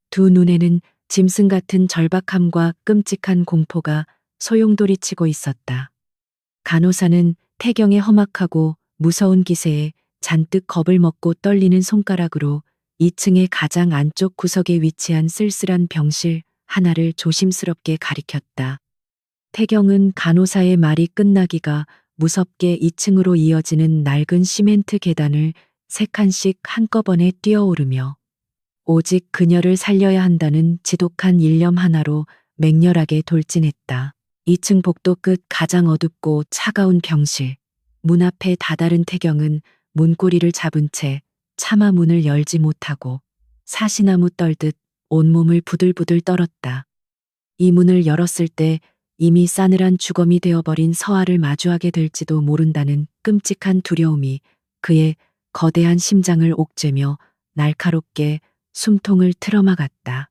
두 눈에는 짐승 같은 절박함과 끔찍한 공포가 소용돌이치고 있었다. 간호사는 태경의 험악하고 무서운 기세에 잔뜩 겁을 먹고 떨리는 손가락으로 2층의 가장 안쪽 구석에 위치한 쓸쓸한 병실 하나를 조심스럽게 가리켰다. 태경은 간호사의 말이 끝나기가 무섭게 2층으로 이어지는 낡은 시멘트 계단을 3칸씩 한꺼번에 뛰어오르며 오직 그녀를 살려야 한다는 지독한 일념 하나로 맹렬하게 돌진했다. 2층 복도 끝 가장 어둡고 차가운 병실. 문 앞에 다다른 태경은 문고리를 잡은 채 차마 문을 열지 못하고 사시나무 떨듯 온몸을 부들부들 떨었다. 이 문을 열었을 때 이미 싸늘한 주검이 되어버린 서아를 마주하게 될지도 모른다는 끔찍한 두려움이 그의 거대한 심장을 옥죄며 날카롭게 숨통을 틀어막았다.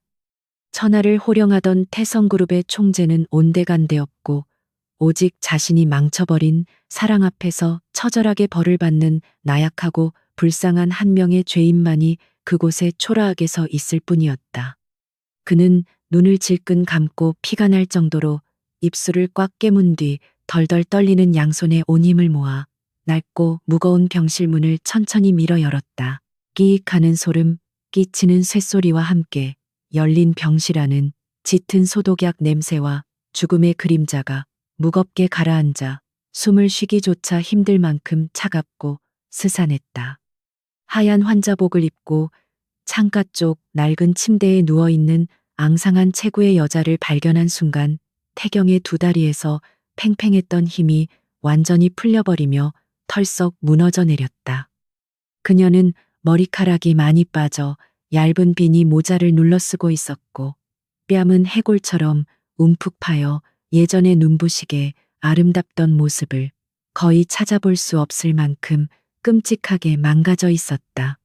천하를 호령하던 태성그룹의 총재는 온데간데없고 오직 자신이 망쳐버린 사랑 앞에서 처절하게 벌을 받는 나약하고 불쌍한 한 명의 죄인만이 그곳에 초라하게 서 있을 뿐이었다. 그는 눈을 질끈 감고 피가 날 정도로 입술을 꽉 깨문 뒤 덜덜 떨리는 양손에 온 힘을 모아 낡고 무거운 병실 문을 천천히 밀어 열었다. 끼익하는 소름, 끼치는 쇳소리와 함께 열린 병실 안은 짙은 소독약 냄새와 죽음의 그림자가 무겁게 가라앉아 숨을 쉬기조차 힘들 만큼 차갑고 스산했다. 하얀 환자복을 입고 창가 쪽 낡은 침대에 누워있는 앙상한 체구의 여자를 발견한 순간 태경의 두 다리에서 팽팽했던 힘이 완전히 풀려버리며 털썩 무너져 내렸다. 그녀는 머리카락이 많이 빠져 얇은 비니 모자를 눌러쓰고 있었고 뺨은 해골처럼 움푹 파여 예전의 눈부시게 아름답던 모습을 거의 찾아볼 수 없을 만큼 끔찍하게 망가져 있었다.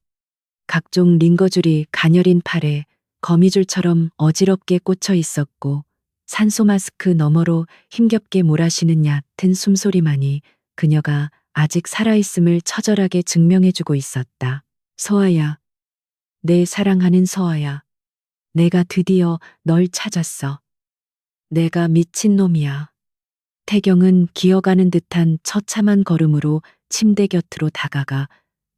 각종 링거줄이 가녀린 팔에 거미줄처럼 어지럽게 꽂혀 있었고 산소 마스크 너머로 힘겹게 몰아쉬는 얕은 숨소리만이 그녀가 아직 살아있음을 처절하게 증명해주고 있었다. 서아야, 내 사랑하는 서아야, 내가 드디어 널 찾았어. 내가 미친놈이야. 태경은 기어가는 듯한 처참한 걸음으로 침대 곁으로 다가가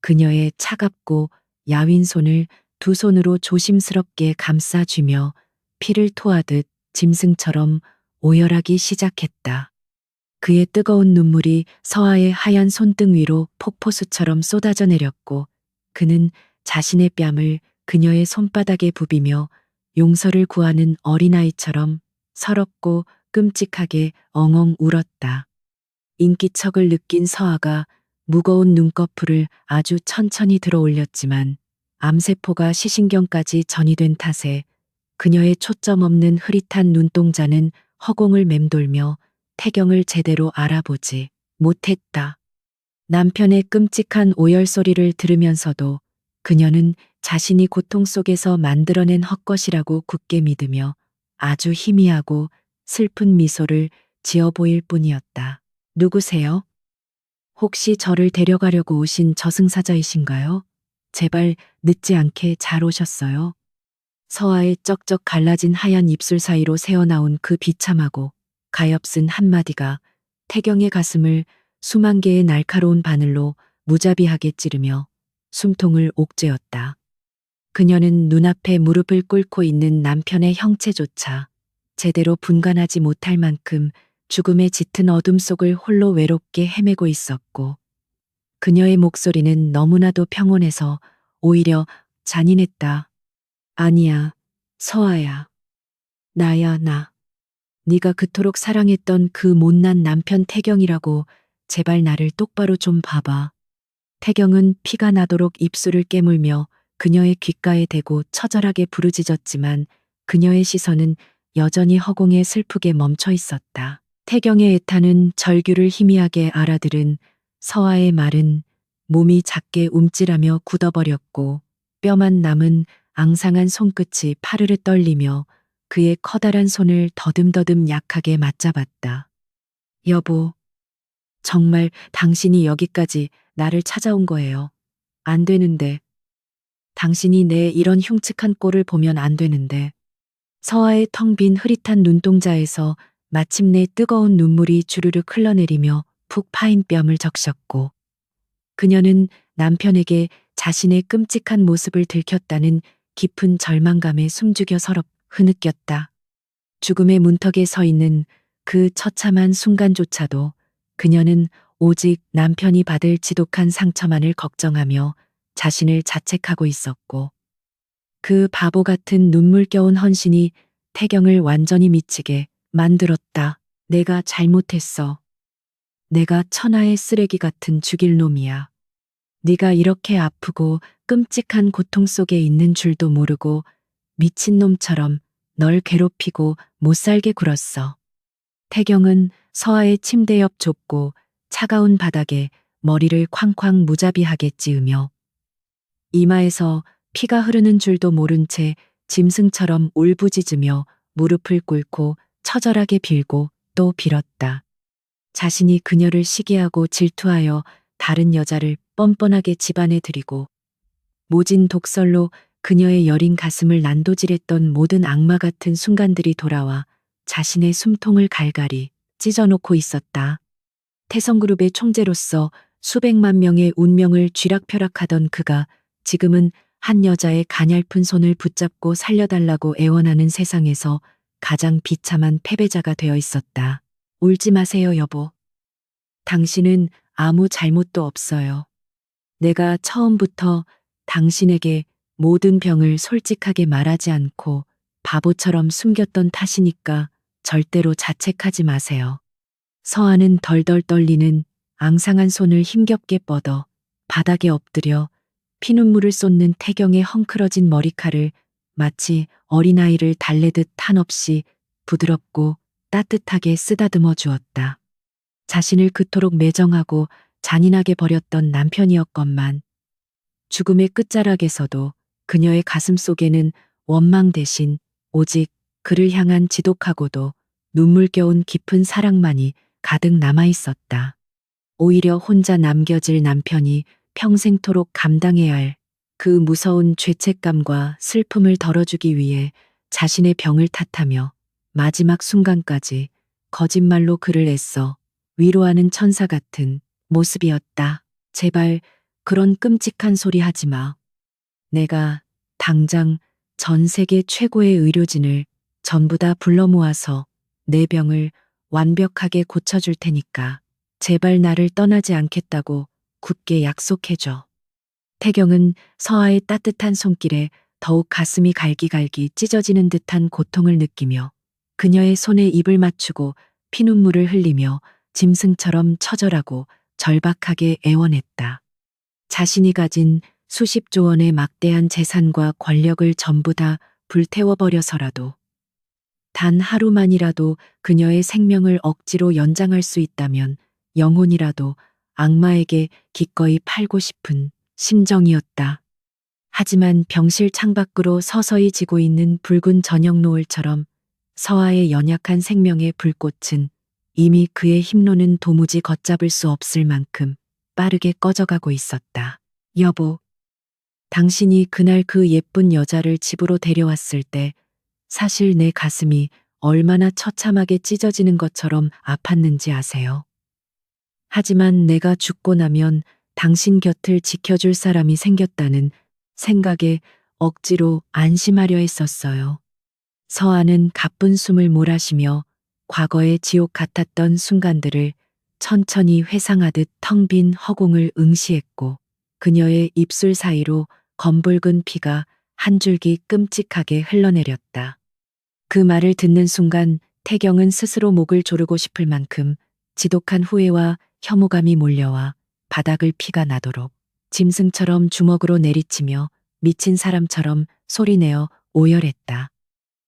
그녀의 차갑고 야윈 손을 두 손으로 조심스럽게 감싸쥐며 피를 토하듯 짐승처럼 오열하기 시작했다. 그의 뜨거운 눈물이 서아의 하얀 손등 위로 폭포수처럼 쏟아져 내렸고 그는 자신의 뺨을 그녀의 손바닥에 부비며 용서를 구하는 어린아이처럼 서럽고 끔찍하게 엉엉 울었다. 인기척을 느낀 서아가 무거운 눈꺼풀을 아주 천천히 들어 올렸지만 암세포가 시신경까지 전이된 탓에 그녀의 초점 없는 흐릿한 눈동자는 허공을 맴돌며 태경을 제대로 알아보지 못했다. 남편의 끔찍한 오열 소리를 들으면서도 그녀는 자신이 고통 속에서 만들어낸 헛것이라고 굳게 믿으며 아주 희미하고 슬픈 미소를 지어 보일 뿐이었다. 누구세요? 혹시 저를 데려가려고 오신 저승사자이신가요? 제발 늦지 않게 잘 오셨어요. 서아의 쩍쩍 갈라진 하얀 입술 사이로 새어나온 그 비참하고 가엾은 한마디가 태경의 가슴을 수만 개의 날카로운 바늘로 무자비하게 찌르며 숨통을 옥죄었다. 그녀는 눈앞에 무릎을 꿇고 있는 남편의 형체조차 제대로 분간하지 못할 만큼 죽음의 짙은 어둠 속을 홀로 외롭게 헤매고 있었고 그녀의 목소리는 너무나도 평온해서 오히려 잔인했다. 아니야, 서아야. 나야, 나. 네가 그토록 사랑했던 그 못난 남편 태경이라고. 제발 나를 똑바로 좀 봐봐. 태경은 피가 나도록 입술을 깨물며 그녀의 귓가에 대고 처절하게 부르짖었지만 그녀의 시선은 여전히 허공에 슬프게 멈춰 있었다. 태경의 애타는 절규를 희미하게 알아들은 서아의 말은 몸이 작게 움찔하며 굳어버렸고 뼈만 남은 앙상한 손끝이 파르르 떨리며 그의 커다란 손을 더듬더듬 약하게 맞잡았다. 여보, 정말 당신이 여기까지 나를 찾아온 거예요. 안 되는데. 당신이 내 이런 흉측한 꼴을 보면 안 되는데. 서아의 텅 빈 흐릿한 눈동자에서 마침내 뜨거운 눈물이 주르륵 흘러내리며 푹 파인 뺨을 적셨고 그녀는 남편에게 자신의 끔찍한 모습을 들켰다는 깊은 절망감에 숨죽여 서럽 흐느꼈다. 죽음의 문턱에 서 있는 그 처참한 순간조차도 그녀는 오직 남편이 받을 지독한 상처만을 걱정하며 자신을 자책하고 있었고, 그 바보 같은 눈물겨운 헌신이 태경을 완전히 미치게 만들었다. 내가 잘못했어. 내가 천하의 쓰레기 같은 죽일 놈이야. 네가 이렇게 아프고 끔찍한 고통 속에 있는 줄도 모르고 미친놈처럼 널 괴롭히고 못살게 굴었어. 태경은 서아의 침대 옆 좁고 차가운 바닥에 머리를 쾅쾅 무자비하게 찌으며 이마에서 피가 흐르는 줄도 모른 채 짐승처럼 울부짖으며 무릎을 꿇고 처절하게 빌고 또 빌었다. 자신이 그녀를 시기하고 질투하여 다른 여자를 뻔뻔하게 집안에 들이고 모진 독설로 그녀의 여린 가슴을 난도질했던 모든 악마 같은 순간들이 돌아와 자신의 숨통을 갈갈이 찢어놓고 있었다. 태성그룹의 총재로서 수백만 명의 운명을 쥐락펴락하던 그가 지금은 한 여자의 가냘픈 손을 붙잡고 살려달라고 애원하는 세상에서 가장 비참한 패배자가 되어 있었다. 울지 마세요, 여보. 당신은 아무 잘못도 없어요. 내가 처음부터 당신에게 모든 병을 솔직하게 말하지 않고 바보처럼 숨겼던 탓이니까 절대로 자책하지 마세요. 서아는 덜덜 떨리는 앙상한 손을 힘겹게 뻗어 바닥에 엎드려 피눈물을 쏟는 태경의 헝클어진 머리칼을 마치 어린아이를 달래듯 한없이 부드럽고 따뜻하게 쓰다듬어 주었다. 자신을 그토록 매정하고 잔인하게 버렸던 남편이었건만 죽음의 끝자락에서도 그녀의 가슴 속에는 원망 대신 오직 그를 향한 지독하고도 눈물겨운 깊은 사랑만이 가득 남아 있었다. 오히려 혼자 남겨질 남편이 평생토록 감당해야 할 그 무서운 죄책감과 슬픔을 덜어주기 위해 자신의 병을 탓하며 마지막 순간까지 거짓말로 그를 애써 위로하는 천사 같은 모습이었다. 제발 그런 끔찍한 소리 하지 마. 내가 당장 전 세계 최고의 의료진을 전부 다 불러 모아서 내 병을 완벽하게 고쳐줄 테니까 제발 나를 떠나지 않겠다고 굳게 약속해줘. 태경은 서아의 따뜻한 손길에 더욱 가슴이 갈기갈기 찢어지는 듯한 고통을 느끼며 그녀의 손에 입을 맞추고 피눈물을 흘리며 짐승처럼 처절하고 절박하게 애원했다. 자신이 가진 수십조 원의 막대한 재산과 권력을 전부 다 불태워버려서라도 단 하루만이라도 그녀의 생명을 억지로 연장할 수 있다면 영혼이라도 악마에게 기꺼이 팔고 싶은 심정이었다. 하지만 병실 창밖으로 서서히 지고 있는 붉은 저녁 노을처럼 서아의 연약한 생명의 불꽃은 이미 그의 힘로는 도무지 걷잡을 수 없을 만큼 빠르게 꺼져가고 있었다. 여보, 당신이 그날 그 예쁜 여자를 집으로 데려왔을 때 사실 내 가슴이 얼마나 처참하게 찢어지는 것처럼 아팠는지 아세요? 하지만 내가 죽고 나면 당신 곁을 지켜줄 사람이 생겼다는 생각에 억지로 안심하려 했었어요. 서아는 가쁜 숨을 몰아쉬며 과거의 지옥 같았던 순간들을 천천히 회상하듯 텅 빈 허공을 응시했고 그녀의 입술 사이로 검붉은 피가 한 줄기 끔찍하게 흘러내렸다. 그 말을 듣는 순간 태경은 스스로 목을 조르고 싶을 만큼 지독한 후회와 혐오감이 몰려와 바닥을 피가 나도록 짐승처럼 주먹으로 내리치며 미친 사람처럼 소리내어 오열했다.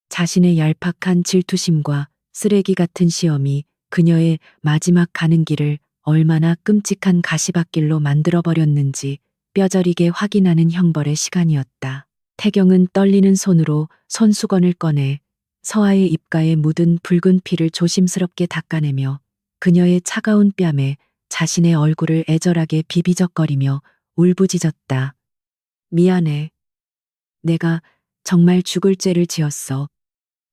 자신의 얄팍한 질투심과 쓰레기 같은 시험이 그녀의 마지막 가는 길을 얼마나 끔찍한 가시밭길로 만들어버렸는지 뼈저리게 확인하는 형벌의 시간이었다. 태경은 떨리는 손으로 손수건을 꺼내 서아의 입가에 묻은 붉은 피를 조심스럽게 닦아내며 그녀의 차가운 뺨에 자신의 얼굴을 애절하게 비비적거리며 울부짖었다. 미안해. 내가 정말 죽을 죄를 지었어.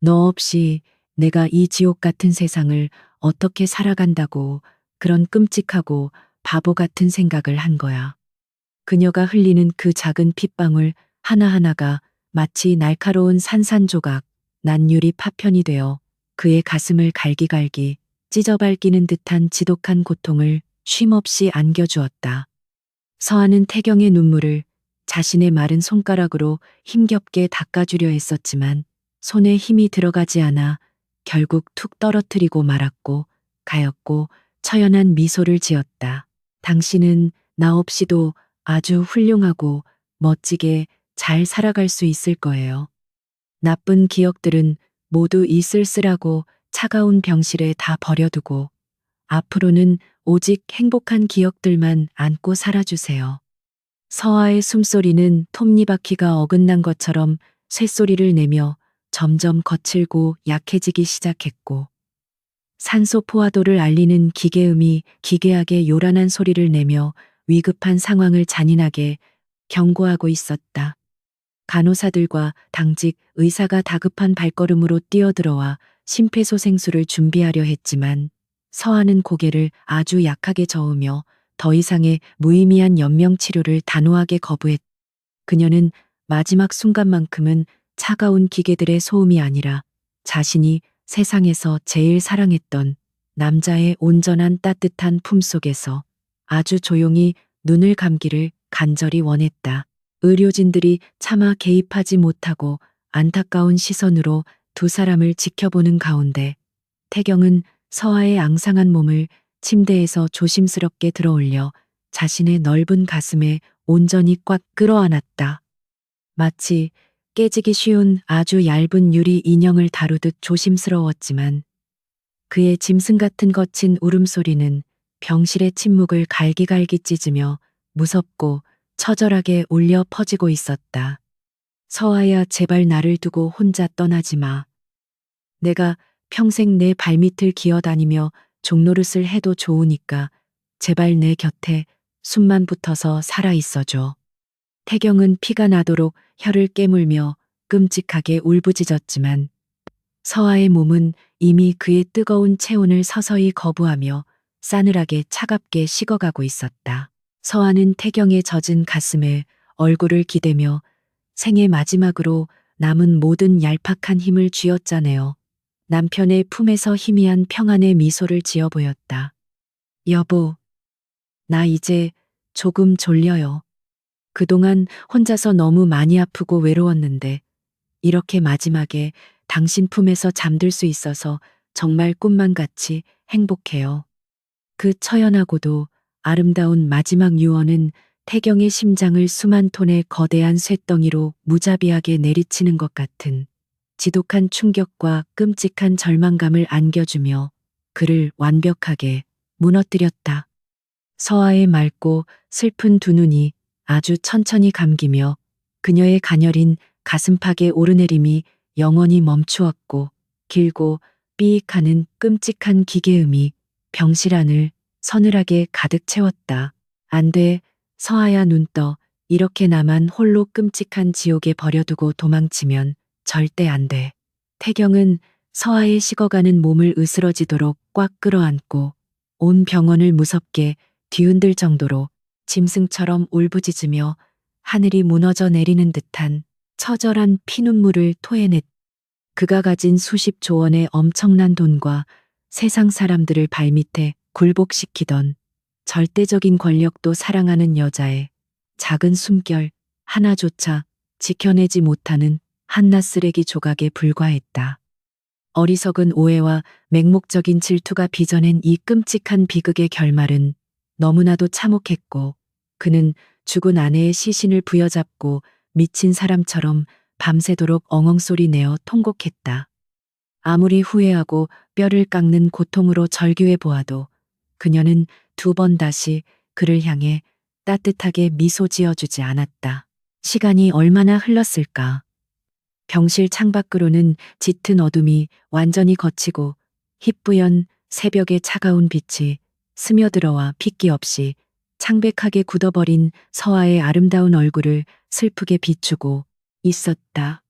너 없이 내가 이 지옥 같은 세상을 어떻게 살아간다고 그런 끔찍하고 바보 같은 생각을 한 거야. 그녀가 흘리는 그 작은 핏방울 하나하나가 마치 날카로운 산산조각, 난유리 파편이 되어 그의 가슴을 갈기갈기 찢어밟기는 듯한 지독한 고통을 쉼없이 안겨주었다. 서한은 태경의 눈물을 자신의 마른 손가락으로 힘겹게 닦아주려 했었지만 손에 힘이 들어가지 않아 결국 툭 떨어뜨리고 말았고 가엾고 처연한 미소를 지었다. 당신은 나 없이도 아주 훌륭하고 멋지게 잘 살아갈 수 있을 거예요. 나쁜 기억들은 모두 이 쓸쓸하고 차가운 병실에 다 버려두고 앞으로는 오직 행복한 기억들만 안고 살아주세요. 서아의 숨소리는 톱니바퀴가 어긋난 것처럼 쇳소리를 내며 점점 거칠고 약해지기 시작했고 산소 포화도를 알리는 기계음이 기괴하게 요란한 소리를 내며 위급한 상황을 잔인하게 경고하고 있었다. 간호사들과 당직 의사가 다급한 발걸음으로 뛰어들어와 심폐소생술을 준비하려 했지만 서한은 고개를 아주 약하게 저으며 더 이상의 무의미한 연명치료를 단호하게 거부했다. 그녀는 마지막 순간만큼은 차가운 기계들의 소음이 아니라 자신이 세상에서 제일 사랑했던 남자의 온전한 따뜻한 품속에서 아주 조용히 눈을 감기를 간절히 원했다. 의료진들이 차마 개입하지 못하고 안타까운 시선으로 두 사람을 지켜보는 가운데 태경은 서아의 앙상한 몸을 침대에서 조심스럽게 들어올려 자신의 넓은 가슴에 온전히 꽉 끌어안았다. 마치 깨지기 쉬운 아주 얇은 유리 인형을 다루듯 조심스러웠지만 그의 짐승 같은 거친 울음소리는 병실의 침묵을 갈기갈기 찢으며 무섭고 처절하게 울려 퍼지고 있었다. 서아야, 제발 나를 두고 혼자 떠나지 마. 내가 평생 내 발밑을 기어다니며 종노릇을 해도 좋으니까 제발 내 곁에 숨만 붙어서 살아 있어줘. 태경은 피가 나도록 혀를 깨물며 끔찍하게 울부짖었지만 서아의 몸은 이미 그의 뜨거운 체온을 서서히 거부하며 싸늘하게 차갑게 식어가고 있었다. 서아는 태경의 젖은 가슴에 얼굴을 기대며 생애 마지막으로 남은 모든 얄팍한 힘을 쥐어짜내어 남편의 품에서 희미한 평안의 미소를 지어 보였다. 여보, 나 이제 조금 졸려요. 그동안 혼자서 너무 많이 아프고 외로웠는데 이렇게 마지막에 당신 품에서 잠들 수 있어서 정말 꿈만 같이 행복해요. 그 처연하고도 아름다운 마지막 유언은 태경의 심장을 수만 톤의 거대한 쇳덩이로 무자비하게 내리치는 것 같은 지독한 충격과 끔찍한 절망감을 안겨주며 그를 완벽하게 무너뜨렸다. 서아의 맑고 슬픈 두 눈이 아주 천천히 감기며 그녀의 가녀린 가슴팍의 오르내림이 영원히 멈추었고 길고 삐익하는 끔찍한 기계음이 병실 안을 서늘하게 가득 채웠다. 안 돼, 서아야, 눈 떠. 이렇게 나만 홀로 끔찍한 지옥에 버려두고 도망치면 절대 안 돼. 태경은 서아의 식어가는 몸을 으스러지도록 꽉 끌어안고 온 병원을 무섭게 뒤흔들 정도로 짐승처럼 울부짖으며 하늘이 무너져 내리는 듯한 처절한 피눈물을 토해냈다. 그가 가진 수십조 원의 엄청난 돈과 세상 사람들을 발밑에 굴복시키던 절대적인 권력도 사랑하는 여자의 작은 숨결 하나조차 지켜내지 못하는 한낱 쓰레기 조각에 불과했다. 어리석은 오해와 맹목적인 질투가 빚어낸 이 끔찍한 비극의 결말은 너무나도 참혹했고 그는 죽은 아내의 시신을 부여잡고 미친 사람처럼 밤새도록 엉엉소리 내어 통곡했다. 아무리 후회하고 뼈를 깎는 고통으로 절규해 보아도 그녀는 두 번 다시 그를 향해 따뜻하게 미소 지어주지 않았다. 시간이 얼마나 흘렀을까. 병실 창밖으로는 짙은 어둠이 완전히 걷히고 희뿌연 새벽의 차가운 빛이 스며들어와 핏기 없이 창백하게 굳어버린 서아의 아름다운 얼굴을 슬프게 비추고 있었다.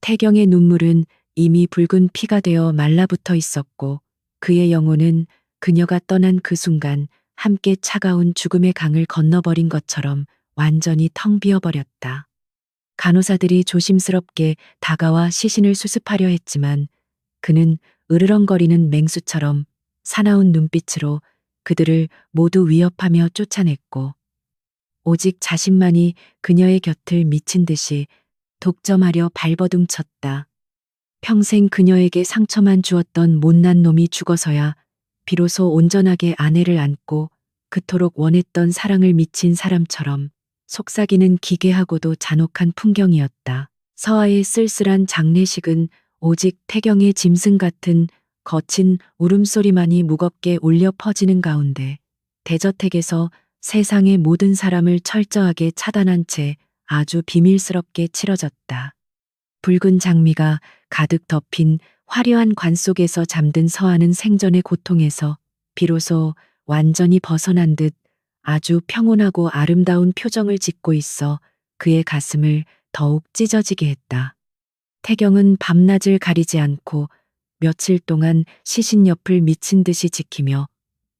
태경의 눈물은 이미 붉은 피가 되어 말라붙어 있었고 그의 영혼은 그녀가 떠난 그 순간 함께 차가운 죽음의 강을 건너버린 것처럼 완전히 텅 비어버렸다. 간호사들이 조심스럽게 다가와 시신을 수습하려 했지만 그는 으르렁거리는 맹수처럼 사나운 눈빛으로 그들을 모두 위협하며 쫓아냈고 오직 자신만이 그녀의 곁을 미친 듯이 독점하려 발버둥쳤다. 평생 그녀에게 상처만 주었던 못난 놈이 죽어서야 비로소 온전하게 아내를 안고 그토록 원했던 사랑을 미친 사람처럼 속삭이는 기괴하고도 잔혹한 풍경이었다. 서아의 쓸쓸한 장례식은 오직 태경의 짐승 같은 거친 울음소리만이 무겁게 울려 퍼지는 가운데 대저택에서 세상의 모든 사람을 철저하게 차단한 채 아주 비밀스럽게 치러졌다. 붉은 장미가 가득 덮인 화려한 관 속에서 잠든 서아는 생전의 고통에서 비로소 완전히 벗어난 듯 아주 평온하고 아름다운 표정을 짓고 있어 그의 가슴을 더욱 찢어지게 했다. 태경은 밤낮을 가리지 않고 며칠 동안 시신 옆을 미친 듯이 지키며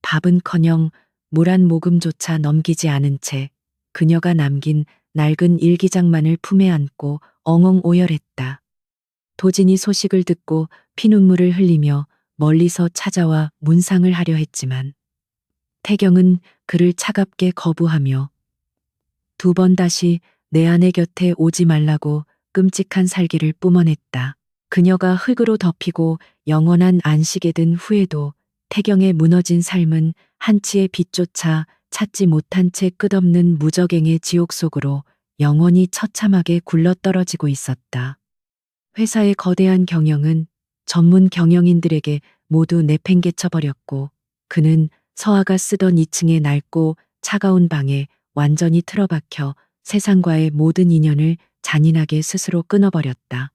밥은커녕 물 한 모금조차 넘기지 않은 채 그녀가 남긴 낡은 일기장만을 품에 안고 엉엉 오열했다. 도진이 소식을 듣고 피눈물을 흘리며 멀리서 찾아와 문상을 하려 했지만 태경은 그를 차갑게 거부하며 두 번 다시 내 아내 곁에 오지 말라고 끔찍한 살기를 뿜어냈다. 그녀가 흙으로 덮이고 영원한 안식에 든 후에도 태경의 무너진 삶은 한치의 빛조차 찾지 못한 채 끝없는 무적행의 지옥 속으로 영원히 처참하게 굴러떨어지고 있었다. 회사의 거대한 경영은 전문 경영인들에게 모두 내팽개쳐 버렸고 그는 서아가 쓰던 2층의 낡고 차가운 방에 완전히 틀어박혀 세상과의 모든 인연을 잔인하게 스스로 끊어버렸다.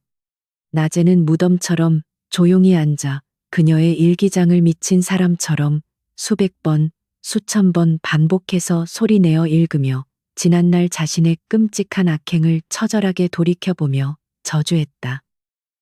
낮에는 무덤처럼 조용히 앉아 그녀의 일기장을 미친 사람처럼 수백 번, 수천 번 반복해서 소리내어 읽으며 지난날 자신의 끔찍한 악행을 처절하게 돌이켜보며 저주했다.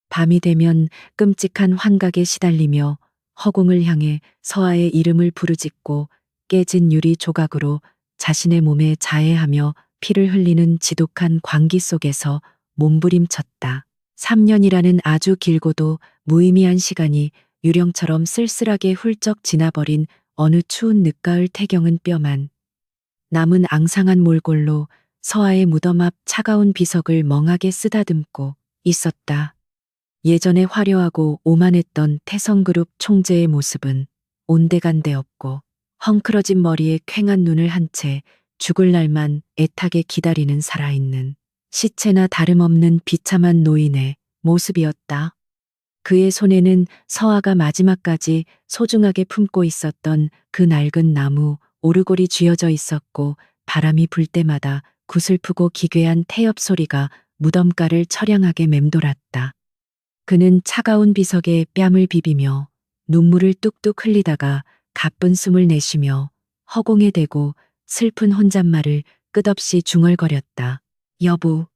밤이 되면 끔찍한 환각에 시달리며 허공을 향해 서아의 이름을 부르짖고 깨진 유리 조각으로 자신의 몸에 자해하며 피를 흘리는 지독한 광기 속에서 몸부림쳤다. 3년이라는 아주 길고도 무의미한 시간이 유령처럼 쓸쓸하게 훌쩍 지나버린 어느 추운 늦가을 태경은 뼈만 남은 앙상한 몰골로 서아의 무덤 앞 차가운 비석을 멍하게 쓰다듬고 있었다. 예전에 화려하고 오만했던 태성그룹 총재의 모습은 온데간데 없고 헝클어진 머리에 퀭한 눈을 한 채 죽을 날만 애타게 기다리는 살아있는 시체나 다름없는 비참한 노인의 모습이었다. 그의 손에는 서아가 마지막까지 소중하게 품고 있었던 그 낡은 나무 오르골이 쥐어져 있었고 바람이 불 때마다 구슬프고 기괴한 태엽 소리가 무덤가를 처량하게 맴돌았다. 그는 차가운 비석에 뺨을 비비며 눈물을 뚝뚝 흘리다가 가쁜 숨을 내쉬며 허공에 대고 슬픈 혼잣말을 끝없이 중얼거렸다. 여보,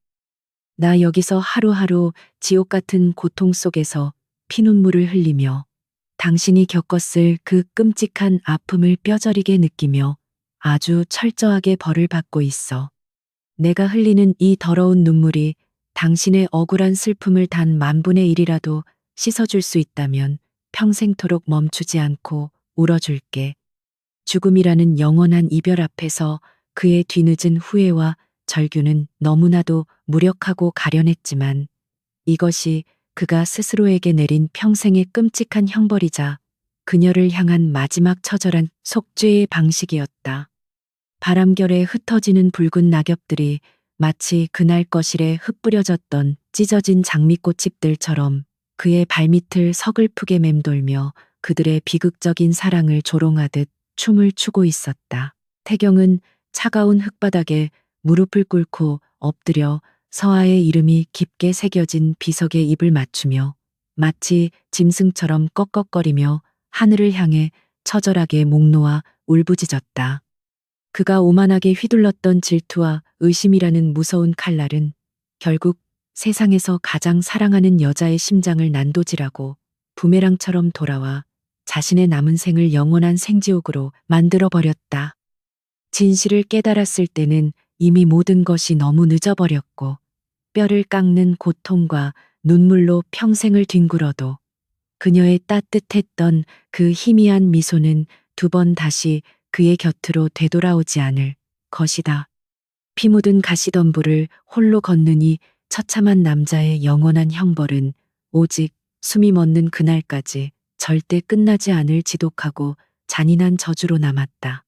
나 여기서 하루하루 지옥 같은 고통 속에서 피눈물을 흘리며 당신이 겪었을 그 끔찍한 아픔을 뼈저리게 느끼며 아주 철저하게 벌을 받고 있어. 내가 흘리는 이 더러운 눈물이 당신의 억울한 슬픔을 단 10,000,000,000이라도 씻어줄 수 있다면 평생토록 멈추지 않고 울어줄게. 죽음이라는 영원한 이별 앞에서 그의 뒤늦은 후회와 절규는 너무나도 무력하고 가련했지만 이것이 그가 스스로에게 내린 평생의 끔찍한 형벌이자 그녀를 향한 마지막 처절한 속죄의 방식이었다. 바람결에 흩어지는 붉은 낙엽들이 마치 그날 거실에 흩뿌려졌던 찢어진 장미꽃잎들처럼 그의 발밑을 서글프게 맴돌며 그들의 비극적인 사랑을 조롱하듯 춤을 추고 있었다. 태경은 차가운 흙바닥에 무릎을 꿇고 엎드려 서아의 이름이 깊게 새겨진 비석에 입을 맞추며 마치 짐승처럼 꺽꺽거리며 하늘을 향해 처절하게 목 놓아 울부짖었다. 그가 오만하게 휘둘렀던 질투와 의심이라는 무서운 칼날은 결국 세상에서 가장 사랑하는 여자의 심장을 난도질하고 부메랑처럼 돌아와 자신의 남은 생을 영원한 생지옥으로 만들어버렸다. 진실을 깨달았을 때는 이미 모든 것이 너무 늦어버렸고 뼈를 깎는 고통과 눈물로 평생을 뒹굴어도 그녀의 따뜻했던 그 희미한 미소는 두 번 다시 그의 곁으로 되돌아오지 않을 것이다. 피 묻은 가시덤불을 홀로 걷느니 처참한 남자의 영원한 형벌은 오직 숨이 멎는 그날까지 절대 끝나지 않을 지독하고 잔인한 저주로 남았다.